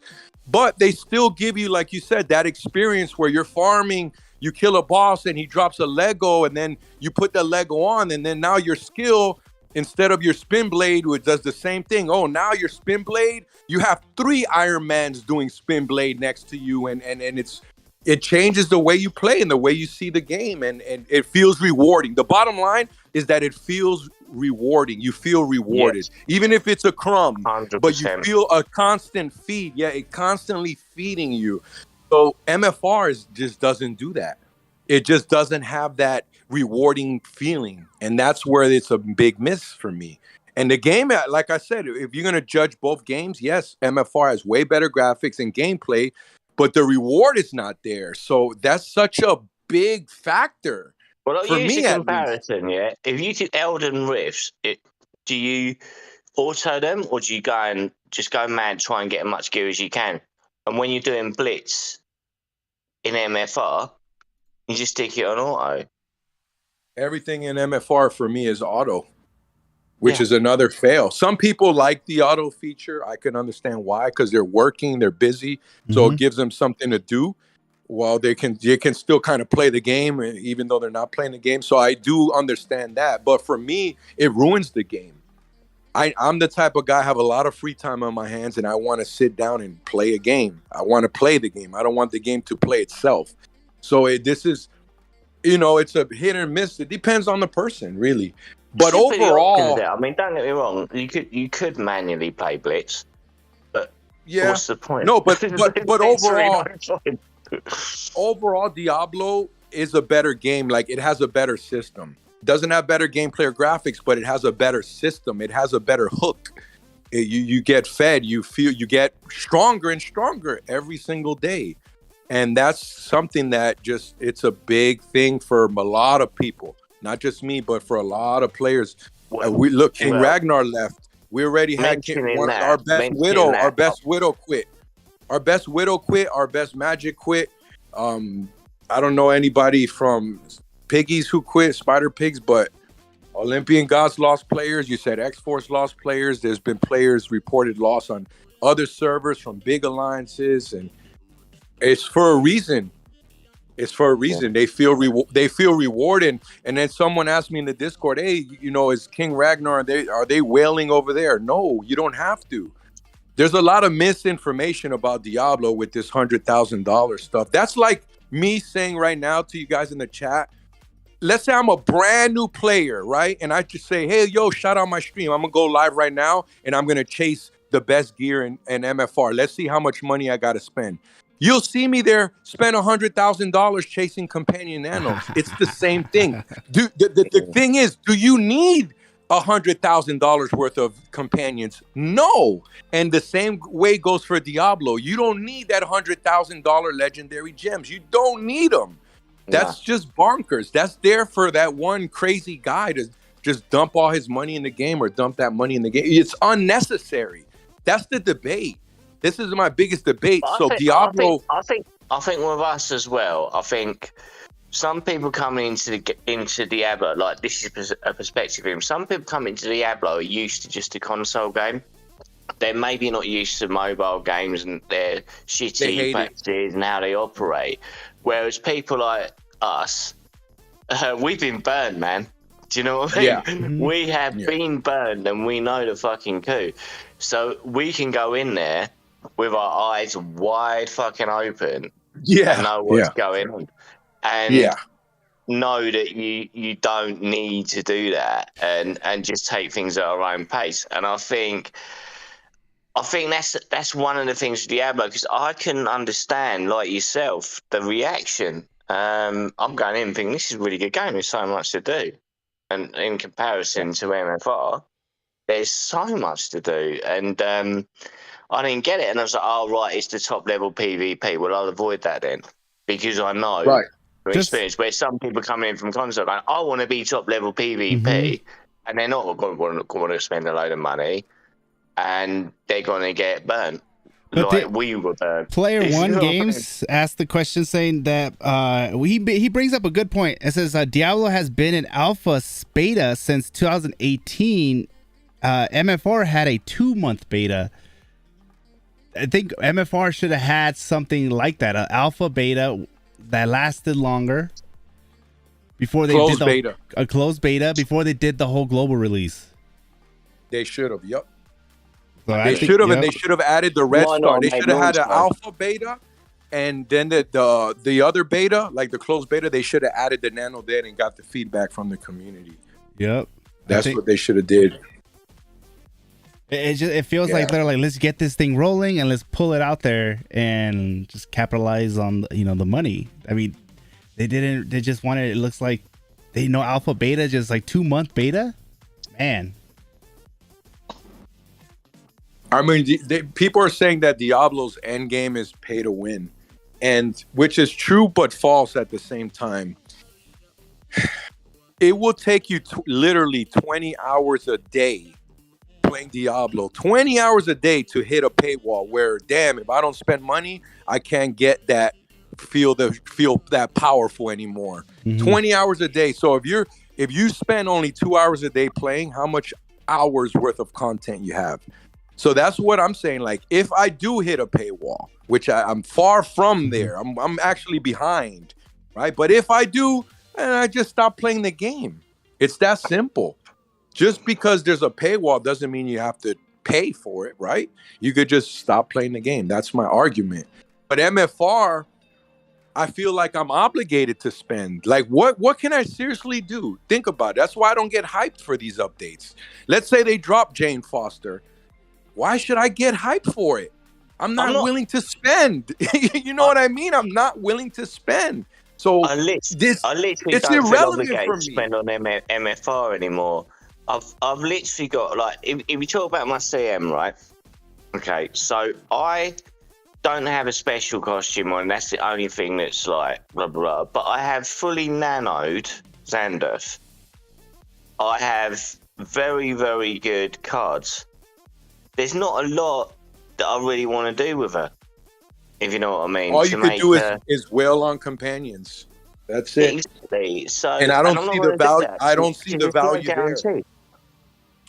but they still give you, like you said, that experience where you're farming, you kill a boss and he drops a Lego, and then you put the Lego on, and then now your skill, instead of your spin blade, which does the same thing. Oh, now your spin blade, you have 3 Iron Mans doing spin blade next to you, and it changes the way you play and the way you see the game, and it feels rewarding. The bottom line is that it feels rewarding. You feel rewarded, Yes, even if it's a crumb, but you 100%. feel a constant feed. Yeah, it constantly feeding you. So MFR just doesn't do that. It just doesn't have that rewarding feeling, and that's where it's a big miss for me. And the game, like I said, if you're gonna judge both games, yes, MFR has way better graphics and gameplay, but the reward is not there. So that's such a big factor Well, I'll for use a me, at least. comparison, yeah. If you did Elden Rifts, do you auto them, or do you go and just go mad, try and get as much gear as you can? And when you're doing Blitz in MFR, you just stick it on auto. Everything in MFR for me is auto, which Yeah. is another fail. Some people like the auto feature. I can understand why, because they're working, they're busy, so it Mhm. gives them something to do while they can still kind of play the game, even though they're not playing the game. So I do understand that, but for me, it ruins the game. I'm the type of guy, I have a lot of free time on my hands, and I want to sit down and play a game. I want to play the game. I don't want the game to play itself. So this is, it's a hit or miss. It depends on the person, really. But Should put the options overall, there. I mean, don't get me wrong. You could manually play Blitz, but yeah, what's the point? no, but There's really overall, no point. Diablo is a better game. Like, it has a better system. Doesn't have better gameplay or graphics, but it has a better system. It has a better hook. You get fed. You get stronger and stronger every single day, and that's something that it's a big thing for a lot of people. Not just me, but for a lot of players. We look, King Well, Ragnar left. We already had our best widow. Our best widow quit. Our best widow quit. Our best magic quit. I don't know anybody from Piggies who quit, Spider Pigs, but Olympian Gods lost players. You said X-Force lost players. There's been players reported loss on other servers from big alliances, and it's for a reason. It's for a reason. They feel rewarded. And then someone asked me in the Discord, "Hey, is King Ragnar? Are they wailing over there?" No, you don't have to. There's a lot of misinformation about Diablo with this $100,000 stuff. That's like me saying right now to you guys in the chat, let's say I'm a brand new player, right? And I just say, hey, yo, shout out my stream. I'm going to go live right now, and I'm going to chase the best gear in MFR. Let's see how much money I got to spend. You'll see me there spend $100,000 chasing companion nano. It's the same thing. The thing is, do you need $100,000 worth of companions? No. And the same way goes for Diablo. You don't need that $100,000 legendary gems. You don't need them. That's just bonkers. That's there for that one crazy guy to just dump all his money in the game, or dump that money in the game. It's unnecessary. That's the debate. This is my biggest debate. So Diablo, I think with us as well. I think some people coming into Diablo, like, this is a perspective of him. Some people coming into Diablo are used to just a console game. They're maybe not used to mobile games and their shitty practices and how they operate. Whereas people like us, we've been burned, man. Do you know what I mean? Yeah. We have been burned, and we know the fucking coup. So we can go in there with our eyes wide fucking open and know what's going on. And know that you don't need to do that, and just take things at our own pace. And I think I think that's one of the things with Diablo, because I couldn't understand, like yourself, the reaction. I'm going in thinking this is a really good game. There's so much to do, and in comparison to MFR, there's so much to do, and I didn't get it. And I was like, oh right, it's the top level PvP. Well, I'll avoid that then, because I know from experience where some people coming in from console going, I want to be top level PvP, and they're not going to spend a load of money. And they're gonna get burnt, like we were burnt. Player One Games asked the question, saying that he brings up a good point. It says Diablo has been in alpha beta since 2018. MFR had a 2-month beta. I think MFR should have had something like that, an alpha beta that lasted longer before they did a closed beta before they did the whole global release. They should have. Yep. So they should have, and they should have added the red star. They should have had an alpha beta, and then the other beta, like the closed beta, they should have added the nano dead and got the feedback from the community. Yep, that's what they should have did. It feels like they're like, let's get this thing rolling and let's pull it out there and just capitalize on the money. I mean, they didn't. They just wanted. It looks like they know alpha beta, just like 2-month beta. Man. I mean, people are saying that Diablo's end game is pay to win, and which is true but false at the same time. It will take you literally 20 hours a day playing Diablo, 20 hours a day to hit a paywall. Where damn, if I don't spend money, I can't get that feel that powerful anymore. 20 hours a day. So if you spend only 2 hours a day playing, how much hours worth of content you have? So that's what I'm saying. Like, if I do hit a paywall, which I'm far from there, I'm actually behind, right? But if I do, and I just stop playing the game. It's that simple. Just because there's a paywall doesn't mean you have to pay for it, right? You could just stop playing the game. That's my argument. But MFR, I feel like I'm obligated to spend. Like, what can I seriously do? Think about it. That's why I don't get hyped for these updates. Let's say they drop Jane Foster. Why should I get hyped for it? I'm not willing to spend. You know what I mean? I'm not willing to spend. So it's irrelevant for me. Spend on MFR anymore. I've literally got, like, if you talk about my CM, right? Okay, so I don't have a special costume on. That's the only thing that's like blah blah. But I have fully nanoed Xanderth. I have very, very good cards. There's not a lot that I really want to do with her, if you know what I mean. All you could do is wail on companions. That's it. Exactly. So, and I don't see the value. I don't see the value there.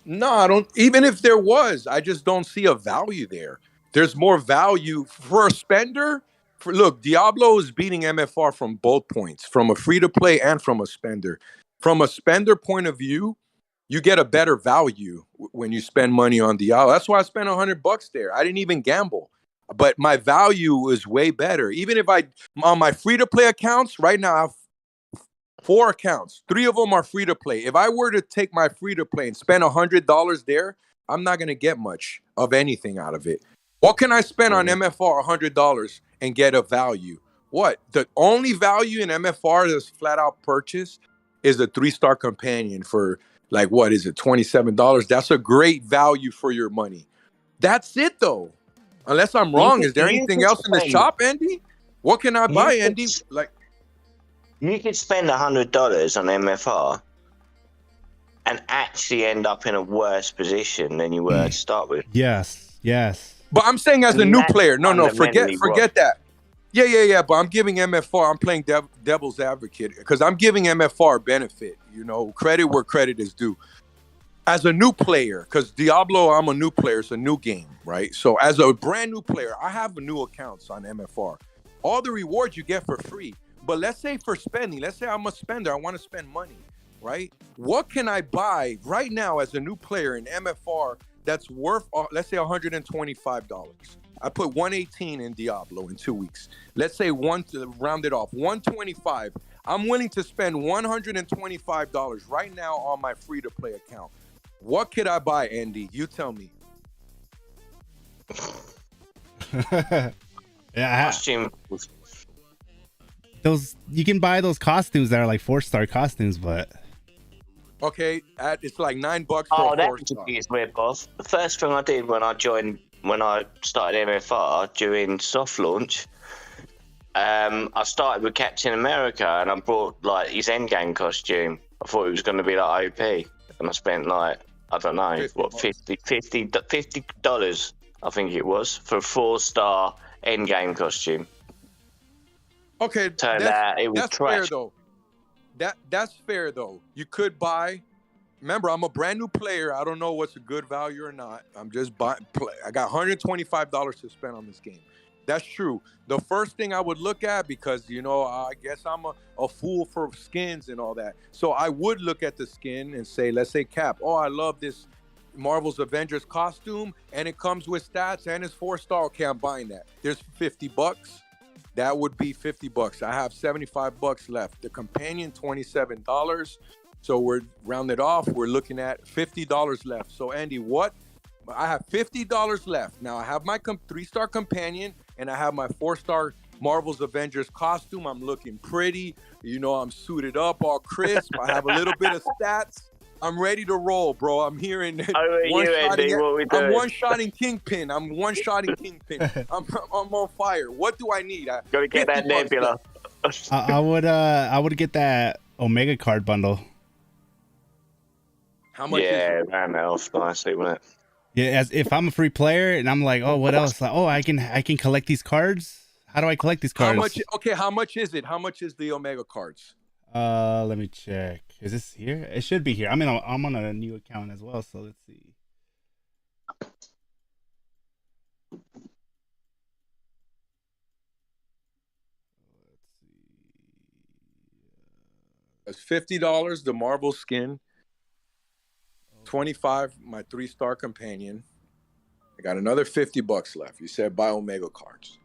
No, I don't. Even if there was, I just don't see a value there. There's more value for a spender. Look, Diablo is beating MFR from both points, from a free-to-play and from a spender. From a spender point of view, you get a better value when you spend money on Diablo. That's why I spent $100 there. I didn't even gamble, but my value is way better. Even if on my free-to-play accounts, right now I have 4 accounts. 3 of them are free-to-play. If I were to take my free-to-play and spend $100 there, I'm not going to get much of anything out of it. What can I spend on MFR $100 and get a value? What? The only value in MFR that's flat-out purchase is a 3-star companion for, like, what is it, $27? That's a great value for your money. That's it, though. Unless I'm wrong. Is there anything else in the shop, Andy? What can I buy, Andy? Like, you could spend $100 on MFR and actually end up in a worse position than you were to start with. Yes. But I'm saying as a new player. No, forget that. Yeah. But I'm giving MFR, I'm playing devil's advocate because I'm giving MFR benefit, credit where credit is due. As a new player, because Diablo, I'm a new player, it's a new game, right? So as a brand new player, I have new accounts on MFR. All the rewards you get for free. But let's say for spending, let's say I'm a spender, I want to spend money, right? What can I buy right now as a new player in MFR that's worth, let's say, $125? I put 118 in Diablo in 2 weeks. Let's say round it off, 125. I'm willing to spend $125 right now on my free-to-play account. What could I buy, Andy? You tell me. Yeah, Costume. those you can buy those costumes that are like 4-star costumes, but Okay, it's like $9 for Oh, a that 4-star. is rip-off. The first thing I did when I started MFR during soft launch, I started with Captain America and I bought like his endgame costume. I thought it was going to be like OP, and I spent like, I don't know, $50 I think it was for a 4-star endgame costume. Okay, Turned out it was that's fair trash. though. That's fair though. You could buy. Remember, I'm a brand new player. I don't know what's a good value or not. I'm just buying. I got $125 to spend on this game. That's true. The first thing I would look at, because I guess I'm a fool for skins and all that. So I would look at the skin and say, let's say Cap. Oh, I love this Marvel's Avengers costume, and it comes with stats and it's 4-star. Okay, I'm buying that. There's $50. That would be $50. I have $75 left. The companion, $27. So we're rounded off. We're looking at $50 left. So Andy, what? I have $50 left. Now I have my 3-star companion and I have my 4-star Marvel's Avengers costume. I'm looking pretty. I'm suited up, all crisp. I have a little bit of stats. I'm ready to roll, bro. I'm here in I'm one-shotting Kingpin. I'm on fire. What do I need? Gotta get that nebula. I would get that Omega card bundle. How much? Yeah, man, that was nicely, wasn't it? Yeah, as if I'm a free player and I'm like, oh, what else? Like, oh, I can collect these cards. How do I collect these cards? How much? Okay, how much is it? How much is the Omega cards? Let me check. Is this here? It should be here. I mean, I'm on a new account as well, so let's see. It's $50, the Marvel skin. 25, my 3-star companion. I got another $50 left. You said buy Omega cards.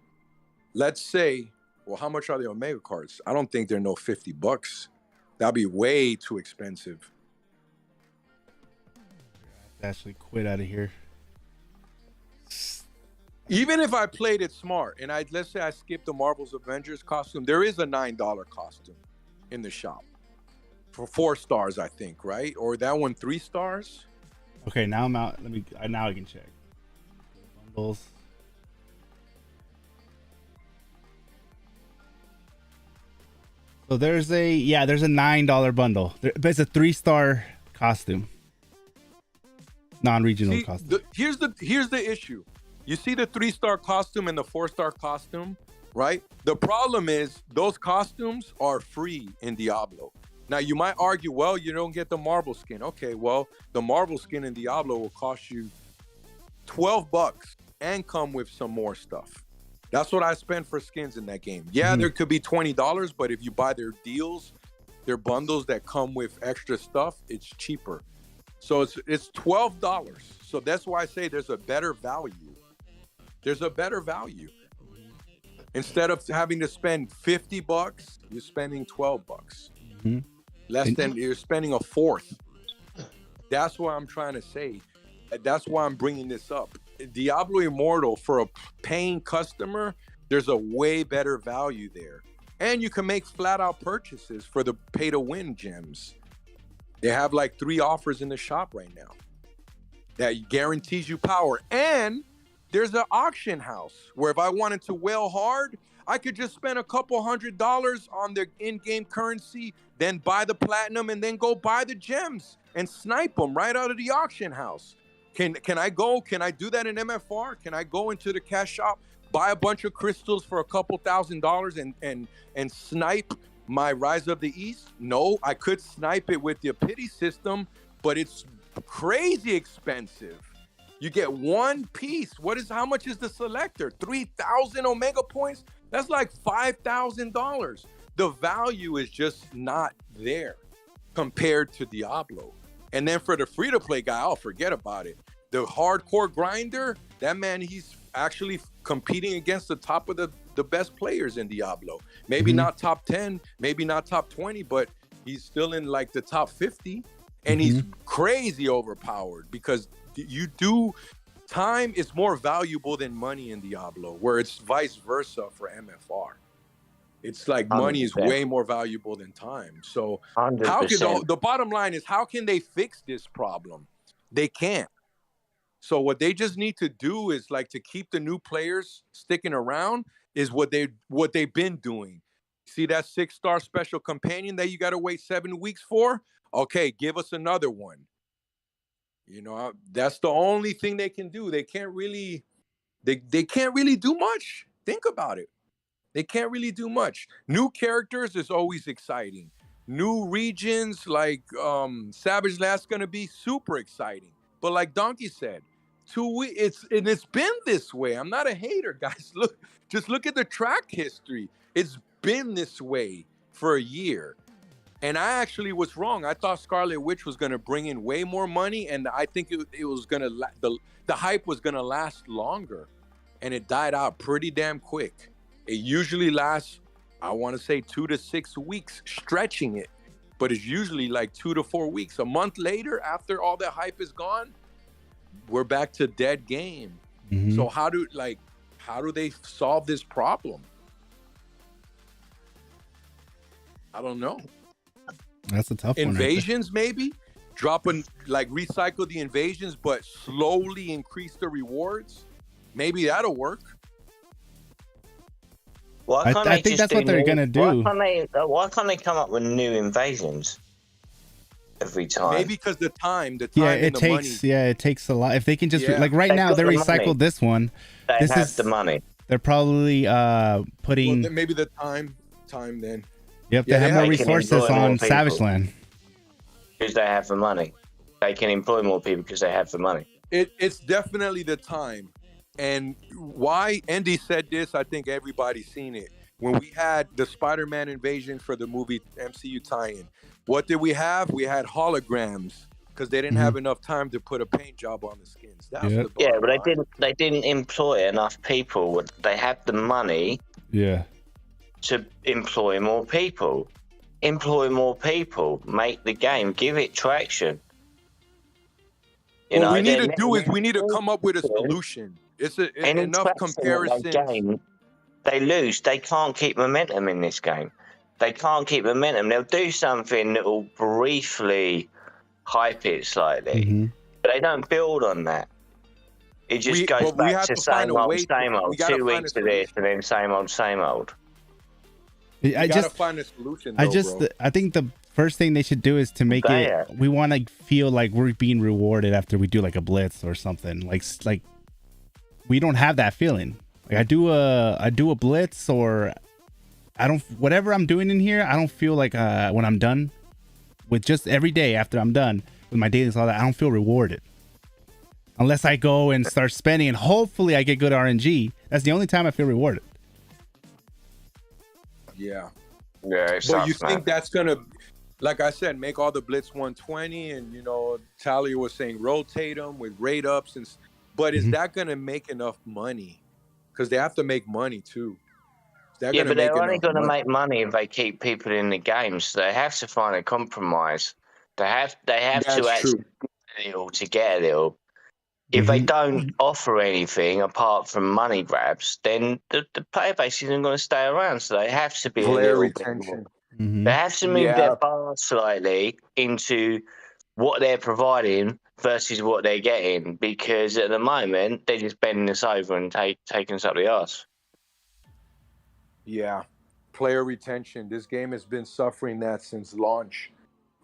Let's say, well, how much are the Omega cards? I don't think they're no $50. That'd be way too expensive. Actually quit out of here. Even if I played it smart and let's say I skipped the Marvel's Avengers costume, there is a $9 costume in the shop for 4 stars, I think, right? Or that one 3 stars. Okay, now I'm out. Now I can check bundles. So there's a $9 bundle. But it's a 3-star costume, non-regional costume. Here's the issue. You see the 3-star costume and the 4-star costume, right? The problem is those costumes are free in Diablo. Now you might argue, well, you don't get the Marvel skin. Okay, well, the Marvel skin in Diablo will cost you $12 and come with some more stuff. That's what I spend for skins in that game. Yeah, there could be $20, but if you buy their deals, their bundles that come with extra stuff, it's cheaper. So it's $12. So that's why I say there's a better value. There's a better value. Instead of having to spend $50, you're spending $12. Mm-hmm. Less than you're spending a fourth. That's what I'm trying to say. That's why I'm bringing this up. Diablo Immortal, for a paying customer, there's a way better value there. And you can make flat out purchases for the pay to win gems. They have like 3 offers in the shop right now that guarantees you power. And there's an auction house where if I wanted to wail hard, I could just spend a couple $100 on the in-game currency, then buy the platinum, and then go buy the gems and snipe them right out of the auction house. Can I do that in MFR? Can I go into the cash shop, buy a bunch of crystals for a couple $1,000s and snipe my Rise of the East? No, I could snipe it with the pity system, but it's crazy expensive. You get one piece. How much is the selector? 3,000 Omega points? That's like $5,000. The value is just not there compared to Diablo. And then for the free-to-play guy, I'll forget about it. The hardcore grinder, that man, he's actually competing against the top of the best players in Diablo. Maybe not top 10, maybe not top 20, but he's still in like the top 50. And he's crazy overpowered because you do time is more valuable than money in Diablo, where it's vice versa for MFR. It's like money is 100%. way more valuable than time. So 100%. how can the bottom line is, how can they fix this problem? They can't. So what they just need to do is like to keep the new players sticking around is what they've been doing. See that 6-star special companion that you got to wait 7 weeks for? Okay, give us another one. You know, that's the only thing they can do. They can't really do much. Think about it. They can't really do much. New characters is always exciting. New regions like Savage Land's gonna be super exciting. But like Donkey said, 2 weeks. It's been this way. I'm not a hater, guys. Just look at the track history. It's been this way for a year. And I actually was wrong. I thought Scarlet Witch was gonna bring in way more money, and I think it was gonna the hype was gonna last longer, and it died out pretty damn quick. It usually lasts, I want to say 2 to 6 weeks, stretching it, but it's usually like 2 to 4 weeks. A month later, after all that hype is gone, we're back to dead game. Mm-hmm. So how do they solve this problem? I don't know. That's a tough one. Invasions, maybe recycle the invasions, but slowly increase the rewards. Maybe that'll work. I think that's what they're gonna do. Why can't they come up with new invasions every time? Maybe because the time. Yeah, and the money. it takes a lot. If they can just Yeah. like right They've now, got they the recycled money. this one. They This have is the money. They're probably putting. Well, maybe the time then. Yep, Yeah, they have they more have- resources They can employ on more people. Savage Land. Because they have the money. They can employ more people because they have the money. It's definitely the time. And why Andy said this, I think everybody's seen it. When we had the Spider-Man invasion for the movie MCU tie-in, what did we have? We had holograms because they didn't have enough time to put a paint job on the skins. That was Yep. the Yeah, bottom but line. they didn't employ enough people. They had the money Yeah. to employ more people. Employ more people. Make the game. Give it traction. What we need to do is we need to come up with a solution. It's enough comparison. Game, they lose. They can't keep momentum in this game. They can't keep momentum. They'll do something that will briefly hype it slightly, Mm-hmm. but they don't build on that. It just goes but we back have to to find same a old, way same to- old. we gotta 2 find weeks a of this solution. and then same old, same old. I gotta find a solution. Though, I think the first thing they should do is to make it. We want to feel like we're being rewarded after we do like a blitz or something. Like we don't have that feeling. Like I do a blitz or I don't, whatever I'm doing in here, I don't feel like when I'm done with just every day after I'm done with my dailies and all that, I don't feel rewarded. Unless I go and start spending and hopefully I get good RNG. That's the only time I feel rewarded. Yeah. Yeah, But you think that's gonna, like I said, make all the blitz 120, and Talia was saying rotate them with rate ups, but is that gonna make enough money? Because they have to make money too. Yeah, but they're only going to make money if they keep people in the game. So they have to find a compromise. They have to actually get a deal to get a deal. If they don't offer anything apart from money grabs, then the player base isn't going to stay around. So they have to be player a little retention. bit more. They have to move their bar slightly into what they're providing versus what they're getting, because at the moment they're just bending us over and taking us up the arse. Yeah, player retention. This game has been suffering that since launch.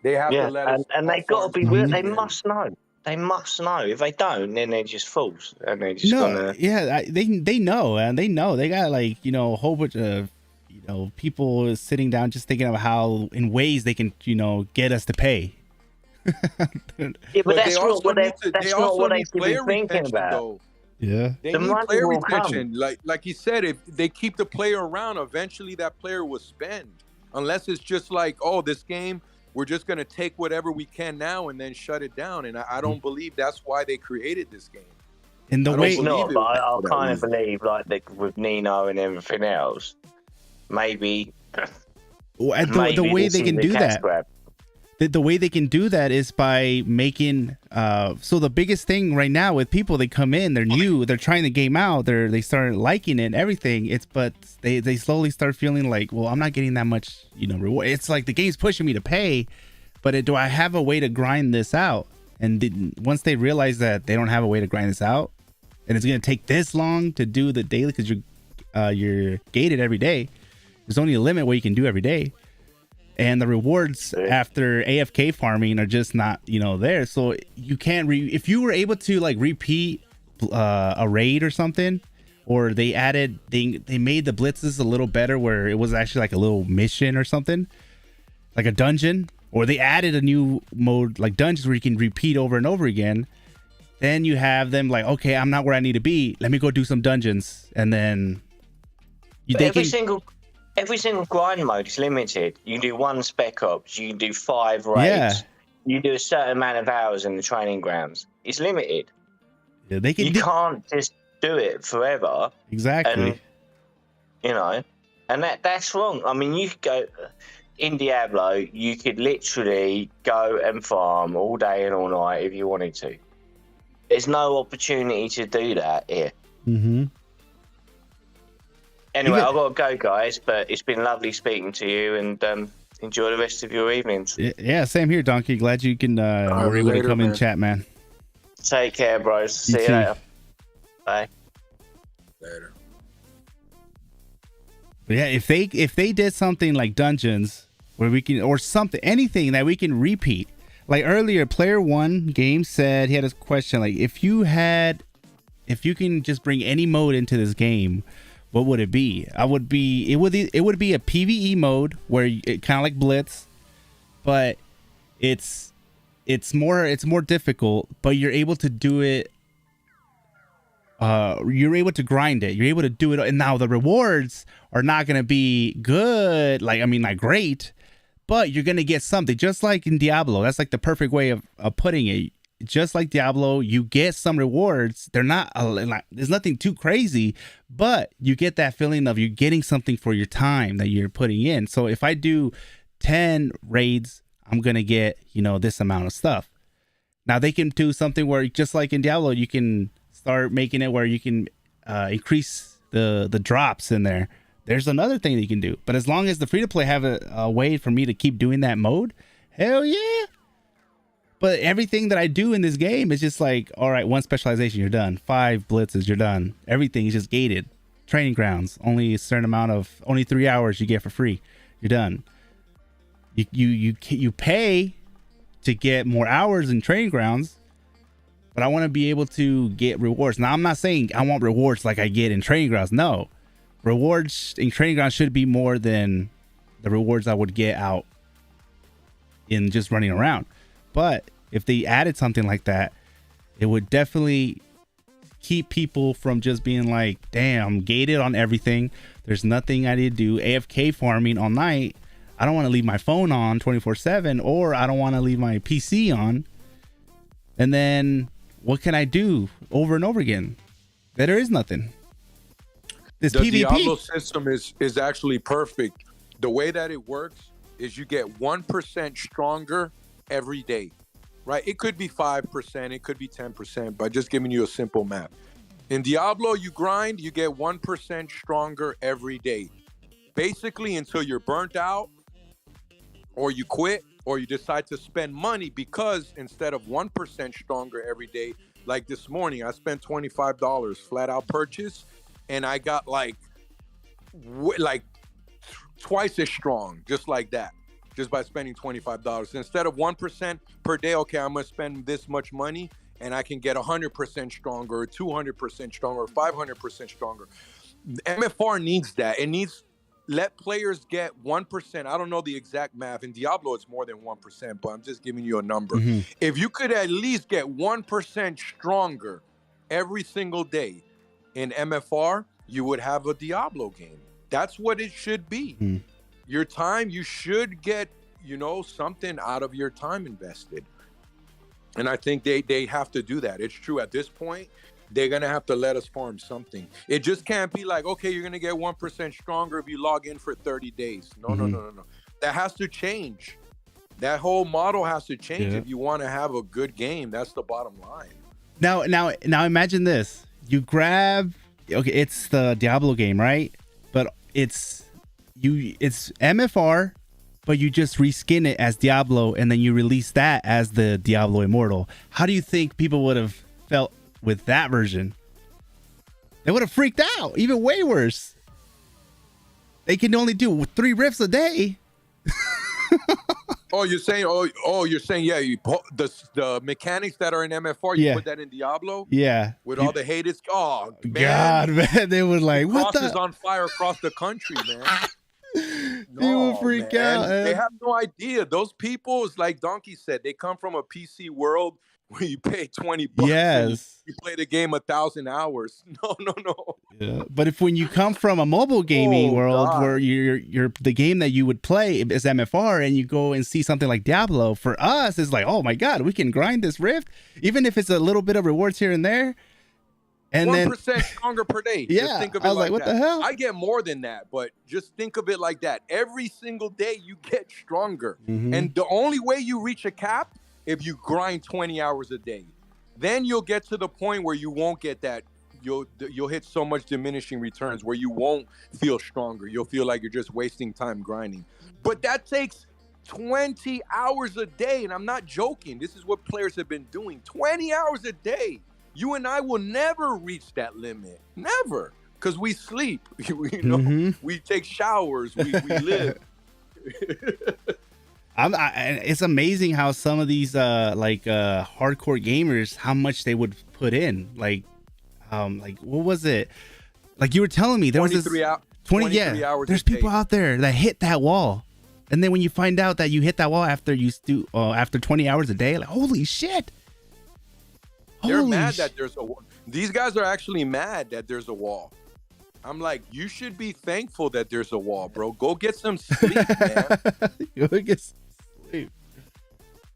They have to let us. And they got to be real. They must know. They must know. If they don't, then they're just fools, and they're just gonna. Yeah, they know, and they know. They got a whole bunch of people sitting down just thinking of how in ways they can get us to pay. Yeah, but that's not what they should be thinking about. Though. Yeah, they need player retention. Like you said, if they keep the player around, eventually that player will spend. Unless it's just like, oh, this game, we're just gonna take whatever we can now and then shut it down. And I don't believe that's why they created this game. In the way, but I kind of believe with Nino and everything else, maybe the way they can do that. Grab. the way they can do that is by making so the biggest thing right now with people, they come in, they're new, they're trying the game out, they start liking it and everything, but they slowly start feeling like, well, I'm not getting that much, reward. It's like the game's pushing me to pay, but do I have a way to grind this out? And once they realize that they don't have a way to grind this out, and it's going to take this long to do the daily because you're gated every day, there's only a limit what you can do every day. And the rewards after AFK farming are just not, there. So you can't if you were able to like repeat a raid or something, or they made the blitzes a little better where it was actually like a little mission or something, like a dungeon, or they added a new mode like dungeons where you can repeat over and over again. Then you have them like, okay, I'm not where I need to be. Let me go do some dungeons, and then Every single grind mode is limited. You can do 1 spec ops. You can do 5 raids. Yeah. You do a certain amount of hours in the training grounds. It's limited. Yeah, you can't just do it forever. Exactly. And that's wrong. I mean, you could go in Diablo. You could literally go and farm all day and all night if you wanted to. There's no opportunity to do that here. Mm-hmm. Anyway, I've got to go, guys, but it's been lovely speaking to you, and enjoy the rest of your evenings. Yeah, same here, Donkey. Glad you can were able to come and chat, man. Take care, bros. See you later. Bye. Later. But yeah, if they did something like dungeons where we can, or something, anything that we can repeat. Like earlier, Player One Game said he had a question like, if you can just bring any mode into this game, what would it be? It would be a PVE mode where it kind of like Blitz, but it's more difficult, but you're able to do it. You're able to grind it. You're able to do it, and now the rewards are not gonna be good. Like great, but you're gonna get something. Just like in Diablo, that's like the perfect way of putting it. Just like Diablo, you get some rewards. They're not there's nothing too crazy, but you get that feeling of you're getting something for your time that you're putting in. So if I do 10 raids, I'm gonna get this amount of stuff. Now they can do something where, just like in Diablo, you can start making it where you can increase the drops in there. There's another thing that you can do, but as long as the free to play have a way for me to keep doing that mode, hell yeah. But everything that I do in this game is just like, all right, 1 specialization, you're done. 5 blitzes, you're done. Everything is just gated. Training grounds, only a certain amount of, only 3 hours you get for free. You're done. You pay to get more hours in training grounds, but I want to be able to get rewards. Now, I'm not saying I want rewards like I get in training grounds. No, rewards in training grounds should be more than the rewards I would get out in just running around. But if they added something like that, it would definitely keep people from just being like, damn, I'm gated on everything. There's nothing I need to do. AFK farming all night. I don't want to leave my phone on 24/7, or I don't want to leave my PC on. And then what can I do over and over again? There is nothing. This the PvP Diablo system is actually perfect. The way that it works is you get 1% stronger every day, right? It could be 5%, it could be 10%, but just giving you a simple map. In Diablo, you grind, you get 1% stronger every day, basically until you're burnt out, or you quit, or you decide to spend money, because instead of 1% stronger every day, like this morning, I spent $25 flat out purchase, and I got like twice as strong, just like that. Just by spending $25. Instead of 1% per day, okay, I'm going to spend this much money and I can get 100% stronger, or 200% stronger, or 500% stronger. MFR needs that. It needs, let players get 1%. I don't know the exact math. In Diablo, it's more than 1%, but I'm just giving you a number. Mm-hmm. If you could at least get 1% stronger every single day in MFR, you would have a Diablo game. That's what it should be. Mm-hmm. Your time, you should get, something out of your time invested. And I think they have to do that. It's true. At this point, they're going to have to let us farm something. It just can't be like, okay, you're going to get 1% stronger if you log in for 30 days. No. That has to change. That whole model has to change Yeah. if you want to have a good game. That's the bottom line. Now imagine this. You grab, okay, it's the Diablo game, right? But it's MFR, but you just reskin it as Diablo and then you release that as the Diablo Immortal. How do you think people would have felt with that version? They would have freaked out, even way worse. They can only do 3 rifts a day. Oh, you're saying, yeah, the mechanics that are in MFR, you put that in Diablo? Yeah. With all the haters. Oh, man. God, man. They were like, what Cross is the? on fire across the country, man. They would freak out. They have no idea. Those people, it's like Donkey said, they come from a PC world where you pay $20 and you play the game 1,000 hours. No. Yeah. But if when you come from a mobile gaming world where you're the game that you would play is MFR and you go and see something like Diablo, for us it's like, oh my God, we can grind this rift, even if it's a little bit of rewards here and there. And 1% then stronger per day. Yeah, just think of it I was like, what that. the hell? I get more than that, but just think of it like that. Every single day you get stronger. And the only way you reach a cap, if you grind 20 hours a day, then you'll get to the point where you won't get that. You'll hit so much diminishing returns where you won't feel stronger. You'll feel like you're just wasting time grinding. But that takes 20 hours a day. And I'm not joking. This is what players have been doing. 20 hours a day. You and I will never reach that limit. Never. Because we sleep. We take showers. We live. It's amazing how some of these hardcore gamers, how much they would put in. Like what was it? Like you were telling me there was this 23 hours. There's people out there that hit that wall, and then when you find out that you hit that wall after after 20 hours a day, like holy shit. They're mad that there's a wall. These guys are actually mad that there's a wall. I'm like, you should be thankful that there's a wall, bro. Go get some sleep, man. Go get some sleep.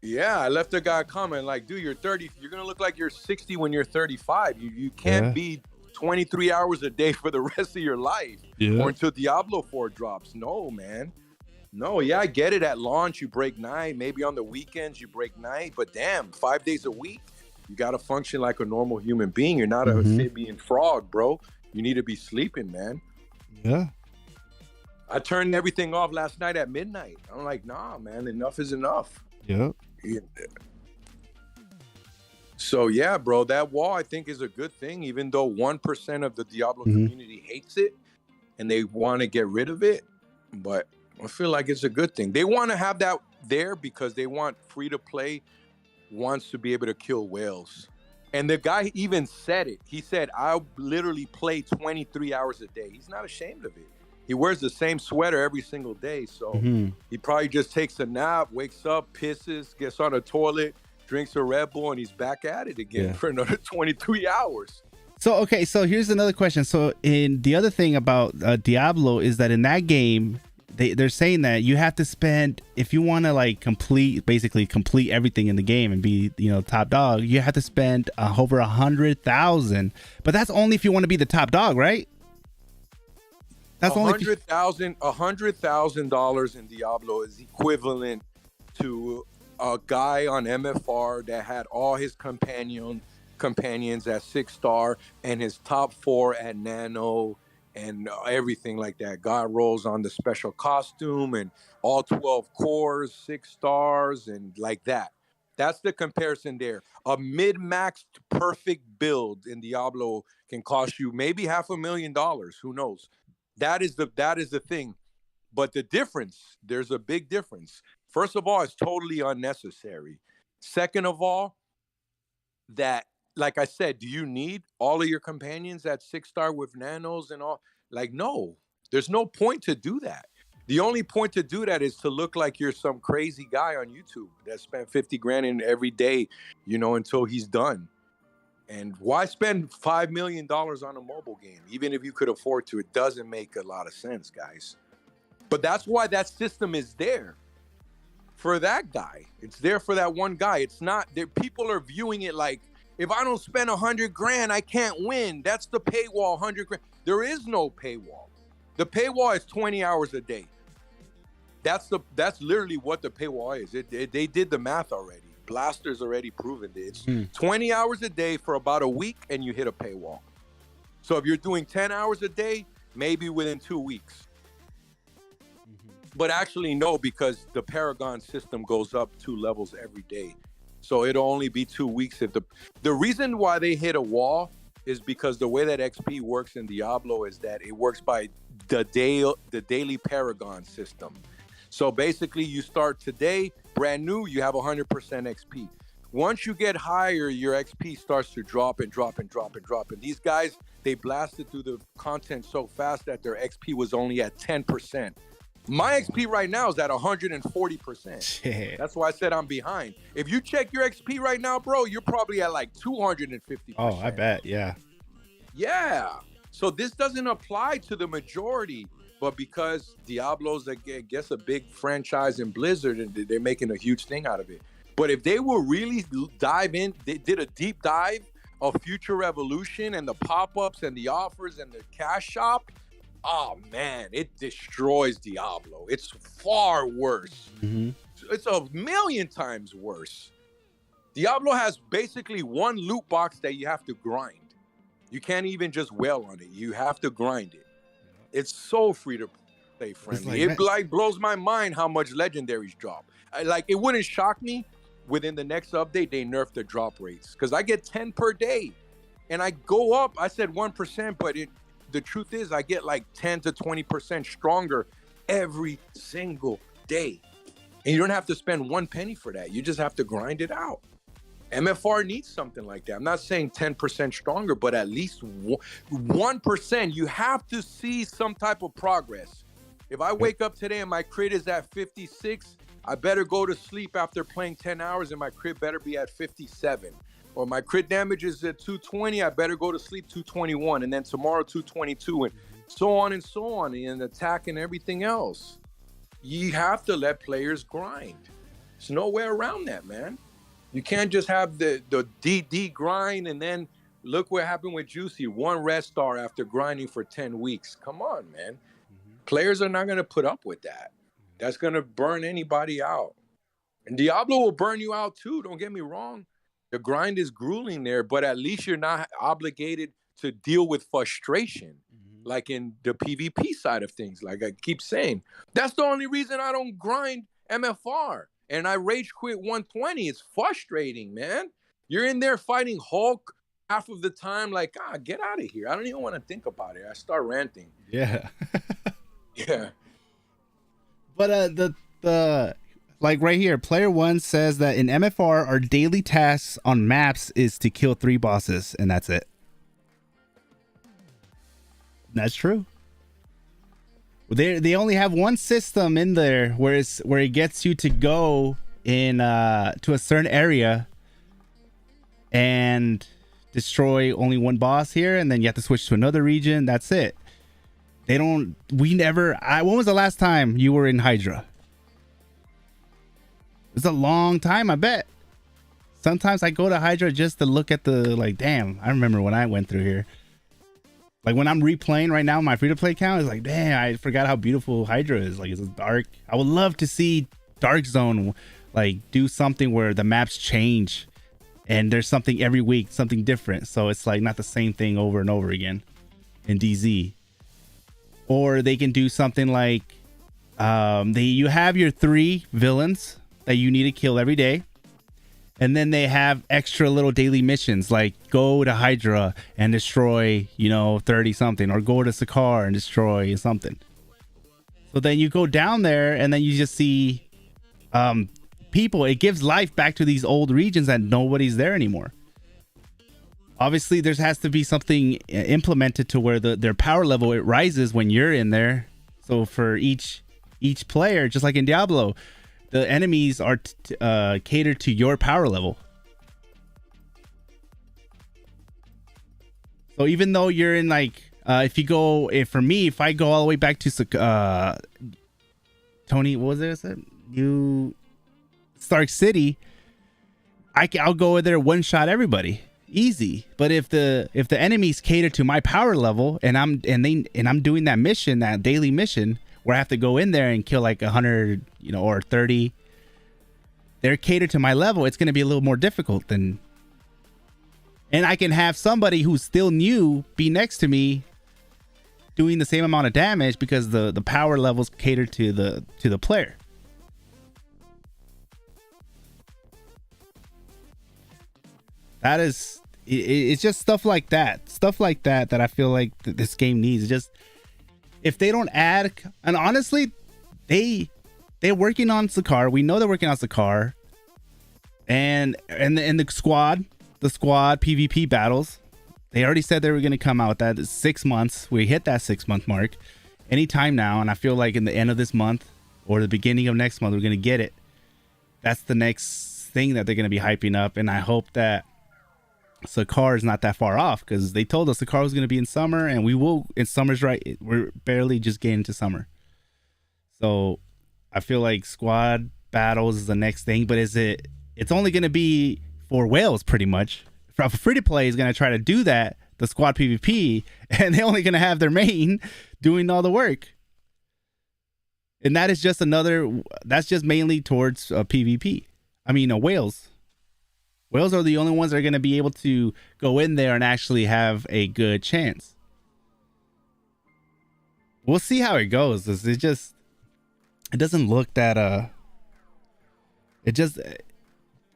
Yeah, I left a guy a comment like, dude, you're 30. You're going to look like you're 60 when you're 35. You can't be 23 hours a day for the rest of your life or until Diablo 4 drops. No, man. No, yeah, I get it. At launch, you break night. Maybe on the weekends, you break night. But damn, 5 days a week, you got to function like a normal human being. You're not a amphibian frog, bro. You need to be sleeping, man. Yeah. I turned everything off last night at midnight. I'm like, nah, man, enough is enough. Yeah. So, yeah, bro, that wall, I think, is a good thing, even though 1% of the Diablo community hates it and they want to get rid of it. But I feel like it's a good thing. They want to have that there because they want free-to-play wants to be able to kill whales. And the guy even said it. He said, I'll literally play 23 hours a day. He's not ashamed of it. He wears the same sweater every single day. So he probably just takes a nap, wakes up, pisses, gets on a toilet, drinks a Red Bull, and he's back at it again for another 23 hours. So, okay, so here's another question. So in the other thing about Diablo is that in that game, they're saying that you have to spend, if you want to like complete everything in the game and be, top dog, you have to spend over 100,000. But that's only if you want to be the top dog, right? That's only $100,000 in Diablo is equivalent to a guy on MFR that had all his companions at 6-star and his top 4 at Nano and everything like that. God rolls on the special costume and all 12 cores, 6 stars, and like that. That's the comparison there. A mid-maxed perfect build in Diablo can cost you maybe $500,000. Who knows? That is the thing. But the difference, there's a big difference. First of all, it's totally unnecessary. Second of all, that, like I said, do you need all of your companions at 6-star with nanos and all? Like, no, there's no point to do that. The only point to do that is to look like you're some crazy guy on YouTube that spent 50 grand in every day, until he's done. And why spend $5 million on a mobile game? Even if you could afford to, it doesn't make a lot of sense, guys. But that's why that system is there. For that guy. It's there for that one guy. It's not that people are viewing it like, if I don't spend 100 grand, I can't win. That's the paywall, 100 grand. There is no paywall. The paywall is 20 hours a day. That's literally what the paywall is. They did the math already. Blaster's already proven it. It's 20 hours a day for about a week, and you hit a paywall. So if you're doing 10 hours a day, maybe within 2 weeks. But actually, no, because the Paragon system goes up 2 levels every day. So it'll only be 2 weeks. If the reason why they hit a wall is because the way that XP works in Diablo is that it works by the daily Paragon system. So basically, you start today, brand new, you have 100% XP. Once you get higher, your XP starts to drop and drop and drop and drop. And these guys, they blasted through the content so fast that their XP was only at 10%. My XP right now is at 140%. Shit. That's why I said I'm behind. If you check your XP right now, bro, you're probably at like 250%. Oh, I bet. Yeah. Yeah. So this doesn't apply to the majority, but because Diablo's, I guess, a big franchise in Blizzard, and they're making a huge thing out of it. But if they will really dive in, they did a deep dive of Future Revolution and the pop-ups and the offers and the cash shop, oh man, it destroys Diablo. It's far worse. It's a million times worse. Diablo has basically one loot box that you have to grind. You can't even just wail on it. You have to grind it. It's so free to play friendly. It blows my mind how much legendaries drop. It wouldn't shock me within the next update they nerf the drop rates, because I get 10 per day and I go up. I said 1%, but the truth is I get like 10 to 20% stronger every single day. And you don't have to spend 1 penny for that. You just have to grind it out. MFR needs something like that. I'm not saying 10% stronger, but at least 1%. You have to see some type of progress. If I wake up today and my crit is at 56, I better go to sleep after playing 10 hours and my crit better be at 57. Or my crit damage is at 220, I better go to sleep 221, and then tomorrow 222, and so on, and attack and everything else. You have to let players grind. There's no way around that, man. You can't just have the DD grind and then look what happened with Juicy. 1 red star after grinding for 10 weeks. Come on, man. Players are not going to put up with that. That's going to burn anybody out. And Diablo will burn you out too, don't get me wrong. The grind is grueling there, but at least you're not obligated to deal with frustration like in the PvP side of things. Like I keep saying, that's the only reason I don't grind MFR. And I rage quit 120. It's frustrating, man. You're in there fighting Hulk half of the time. Like, get out of here. I don't even want to think about it. I start ranting. Yeah. Yeah. But the like right here, player 1 says that in MFR, our daily tasks on maps is to kill 3 bosses, and that's it. That's true. They only have one system in there where it gets you to go in to a certain area and destroy only 1 boss here, and then you have to switch to another region. That's it. When was the last time you were in Hydra? It's a long time, I bet. Sometimes I go to Hydra just to look at damn, I remember when I went through here. Like when I'm replaying right now, my free-to-play account is like, damn, I forgot how beautiful Hydra is. Like, it's dark. I would love to see Dark Zone like do something where the maps change and there's something every week, something different. So it's like not the same thing over and over again in DZ. Or they can do something like you have your 3 villains that you need to kill every day. And then they have extra little daily missions like go to Hydra and destroy, 30 something, or go to Sakar and destroy something. So then you go down there and then you just see people. It gives life back to these old regions that nobody's there anymore. Obviously, there has to be something implemented to where their power level, it rises when you're in there. So for each player, just like in Diablo, the enemies are catered to your power level. So even though you're in if I go all the way back to Tony, what was it? Stark City, I'll go there one-shot everybody. Easy. But if the enemies cater to my power level and I'm doing that mission, that daily mission, where I have to go in there and kill like 100, you know, or 30. They're catered to my level. It's going to be a little more difficult than, and I can have somebody who's still new be next to me doing the same amount of damage because the power levels cater to the player. That is, it's just stuff like that that I feel like this game needs. It's just, if they don't add, and honestly, they're working on SQAUD. We know they're working on SQAUD, and the squad PvP battles. They already said they were going to come out with that. It's 6 months. We hit that 6-month mark anytime now, and I feel like in the end of this month or the beginning of next month, we're going to get it. That's the next thing that they're going to be hyping up, and I hope that SQAUD is not that far off, because they told us SQAUD was going to be in summer, and we will. In summer's right. We're barely just getting into summer, so I feel like squad battles is the next thing. But it's only going to be for whales, pretty much. Free to play is going to try to do that, the squad PvP, and they're only going to have their main doing all the work, and that is just that's just mainly towards PvP. I mean, whales. Whales are the only ones that are going to be able to go in there and actually have a good chance. We'll see how it goes. It doesn't look that it just,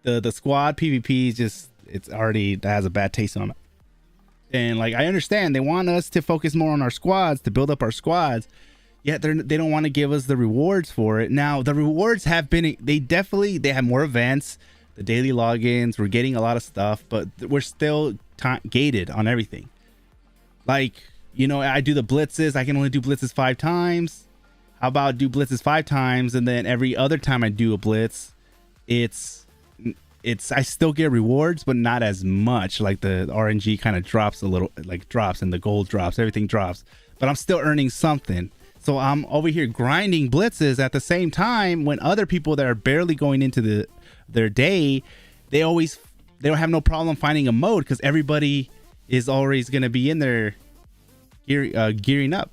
the squad PvP is just, it's already, that has a bad taste on it. And like, I understand they want us to focus more on our squads, to build up our squads, yet they don't want to give us the rewards for it. Now the rewards have been, they have more events, the daily logins, we're getting a lot of stuff, but we're still gated on everything. Like, you know, I do the blitzes, I can only do blitzes 5 times. How about do blitzes 5 times, and then every other time I do a blitz, it's I still get rewards, but not as much. Like the RNG kind of drops a little, like drops, and the gold drops, everything drops, but I'm still earning something. So I'm over here grinding blitzes at the same time, when other people that are barely going into their day, they don't have no problem finding a mode, because everybody is always going to be in there gearing up.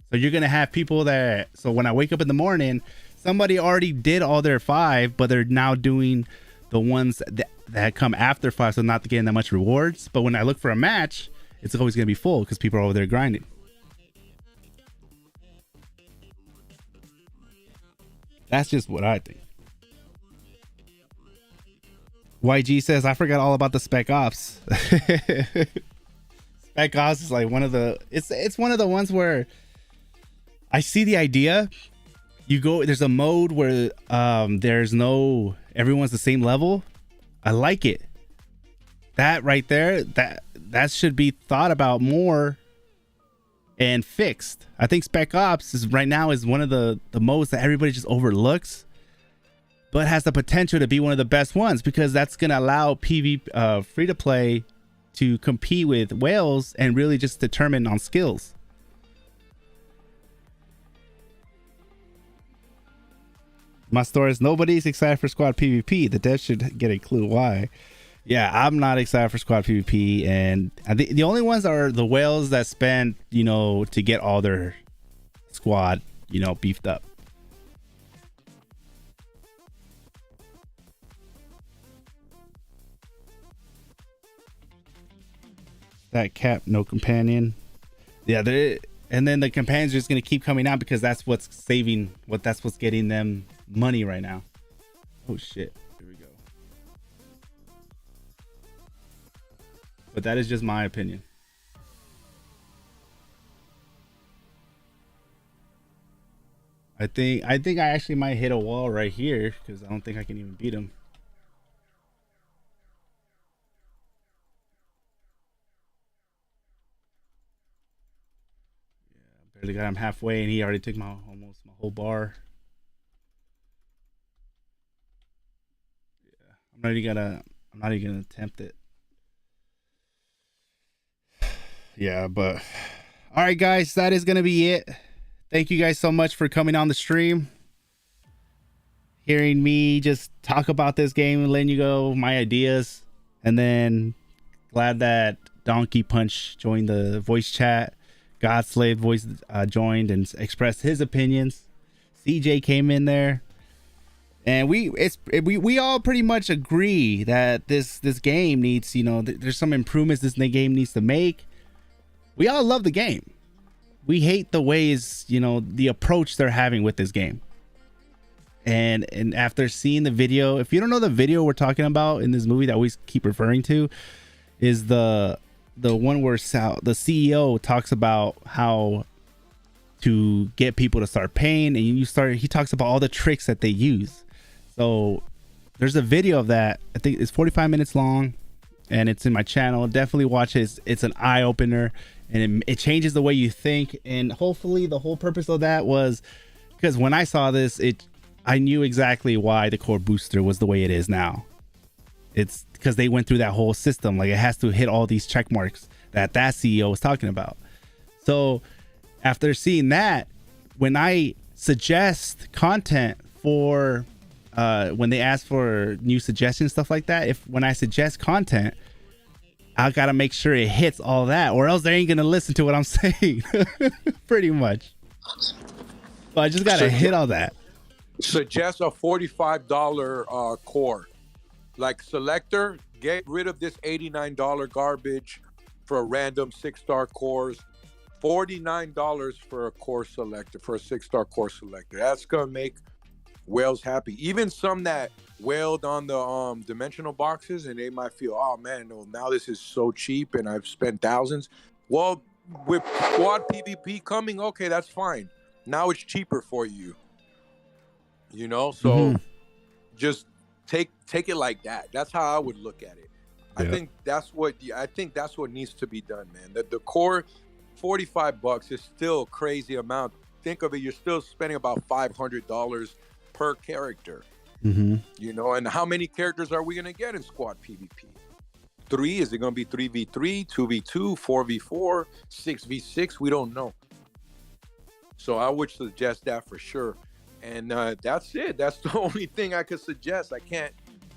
So you're going to have people that, so when I wake up in the morning, somebody already did all their 5, but they're now doing the ones that come after 5, so not getting that much rewards. But when I look for a match, it's always going to be full because people are over there grinding. That's just what I think. YG says, I forgot all about the Spec Ops. Spec Ops is like one of the, it's one of the ones where I see the idea. You go, there's a mode where there's no, everyone's the same level. I like it. That right there, that should be thought about more and fixed. I think Spec Ops is right now is one of the modes that everybody just overlooks, but has the potential to be one of the best ones, because that's going to allow free to play to compete with whales and really just determine on skills. My story is, nobody's excited for squad PvP. The devs should get a clue why. Yeah, I'm not excited for squad PvP, and the only ones are the whales that spend, you know, to get all their squad, you know, beefed up. That cap, no companion. Yeah, and then the companions are just gonna keep coming out, because that's what's that's what's getting them money right now. Oh shit. Here we go. But that is just my opinion. I think I actually might hit a wall right here, because I don't think I can even beat him. Yeah, barely got him halfway, and he already took almost my whole bar. Yeah, I'm not even gonna attempt it. Yeah, but all right, guys, that is gonna be it. Thank you guys so much for coming on the stream, hearing me just talk about this game and letting you go my ideas. And then glad that Donkey Punch joined the voice chat. God Slave voice joined and expressed his opinions. CJ came in there, and we all pretty much agree that this game needs, there's some improvements this game needs to make. We all love the game. We hate the ways, the approach they're having with this game. And after seeing the video, if you don't know the video we're talking about in this movie that we keep referring to, is the one where the CEO talks about how to get people to start paying, and he talks about all the tricks that they use. So there's a video of that. I think it's 45 minutes long, and it's in my channel. Definitely watch it. It's an eye opener, and it changes the way you think. And hopefully the whole purpose of that was because when I saw this, I knew exactly why the core booster was the way it is now. It's because they went through that whole system. Like, it has to hit all these check marks that CEO was talking about. So after seeing that, when I suggest content for when they ask for new suggestions, stuff like that, when I suggest content, I gotta make sure it hits all that, or else they ain't gonna listen to what I'm saying. Pretty much. So I just gotta hit all that. Suggest a $45 core. Like, selector, get rid of this $89 garbage for a random 6-star cores. $49 for a core selector, for a 6-star core selector. That's gonna make whales happy. Even some that whaled on the dimensional boxes, and they might feel, oh man, no, now this is so cheap and I've spent thousands. Well, with SQAUD PVP coming, okay, that's fine. Now it's cheaper for you. So just take it like that. That's how I would look at it. Yeah. I think that's what needs to be done, man. The core $45 is still a crazy amount. Think of it, you're still spending about $500 per character. And how many characters are we gonna get in SQAUD PVP? 3? Is it gonna be 3v3, 2v2, 4v4, 6v6? We don't know. So I would suggest that for sure. And that's it. That's the only thing I could suggest. I can't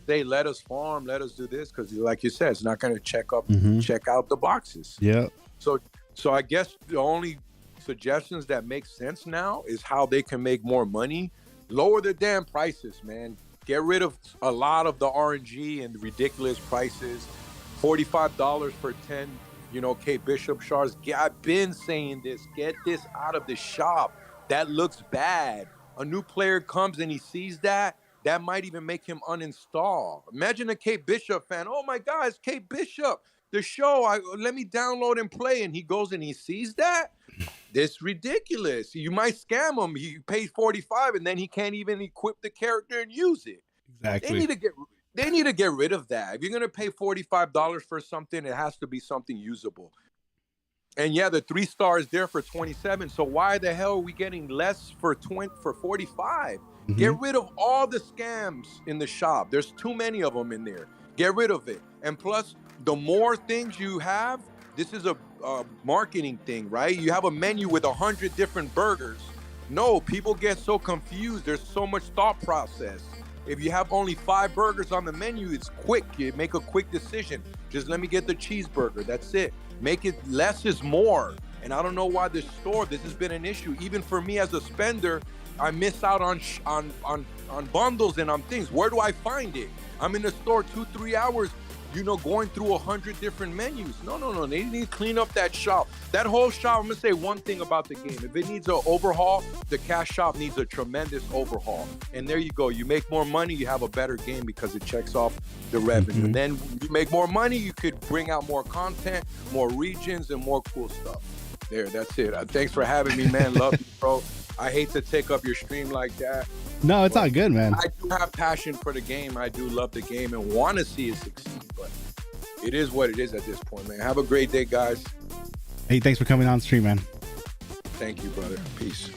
say let us farm, let us do this, because like you said, it's not going to check out the boxes. Yeah. So I guess the only suggestions that make sense now is how they can make more money. Lower the damn prices, man. Get rid of a lot of the RNG and ridiculous prices. $45 for 10, K Bishop shards. I've been saying this. Get this out of the shop. That looks bad. A new player comes and he sees that might even make him uninstall. Imagine a Kate Bishop fan. Oh my God, it's Kate Bishop. The show, let me download and play. And he goes and he sees that. This ridiculous. You might scam him. He pays $45 and then he can't even equip the character and use it. Exactly. They need to get rid of that. If you're gonna pay $45 for something, it has to be something usable. And yeah, the 3-star is there for 27. So why the hell are we getting less for 45? Get rid of all the scams in the shop. There's too many of them in there. Get rid of it. And plus, the more things you have, this is a marketing thing, right? You have a menu with 100 different burgers. No, people get so confused. There's so much thought process. If you have only 5 burgers on the menu, it's quick. You make a quick decision. Just let me get the cheeseburger. That's it. Make it less is more. And I don't know why this has been an issue. Even for me as a spender, I miss out on bundles and on things. Where do I find it? I'm in the store 2-3 hours, going through 100 different menus. No. They need to clean up that shop. That whole shop, I'm going to say one thing about the game. If it needs an overhaul, the cash shop needs a tremendous overhaul. And there you go. You make more money, you have a better game because it checks off the revenue. And then you make more money, you could bring out more content, more regions, and more cool stuff. That's it. Thanks for having me, man. Love you, bro. I hate to take up your stream like that. No, it's all good, man. I do have passion for the game. I do love the game and want to see it succeed, but it is what it is at this point, man. Have a great day, guys. Hey, thanks for coming on stream, man. Thank you, brother. Peace.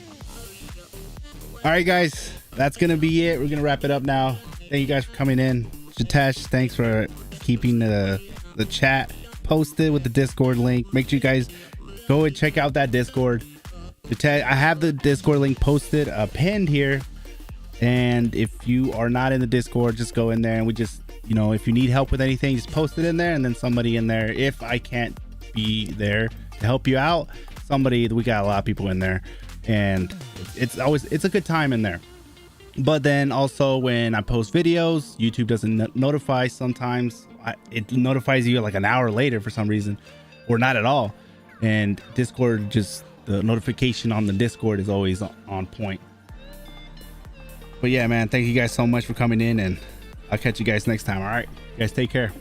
All right, guys, that's going to be it. We're going to wrap it up now. Thank you guys for coming in. Jitesh, thanks for keeping the chat posted with the Discord link. Make sure you guys go and check out that Discord. I have the Discord link posted, pinned here. And if you are not in the Discord, just go in there and we just, if you need help with anything, just post it in there. And then somebody in there, if I can't be there to help you out, somebody. We got a lot of people in there, and it's a good time in there. But then also when I post videos, YouTube doesn't notify sometimes. It notifies you like an hour later for some reason, or not at all. And Discord, just the notification on the Discord is always on point. But yeah, man, thank you guys so much for coming in, and I'll catch you guys next time. All right, you guys take care.